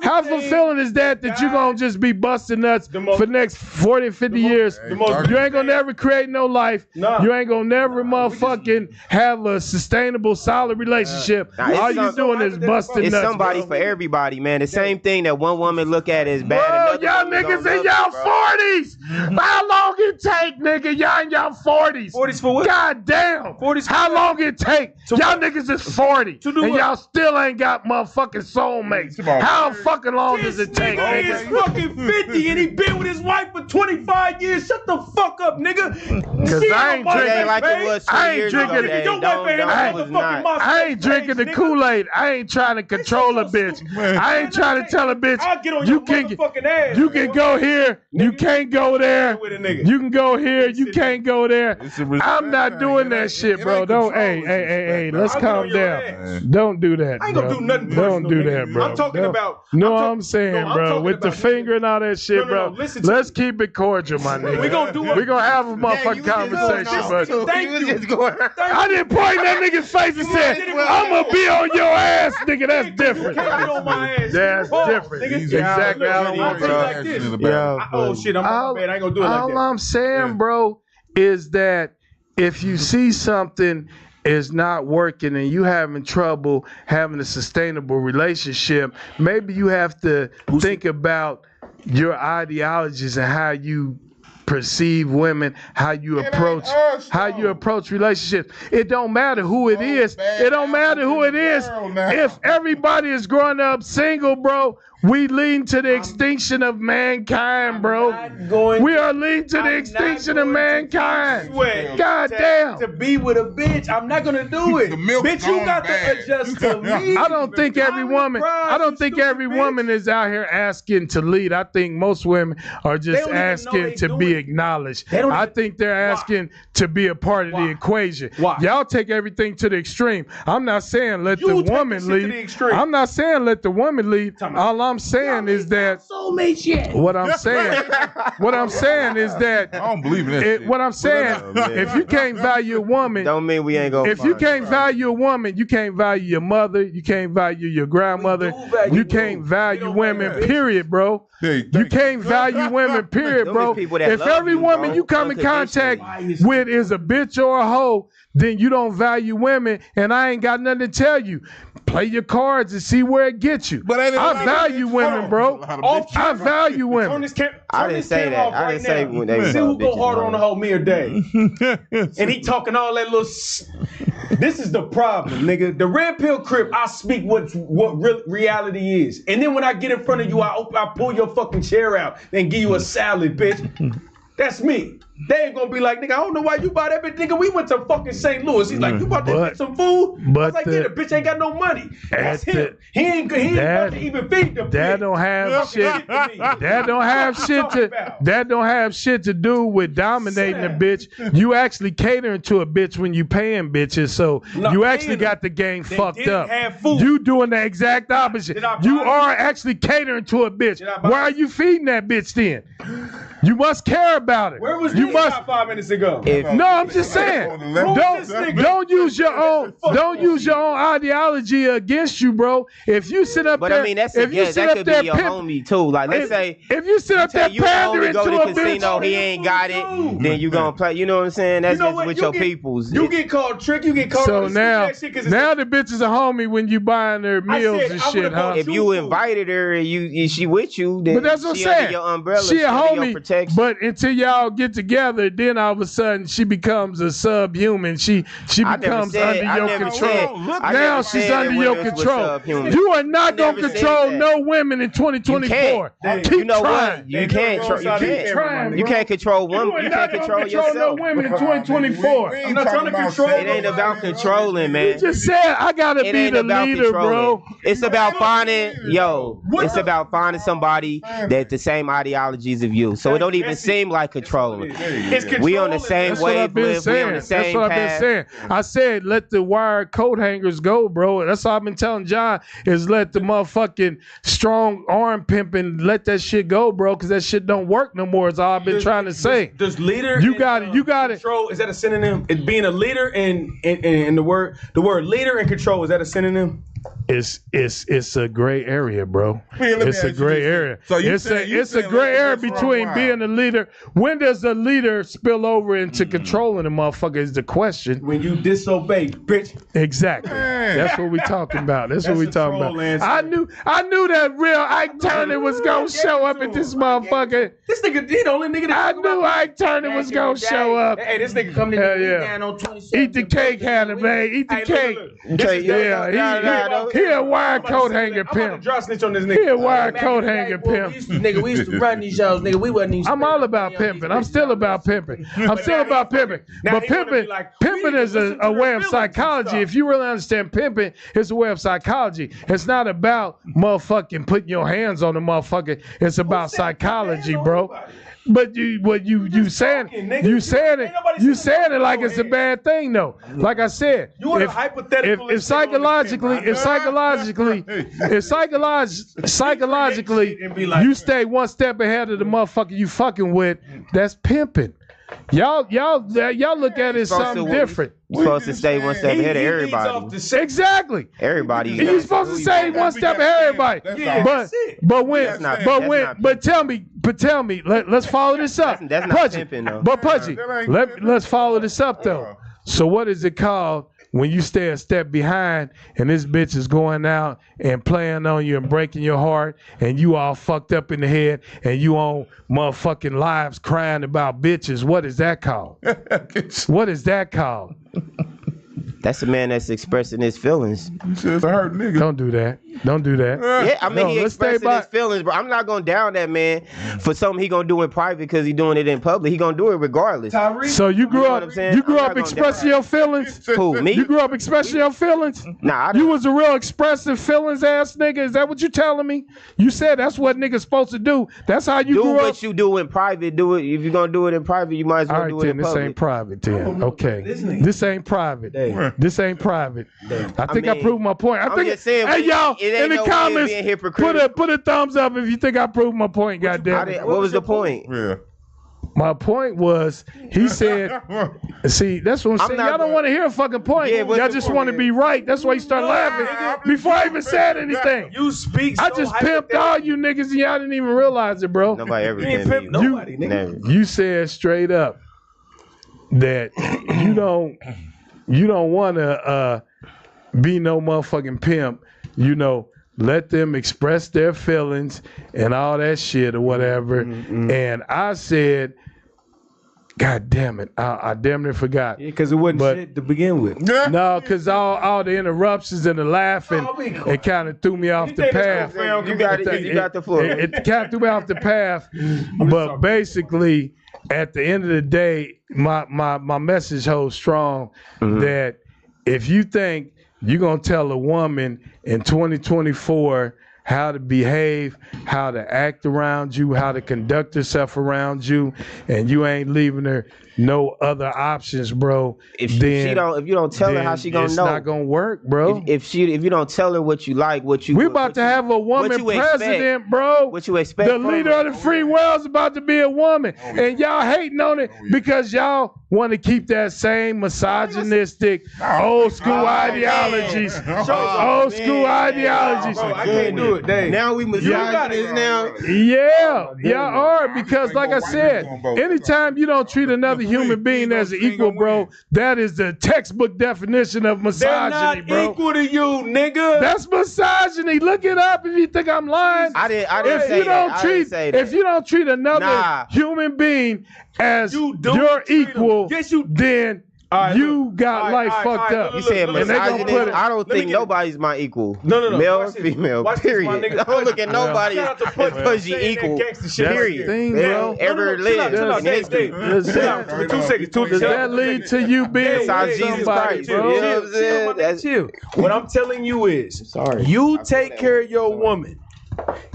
How fulfilling is that you gonna just be busting nuts for next 40, 50 years? You ain't gonna never create no life. You ain't gonna never motherfucking have a sustainable, solid relationship. All you doing is busting it's nuts. It's somebody for everybody, man. The same thing that one woman look at as bad. Y'all niggas in y'all 40s. How long it take, nigga? Y'all in y'all 40s. 40s for what? God damn. 40s. How long it take? Y'all niggas is 40, and y'all still ain't got motherfucking soulmates. How fucking long does it take, nigga? He's fucking 50 and he been with his wife for 25 years. Shut the fuck up, nigga. Cause I ain't drinking like it was 2 years ago. I ain't drinking the Kool-Aid. I ain't trying to control a bitch. I ain't trying to tell a bitch you can go here, you can't go there. You can go here, you can't go there. I'm not doing that shit, bro. Don't. Hey, let's calm down. Don't do that. I ain't gonna do nothing. Don't do that, bro. I'm talking about. I'm saying, bro, with the finger and all that shit, bro. Let's keep it cordial, my nigga. We gonna have a motherfucking conversation, but thank you. I didn't point in that nigga's face and said, I'm gonna be on your ass, nigga. That's different. That's different. Exactly. I don't want to. Oh shit, I'm on my bed. I ain't gonna do it like that. All I'm saying, bro, is that if you see something is not working and you having trouble having a sustainable relationship, maybe you have to think about your ideologies and how you perceive women, how you approach relationships. It don't matter who it is. It don't matter who it is. If everybody is growing up single, bro, we lead to the extinction of mankind, bro. We are leading to the extinction of mankind. God damn. To be with a bitch, I'm not gonna do it. Bitch, you got to adjust to me. I don't think every woman is out here asking to lead. I think most women are just asking to be acknowledged. I think they're asking to be a part of the equation. Y'all take everything to the extreme. I'm not saying let the woman lead. I'm not saying let the woman lead. All I'm saying is that soulmate shit. What I'm saying is that I don't believe in that. what I'm saying, if you can't value a woman, don't mean we ain't gonna. If you can't value a woman, you can't value your mother, you can't value your grandmother, you can't value women. Period, bro. You can't value women. Period, bro. If every woman you come in contact with is a bitch or a hoe, then you don't value women, and I ain't got nothing to tell you. Play your cards and see where it gets you. But I value women, bro. I value women. I didn't say that. I didn't say when they See who go harder on the hoe, me or Dave? And he talking all that little. This is the problem, nigga. The red pill crib, I speak what reality is, and then when I get in front of you, I pull your fucking chair out and give you a salad, bitch. That's me. They ain't gonna be like, nigga, I don't know why you buy that bitch. Nigga, we went to fucking St. Louis. He's like, you bought that bitch some food? I was like, yeah, the bitch ain't got no money. That's him. He ain't about to even feed them. That don't have shit. That don't have shit to do with dominating a bitch. You actually catering to a bitch when you paying bitches. So you actually got the game fucked up. You doing the exact opposite. You are actually catering to a bitch. Why are you feeding that bitch then? You must care about it. Where was you about 5 minutes ago? No, I'm just saying. Don't use your own. Don't use your own ideology against you, bro. If you sit up there, but I mean, that could be your homie too. Like, let's say if you sit up there pandering to a casino, he ain't got it. Then you gonna play. You know what I'm saying? That's just with your peoples. You get called trick. You get called. So now the bitch is a homie when you buying her meals and shit, huh? If you invited her and she with you, then but that's what I'm she saying. under your umbrella. She a homie. But until y'all get together, then all of a sudden she becomes a subhuman. She becomes under your control. Now she's under your control. You are not gonna control no women in 2024. Keep trying. You can't. You can't control women. You can't control yourself. No women in 2024. I'm not trying to control. It ain't about controlling, man. You just said I gotta be the leader, bro. It's about finding It's about finding somebody that the same ideologies of you. So it don't even seem like controlling. We on the same wavelength. We on the same path. That's what I've been saying. I said let the wired coat hangers go, bro. That's all I've been telling John is let the motherfucking strong arm pimping let that shit go, bro, because that shit don't work no more. Is all I've been trying to say. Does leader? You got it. Control, is that a synonym? It being a leader and the word leader and control, is that a synonym? It's a gray area, bro. It's a gray area. So it's a gray area between being a leader. When does a leader spill over into controlling a motherfucker is the question. When you disobey, bitch. Exactly. That's what we talking about. That's what we talking about. Answer. I knew that real Ike Turner was gonna show up at this motherfucker. This nigga, he the only nigga that I knew Ike Turner was gonna show up. Hey, this nigga coming in down on 27. Eat the cake, Hannah, man. Eat the cake. He a wire coat hanger pimp. He a wire coat hanger pimp. Nigga, we used to run these shows, nigga. We wasn't even. I'm all about pimping. I'm still about pimping. I'm still about pimping. But pimping is a way of psychology. If you really understand pimping, it's a way of psychology. It's not about motherfucking putting your hands on the motherfucker. It's about psychology, bro. But you saying it like it's a bad thing though. Like I said, if psychologically you stay one step ahead of the motherfucker you fucking with, that's pimping. Y'all look at it as something different. You're supposed to stay one step ahead of everybody. Exactly. Everybody. You're supposed to stay one step ahead of everybody. But tell me, let's follow this up. That's not pimping though. But Pudgy, let's follow this up though. So what is it called when you stay a step behind and this bitch is going out and playing on you and breaking your heart and you all fucked up in the head and you on motherfucking lives crying about bitches? What is that called? What is that called? That's a man that's expressing his feelings. It's a hurt nigga. Don't do that. Don't do that. Yeah, I mean, he expressing his feelings, bro. I'm not gonna down that man for something he gonna do in private because he doing it in public. He gonna do it regardless. So you grew up expressing your feelings? Who, me? You grew up expressing your feelings? Nah, you was a real expressive feelings ass nigga. Is that what you telling me? You said that's what niggas supposed to do. That's how you grew up. Do what you do in private. Do it. If you're gonna do it in private, you might as well do it in public. This ain't private, then. Okay. This ain't private. This ain't private. I think I proved my point. I think, just saying, hey, y'all, in the comments, put a thumbs up if you think I proved my point. Goddamn. What was the point? Yeah. My point was, he said, see, that's what I'm saying. Y'all don't want to hear a fucking point. Yeah, Y'all just want to be right. That's why you start laughing before I even said anything. You speak. I just pimped all you niggas and y'all didn't even realize it, bro. Nobody ever pimped nobody, nigga. You said straight up that you don't want to be no motherfucking pimp. You know, let them express their feelings and all that shit or whatever. And I said, God damn it, I damn near forgot. Yeah, because it wasn't shit to begin with. No, because all the interruptions and the laughing, it kind of threw me off the path. You got the floor. It kind of threw me off the path. But basically, at the end of the day, my message holds strong that if you think you're going to tell a woman in 2024 how to behave, how to act around you, how to conduct herself around you, and you ain't leaving her no other options, bro. If you don't tell her how she gonna know, it's not gonna work, bro. If you don't tell her what you like, we about to have a woman president, bro. What you expect? The leader of the free world is about to be a woman, and y'all hating on it because y'all want to keep that same misogynistic old school ideologies. Old school ideologies. I can't do it, Dave. Now we misogynists now. Yeah, y'all are, because like I said, anytime you don't treat another human being as an equal, bro, that is the textbook definition of misogyny, bro. They're not equal to you, nigga. That's misogyny. Look it up if you think I'm lying. I didn't say that. If you don't treat another human being as your equal, then you got life fucked up. You said misogynist. I don't think nobody's my equal. No. Male or female. Period. I don't look at nobody as pudgy equal. Period. Ever lived. Does that lead to you being somebody, bro? Chill. What I'm telling you is, you take care of your woman.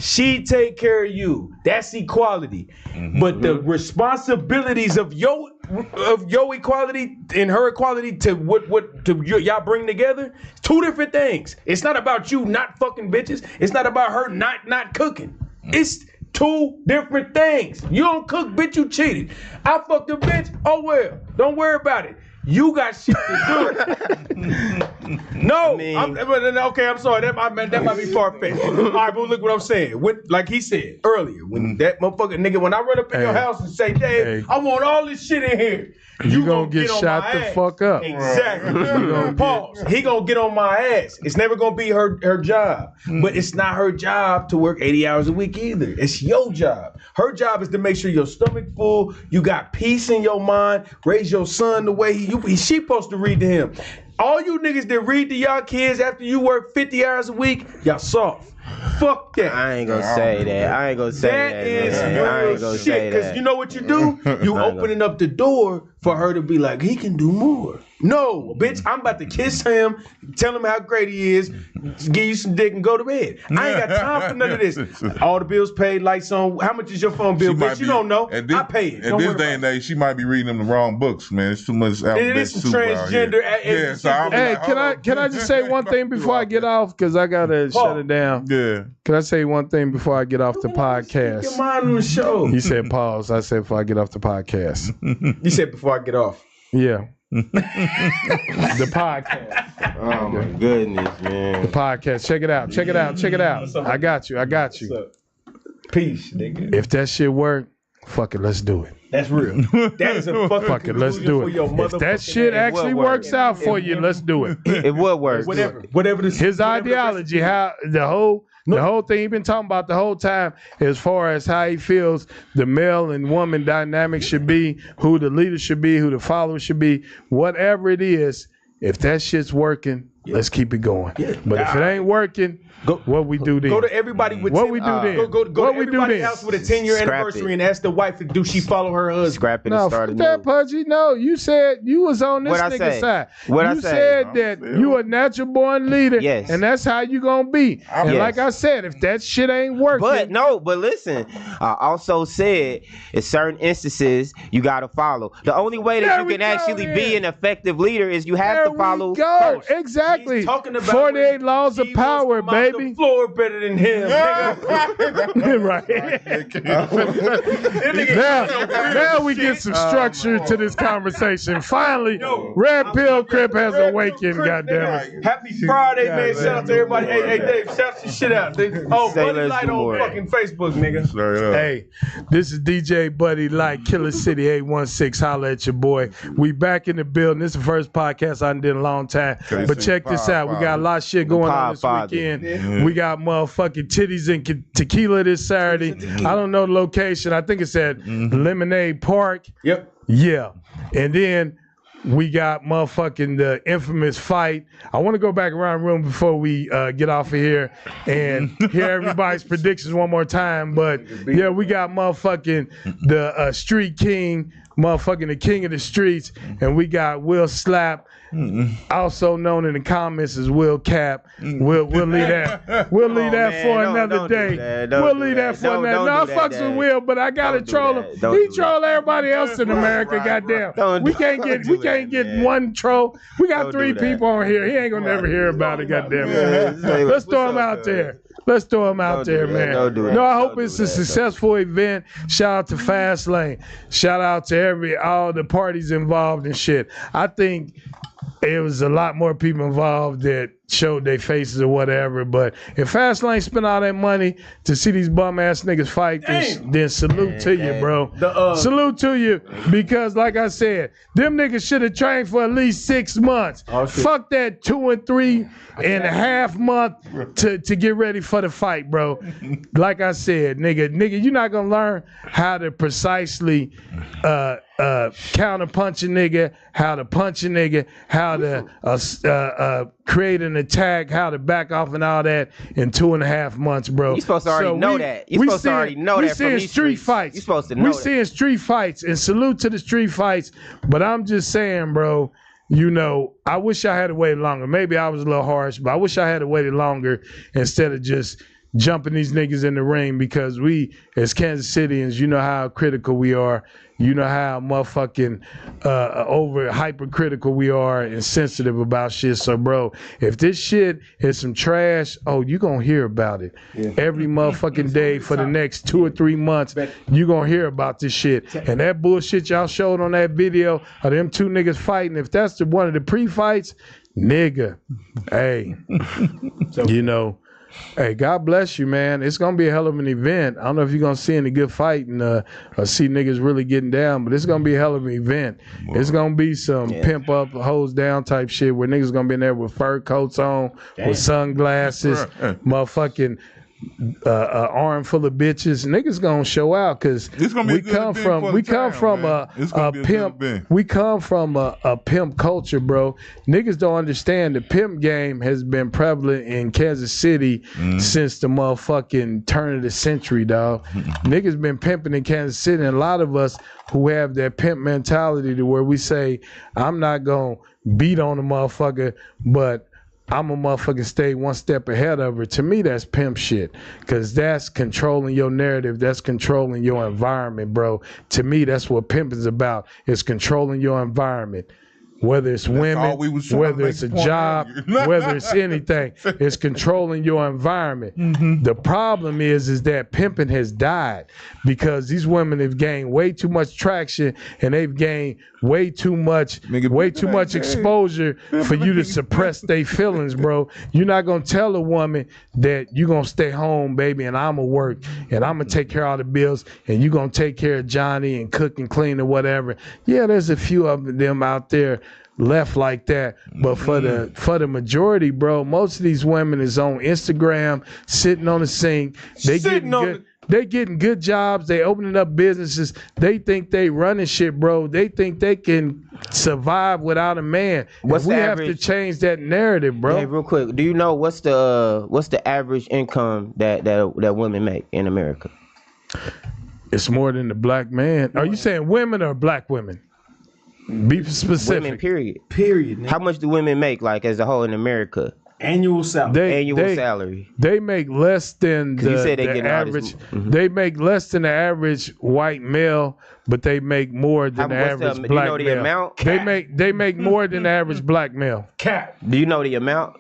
She take care of you. That's equality. But the responsibilities of your equality and her equality to what y'all bring together, two different things. It's not about you not fucking bitches. It's not about her not cooking. It's two different things. You don't cook, bitch, you cheated. I fucked a bitch. Oh well. Don't worry about it. You got shit to do. No, okay, I'm sorry. That might be far-fetched. All right, but look what I'm saying. Like he said earlier, when that motherfucking nigga, when I run up in your house and say, Dave, I want all this shit in here. You gonna get shot the fuck up. Exactly. Pause. He gonna get on my ass. It's never gonna be her job. But it's not her job to work 80 hours a week either. It's your job. Her job is to make sure your stomach full, you got peace in your mind, raise your son the way she supposed to read to him. All you niggas that read to y'all kids after you work 50 hours a week, y'all soft. Fuck that. I ain't gonna say that. I ain't gonna say that. That is real shit. Because you know what you do? You opening up the door for her to be like, he can do more. No, bitch, I'm about to kiss him, tell him how great he is, give you some dick and go to bed. I ain't got time for none of this. All the bills paid, lights on. How much is your phone bill, bitch? You don't know. I pay it. At this day and age, she might be reading them the wrong books, man. It's too much alphabet. It is some transgender. Yeah, so hey, can I just say one thing before I get off? Because I gotta shut it down. Yeah. Can I say one thing before I get off the podcast? Your mind on the show. You said pause. I said before I get off the podcast. You said before I get off. Yeah. The podcast. Oh my goodness, man. The podcast. Check it out. I got you. Peace, nigga. If that shit work, fuck it, let's do it. That's real. That is a fuck it, let's do it. If that shit actually works out for you, let's do it. It will work. Whatever his ideology, how the whole thing he been talking about the whole time, as far as how he feels the male and woman dynamic should be, who the leader should be, who the follower should be, whatever it is, if that shit's working, let's keep it going. But if it ain't working, what we do then? Go to everybody with what we do then? Go to everybody else with a 10-year anniversary and ask the wife, do she follow her husband? Scrap it no, and start fuck that, Pudgy. No, you said you was on this nigga side. You said that you a natural born leader, and that's how you gonna be. And like I said, if that shit ain't working, but listen, I also said in certain instances you gotta follow. The only way that you can actually be an effective leader is you have to follow. Exactly. 48 laws of power, baby. baby. The floor better than him, nigga. Right. Now we get some structure to this conversation. Finally, Red Pill Crip has awakened, goddammit. Happy Friday, man. Shout out to everybody. Hey, Dave, shout your shit out. Oh, Buddy Light on fucking Facebook, nigga. Hey, this is DJ Buddy Light, Killer City 816. Holla at your boy. We back in the building. This is the first podcast I did in a long time. But check this out. We got a lot of shit going on this weekend. Yeah. We got motherfucking titties and tequila this Saturday. I don't know the location. I think it's at Lemonade Park. Yep. Yeah. And then we got motherfucking the infamous fight. I want to go back around the room before we get off of here and hear everybody's predictions one more time. But yeah, we got motherfucking the Street King, motherfucking the king of the streets, and we got Will Slap, also known in the comments as Will Cap. We'll leave that. We'll leave that for another day. We'll leave that for another. No, I fucks with Will, but I gotta troll him. He troll everybody else in America. Goddamn. We can't get one troll. We got 3 people on here. He ain't gonna never hear about it. Goddamn. Let's throw him out there. Let's throw him out there, man. No, I hope it's a successful event. Shout out to Fastlane. Shout out to all the parties involved and shit. I think it was a lot more people involved that showed their faces or whatever. But if Fastlane spent all that money to see these bum ass niggas fight, then salute to you, bro. Salute to you, because like I said, them niggas should have trained for at least 6 months. Fuck that 2 and 3.5 month to get ready for the fight, bro. Like I said, nigga, you're not gonna learn how to precisely counter punch a nigga, how to punch a nigga, how to create an attack, how to back off and all that in 2.5 months, bro. You supposed to already know that. You supposed to already know that from these street fights. You supposed to know that. We seeing street fights, and salute to the street fights. But I'm just saying, bro, you know, I wish I had waited longer. Maybe I was a little harsh, but I wish I had waited longer instead of just jumping these niggas in the ring, because we, as Kansas Cityans, you know how critical we are. You know how motherfucking over hypercritical we are and sensitive about shit. So, bro, if this shit is some trash, you gonna hear about it every motherfucking day for the next 2 or 3 months. You gonna hear about this shit. And that bullshit y'all showed on that video of them 2 niggas fighting, if that's one of the pre-fights, nigga, hey, you know. Hey, God bless you, man. It's going to be a hell of an event. I don't know if you're going to see any good fighting or see niggas really getting down, but it's going to be a hell of an event. It's going to be some pimp up, hose down type shit where niggas going to be in there with fur coats on, with sunglasses, motherfucking arm full of bitches. Niggas gonna show out, because we come from a pimp culture, bro. Niggas don't understand the pimp game has been prevalent in Kansas City since the motherfucking turn of the century, dog. Niggas been pimping in Kansas City, and a lot of us who have that pimp mentality to where we say, I'm not gonna beat on a motherfucker, but I'm a motherfucker stay one step ahead of her. To me, that's pimp shit, because that's controlling your narrative. That's controlling your environment, bro. To me, that's what pimp is about. It's controlling your environment. Whether it's women, whether it's a job, whether it's anything, it's controlling your environment. The problem is that pimping has died, because these women have gained way too much traction, and they've gained way too much exposure for you to suppress their feelings, bro. You're not gonna tell a woman that you're gonna stay home, baby, and I'ma work and I'm gonna take care of all the bills, and you're gonna take care of Johnny and cook and clean or whatever. Yeah, there's a few of them out there left like that, but for the majority, bro, most of these women is on Instagram, sitting on the sink. They getting good jobs. They opening up businesses. They think they running shit, bro. They think they can survive without a man. We have to change that narrative, bro. Hey, real quick, do you know what's the average income that women make in America? It's more than the black man. Are you saying women or black women? Be specific. Women, period. How much do women make, like, as a whole in America? Annual salary. Salary. They make less than the average. They make less than the average white male, but they make more than the average black male. Do you know the amount? They make more than the average black male. Do you know the amount?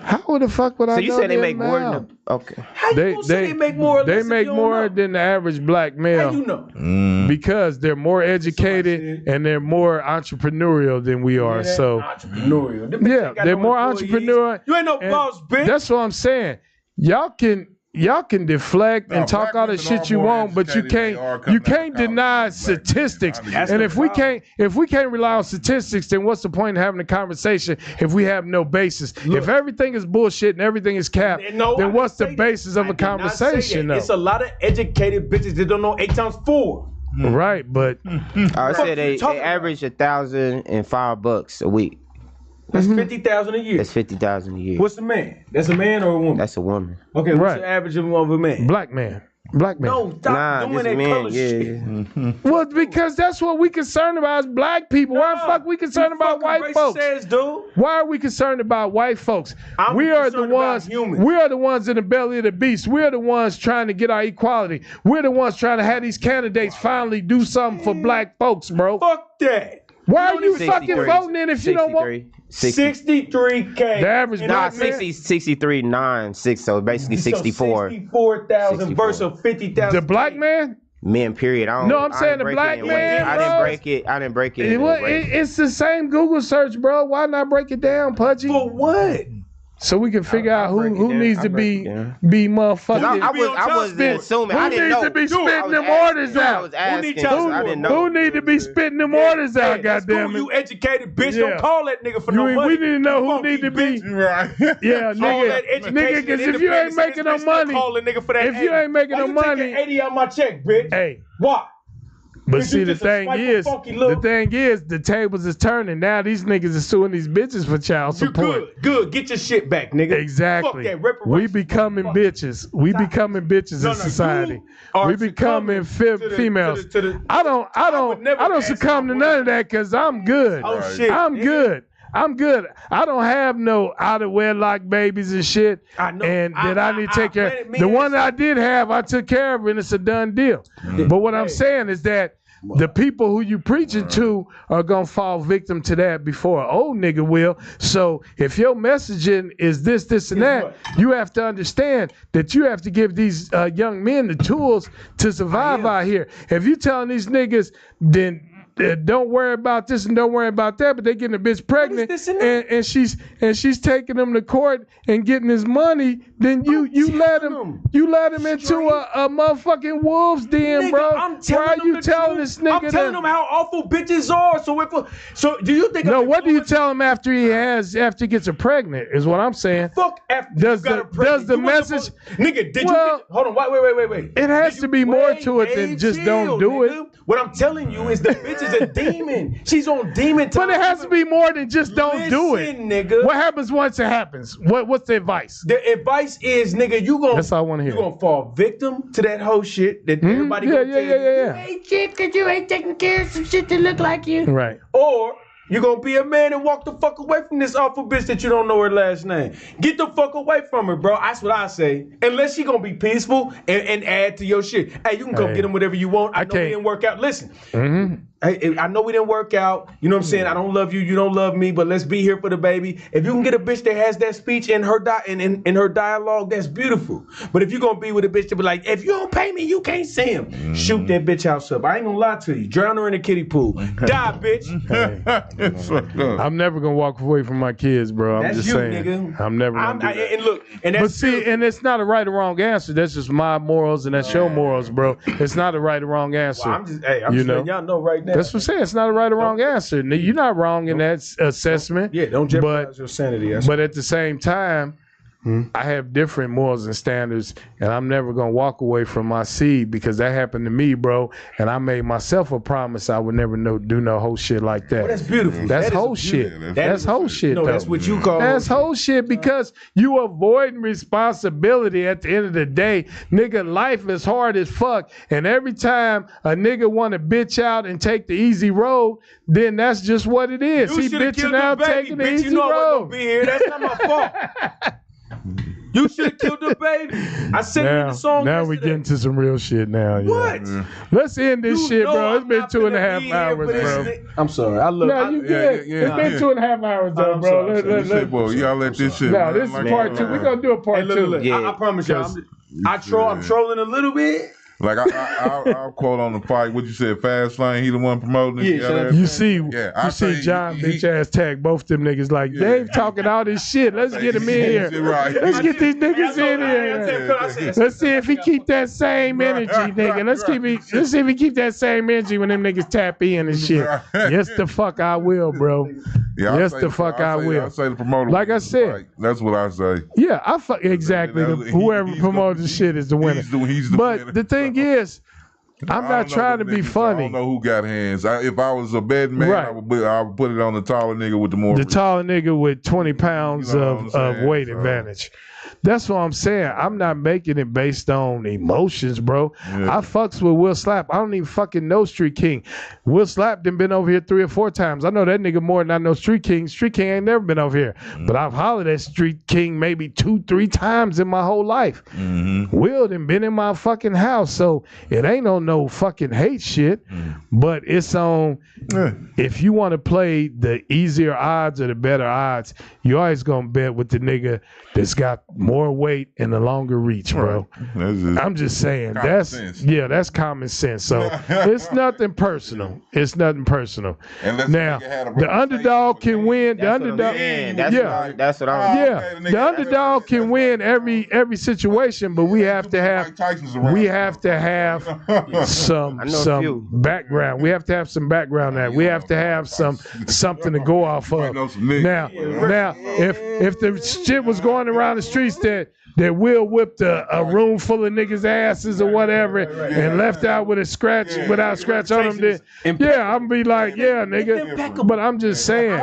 How the fuck would I? So you know say they their make more amount? than okay. How you gonna say they make more? They make more than the average black male. How you know? Because they're more educated and they're more entrepreneurial than we are. So entrepreneurial. Yeah, they're more entrepreneurial. You ain't no boss, bitch. That's what I'm saying. Y'all can deflect and talk all the shit you want, but you can't deny statistics. And if we can't rely on statistics, then what's the point in having a conversation if we have no basis? If everything is bullshit and everything is cap, then what's the basis of a conversation? It's a lot of educated bitches that don't know 8 times 4. Right, but I said they average $1,005 a week. That's 50,000 a year. That's 50,000 a year. What's the man? That's a man or a woman? That's a woman. Okay, what's the average of a man? Black man. Black man. No, stop doing that color shit. Well, because that's what we concerned about as black people. Why the fuck we concerned about white folks? Why are we concerned about white folks? We are the ones in the belly of the beast. We're the ones trying to get our equality. We're the ones trying to have these candidates finally do something for black folks, bro. Fuck that. Why are you fucking voting in if you don't want 63K. The average black 63,960, so basically 64. 64,000 versus 50,000. The black man? Men, period. I'm saying the black man. I didn't break it. It's the same Google search, bro. Why not break it down, Pudgy? For what? So we can figure out who needs to be motherfucking. I was assuming. I didn't know. Who needs to be spitting them orders out? Who need to be spitting them orders out? Goddamn it! You educated bitch. Don't call that nigga for no money. We need to know who need to be. Yeah, nigga. Because if you ain't making no money, if you ain't making no money, 80 on my check, bitch. Hey, why? But see, the thing is, the tables is turning. Now these niggas are suing these bitches for child support. Good. Get your shit back, nigga. Exactly. We becoming bitches. We becoming bitches in society. We becoming females. I don't succumb to none of that because I'm good. Oh shit. I'm good. I don't have no out of wedlock babies and shit. I know. And that I need to take care of. The one that I did have, I took care of, and it's a done deal. But what I'm saying is that the people who you preaching to are gonna fall victim to that before an old nigga will. So if your messaging is this, and that, you have to understand that you have to give these young men the tools to survive out here. If you telling these niggas, then don't worry about this and don't worry about that, but they getting a bitch pregnant and she's taking them to court and getting his money, then you let him into a motherfucking wolf's den, bro. Why are you telling this nigga? I'm telling him how awful bitches are. So do you think? No, what do you tell him after he gets her pregnant? Is what I'm saying. Fuck after does the message, nigga? Did you? Hold on, wait. It has to be more to it than just don't do it. What I'm telling you is the bitch is a demon. She's on demon time. But it has to be more than just don't do it. Nigga. What happens once it happens? What's the advice? The advice is, nigga, that's all I want to hear. You gonna fall victim to that whole shit that everybody gonna tell you. You ain't shit because you ain't taking care of some shit that look like you. Right. Or you're gonna be a man and walk the fuck away from this awful bitch that you don't know her last name. Get the fuck away from her, bro. That's what I say. Unless she gonna be peaceful and add to your shit. Hey, you can go get him whatever you want. I know we didn't work out. Listen. Hey, I know we didn't work out. You know what I'm saying? I don't love you. You don't love me. But let's be here for the baby. If you can get a bitch that has that speech in her in her dialogue, that's beautiful. But if you're gonna be with a bitch that be like, if you don't pay me, you can't see him. Shoot that bitch house up. I ain't gonna lie to you. Drown her in a kiddie pool. Die, bitch. I'm never gonna walk away from my kids, bro. That's I'm just you, saying. Nigga. I'm never gonna do that. And look, and that's but see, and it's not a right or wrong answer. That's just my morals and that's your morals, bro. It's not a right or wrong answer. Well, I'm just letting y'all know right now. That's what I'm saying. It's not a right or wrong answer. You're not wrong in that assessment. Don't jeopardize your sanity. But at the same time, I have different morals and standards, and I'm never gonna walk away from my seed because that happened to me, bro. And I made myself a promise I would never do no whole shit like that. Well, that's beautiful. That's whole shit. That's whole shit. No, that's what you call. That's whole shit because you avoiding responsibility. At the end of the day, nigga, life is hard as fuck, and every time a nigga want to bitch out and take the easy road, then that's just what it is. He bitching out, taking the easy road. Be here. That's not my fault. You should have killed the baby. I sent you the song. Now we getting to some real shit now. What? Yeah. Let's end this shit, bro. It's been 2.5 hours, bro. I'm sorry. I love. No, you good. It's been 2.5 hours, though, bro. Y'all let this shit. No, this is part 2. We're gonna do a part 2. I promise you. I'm trolling a little bit. Like I'll quote on the fight. What you said, Fast Lane. He the one promoting it. You see John bitch ass tag both them niggas like Dave talking all this shit. Let's get him in here. Let's get these niggas in here. Let's see if he keep that same energy, nigga. Let's see if he keep that same energy when them niggas tap in and shit. Yes, the fuck I will, bro. Yes, the fuck I will. I say the promoter. Like I said, that's what I say. Yeah, exactly. Whoever promotes the shit is the winner. He's the but winner. the thing is, I'm not trying to be funny. I don't know who got hands. If I was a betting man, I would put it on the taller nigga with the more. The taller nigga with 20 pounds of weight advantage. That's what I'm saying. I'm not making it based on emotions, bro. I fucks with Will Slap. I don't even fucking know Street King. Will Slap done been over here 3 or 4 times. I know that nigga more than I know Street King. Street King ain't never been over here. But I've hollered at Street King maybe 2-3 times in my whole life. Will done been in my fucking house. So it ain't on no fucking hate shit. But it's on, if you want to play the easier odds or the better odds, you always gonna bet with the nigga that's got more weight and a longer reach, bro. I'm just saying that's common sense. So it's nothing personal. It's nothing personal. Now the underdog can win. The underdog, that's what I'm. The underdog can win every situation, but we have to have some background. We have to have some background that we have to have something to go off of. Now, if the shit was going around the streets that Will whipped a room full of niggas' asses or whatever and left out with a scratch without scratch on them, then I'm be like, nigga. But I'm just saying,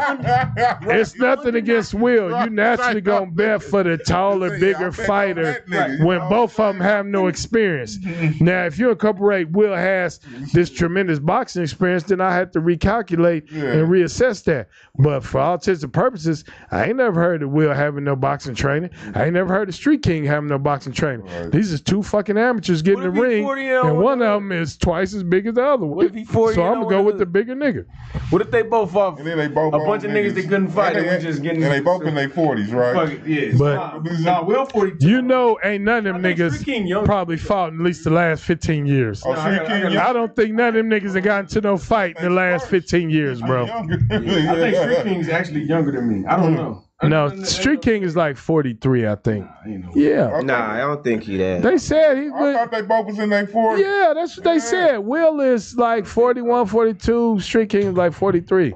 it's nothing against Will. You naturally gonna bet for the taller, bigger fighter when both of them have no experience. Now, if you incorporate Will has this tremendous boxing experience, then I have to recalculate and reassess that. But for all intents and purposes, I ain't never heard of Will having no boxing training. I ain't never heard of Street King having no boxing training. These is 2 fucking amateurs getting in the ring, and one of them is twice as big as the other one. So I'm gonna go with the bigger nigga. What if they both off? And then they both a bunch of niggas that couldn't fight. They were just getting. And they both in their 40s, right? But Will 42. You know, ain't none of them niggas probably fought in at least the last 15 years. I don't think none of them niggas have gotten to no fight in the last 15 years, bro. I think Street King's actually younger than me. I don't know. No, Street King is like 43, I think. Yeah. Nah, I don't think he that. They said I thought they both was in their 40s. Yeah, that's what they said. Will is like 41, 42. Street King is like 43.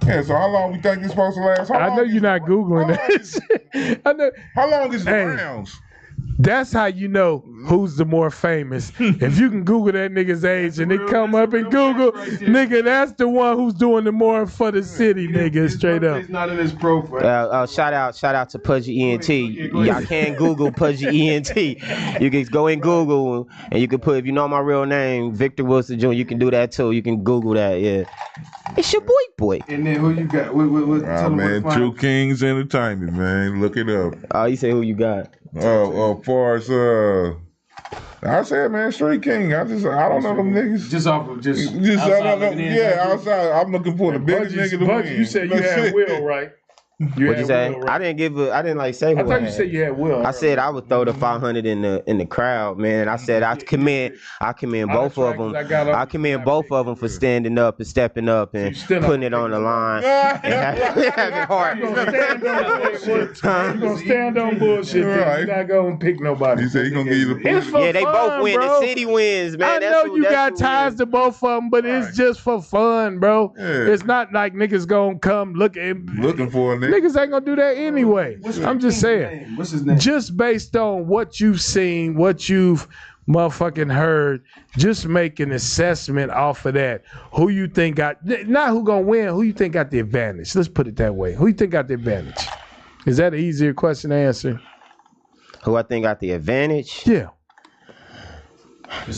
Yeah, so how long we think it's supposed to last? I know you're not Googling that. I know. How long is the rounds? That's how you know who's the more famous. If you can Google that nigga's age and it come up in Google, nigga, that's the one who's doing the more for the city, nigga, straight up. It's not in his profile. Shout out to Pudgy ENT. Y'all can Google Pudgy ENT. You can go in Google and you can put, if you know my real name, Victor Wilson Jr., you can do that too. You can Google that, yeah. It's your boy. And then who you got? Man, True Kings Entertainment, man. Look it up. Oh, you say who you got? As far as I said, man, Street King. I don't know them niggas. Just off of just outside. I'm looking for the biggest nigga to win. You said you had Will, right? What'd you say? Right? I didn't like say who I thought you said you had Will. I said I would throw the 500 in the crowd, man. I said I commend both of them. I commend both of them for standing up and stepping up and putting it on the line and having heart. You're gonna stand on bullshit. Right. You're not gonna pick nobody. He said he's gonna give you the push. Yeah, they both win. Bro. The city wins, man. I know you got ties to both of them, but it's just for fun, bro. Yeah. It's not like niggas gonna come looking for a nigga. Niggas ain't gonna do that anyway. I'm just saying. What's his name? Just based on what you've seen, what you've motherfucking heard, just make an assessment off of that. Who you think got, not who gonna win, who you think got the advantage? Let's put it that way. Who you think got the advantage? Is that an easier question to answer? Who I think got the advantage? Yeah.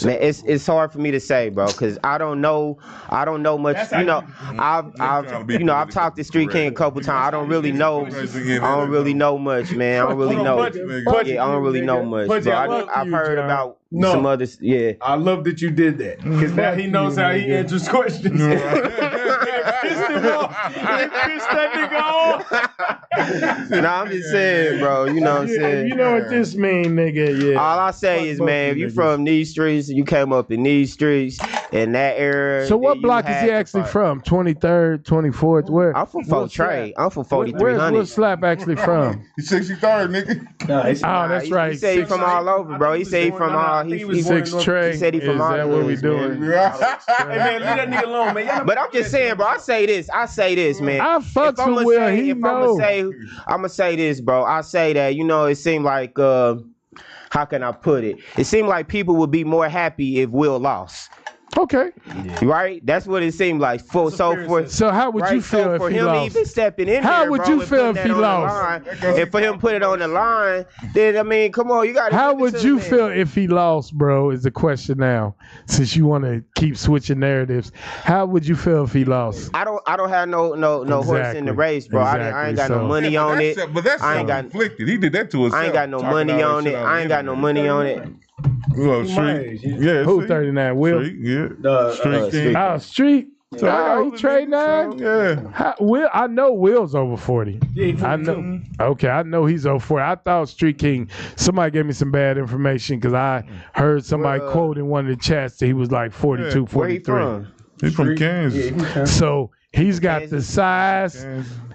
Man, it's hard for me to say, bro, because I don't know much. You know, I've talked to Street King a couple times. I don't really know much, man. I don't really know. I don't really know much. But I've heard about some others. Yeah. I love that you did that because now he knows how he answers questions. Nah, I'm just saying, bro. You know what I'm saying? You know what this mean, nigga? Yeah. All I say is, man, if you from these streets, you came up in these streets in that era. So what block is he actually from? 23rd, 24th? Where? I'm from Fort Trey. I'm from 4300. Where's Slap actually from? He's 63rd, nigga. Oh, that's right. He said he from all over, bro. He said he from all. He 6 Trey. He said he from all. Is that what we doing? Hey man, leave that nigga alone, man. But I'm just saying, bro. I say this, man. I fucks with Will. He know. I'm gonna say this, bro. I say that, you know, it seemed like, how can I put it? It seemed like people would be more happy if Will lost. Okay. Right? That's what it seemed like. So how would you feel if he lost? Even stepping in how there, would you feel if he lost? And for him to put it on the line, then I mean, come on, you got to. How would you feel if he lost, bro? Is the question now. Since you want to keep switching narratives, how would you feel if he lost? I don't have no horse in the race, bro. I ain't got no money on it. But that's conflicted. He did that to himself. I ain't got no money on it. I ain't got no money on it. Street. Yeah, who 39? Will? Street, yeah. Street King. Oh, Street. So he trade 9? Yeah. Will, I know Will's over 40. Yeah, I know. Okay, I know he's over 40. I thought Street King, somebody gave me some bad information because I heard somebody quote in one of the chats that he was like 42, 43. He's from Kansas. So he's got the size.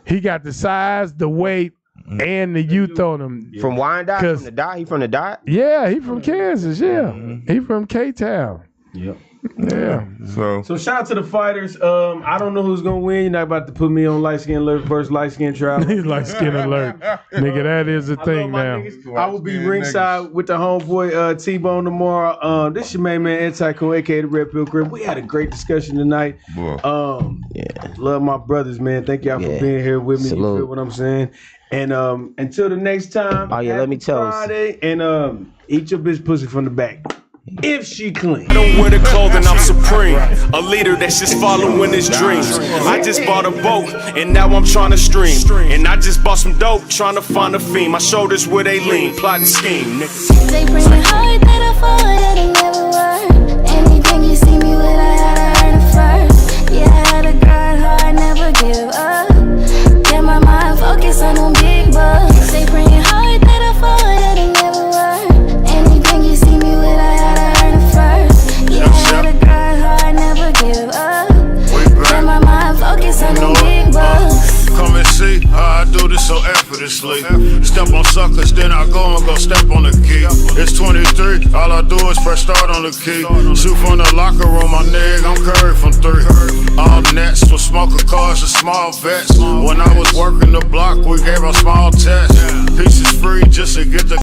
He got the size, the weight, and the youth on him. From Wyandotte? From the dot? He from the dot? Yeah, he from Kansas, yeah. He from K-Town. Yep. Yeah. So shout out to the fighters. I don't know who's gonna win. You're not about to put me on light skin alert versus light skin trial. He's light skin alert. Nigga, that is a thing now. I will be ringside with the homeboy T-Bone tomorrow. This is your main man Anti-Cool, aka the Red Pill Crib. We had a great discussion tonight. Love my brothers, man. Thank y'all for being here with me. Salute. You feel what I'm saying? And until the next time. Let me tell you. Friday, and eat your bitch pussy from the back. If she clean. I don't wear the clothing, I'm supreme. A leader that's just following his dreams. I just bought a boat, and now I'm trying to stream. And I just bought some dope, trying to find a fiend. My shoulders where they lean, plotting scheme. They bring it hard that I fall, that it never worked. Anything you see me with, I had to earn it first. Yeah, I had to grind hard, never give up. Get my mind focused on them big bucks. They bring it hard that I fall, that it never worked. Anything you see me with, I had to earn it first. Yeah, I had to grind hard, never give up. Get my mind focused on them big bucks. Come and see how I do this so effortlessly. Step on suckers, then I go step on the key. It's 23, all I do is press start on the key. Shoot from the locker room, my nigga, I'm Curry from 3. All nets with smoker cars and small vets. When I was working the block, we gave our small tests. Pieces free just to get the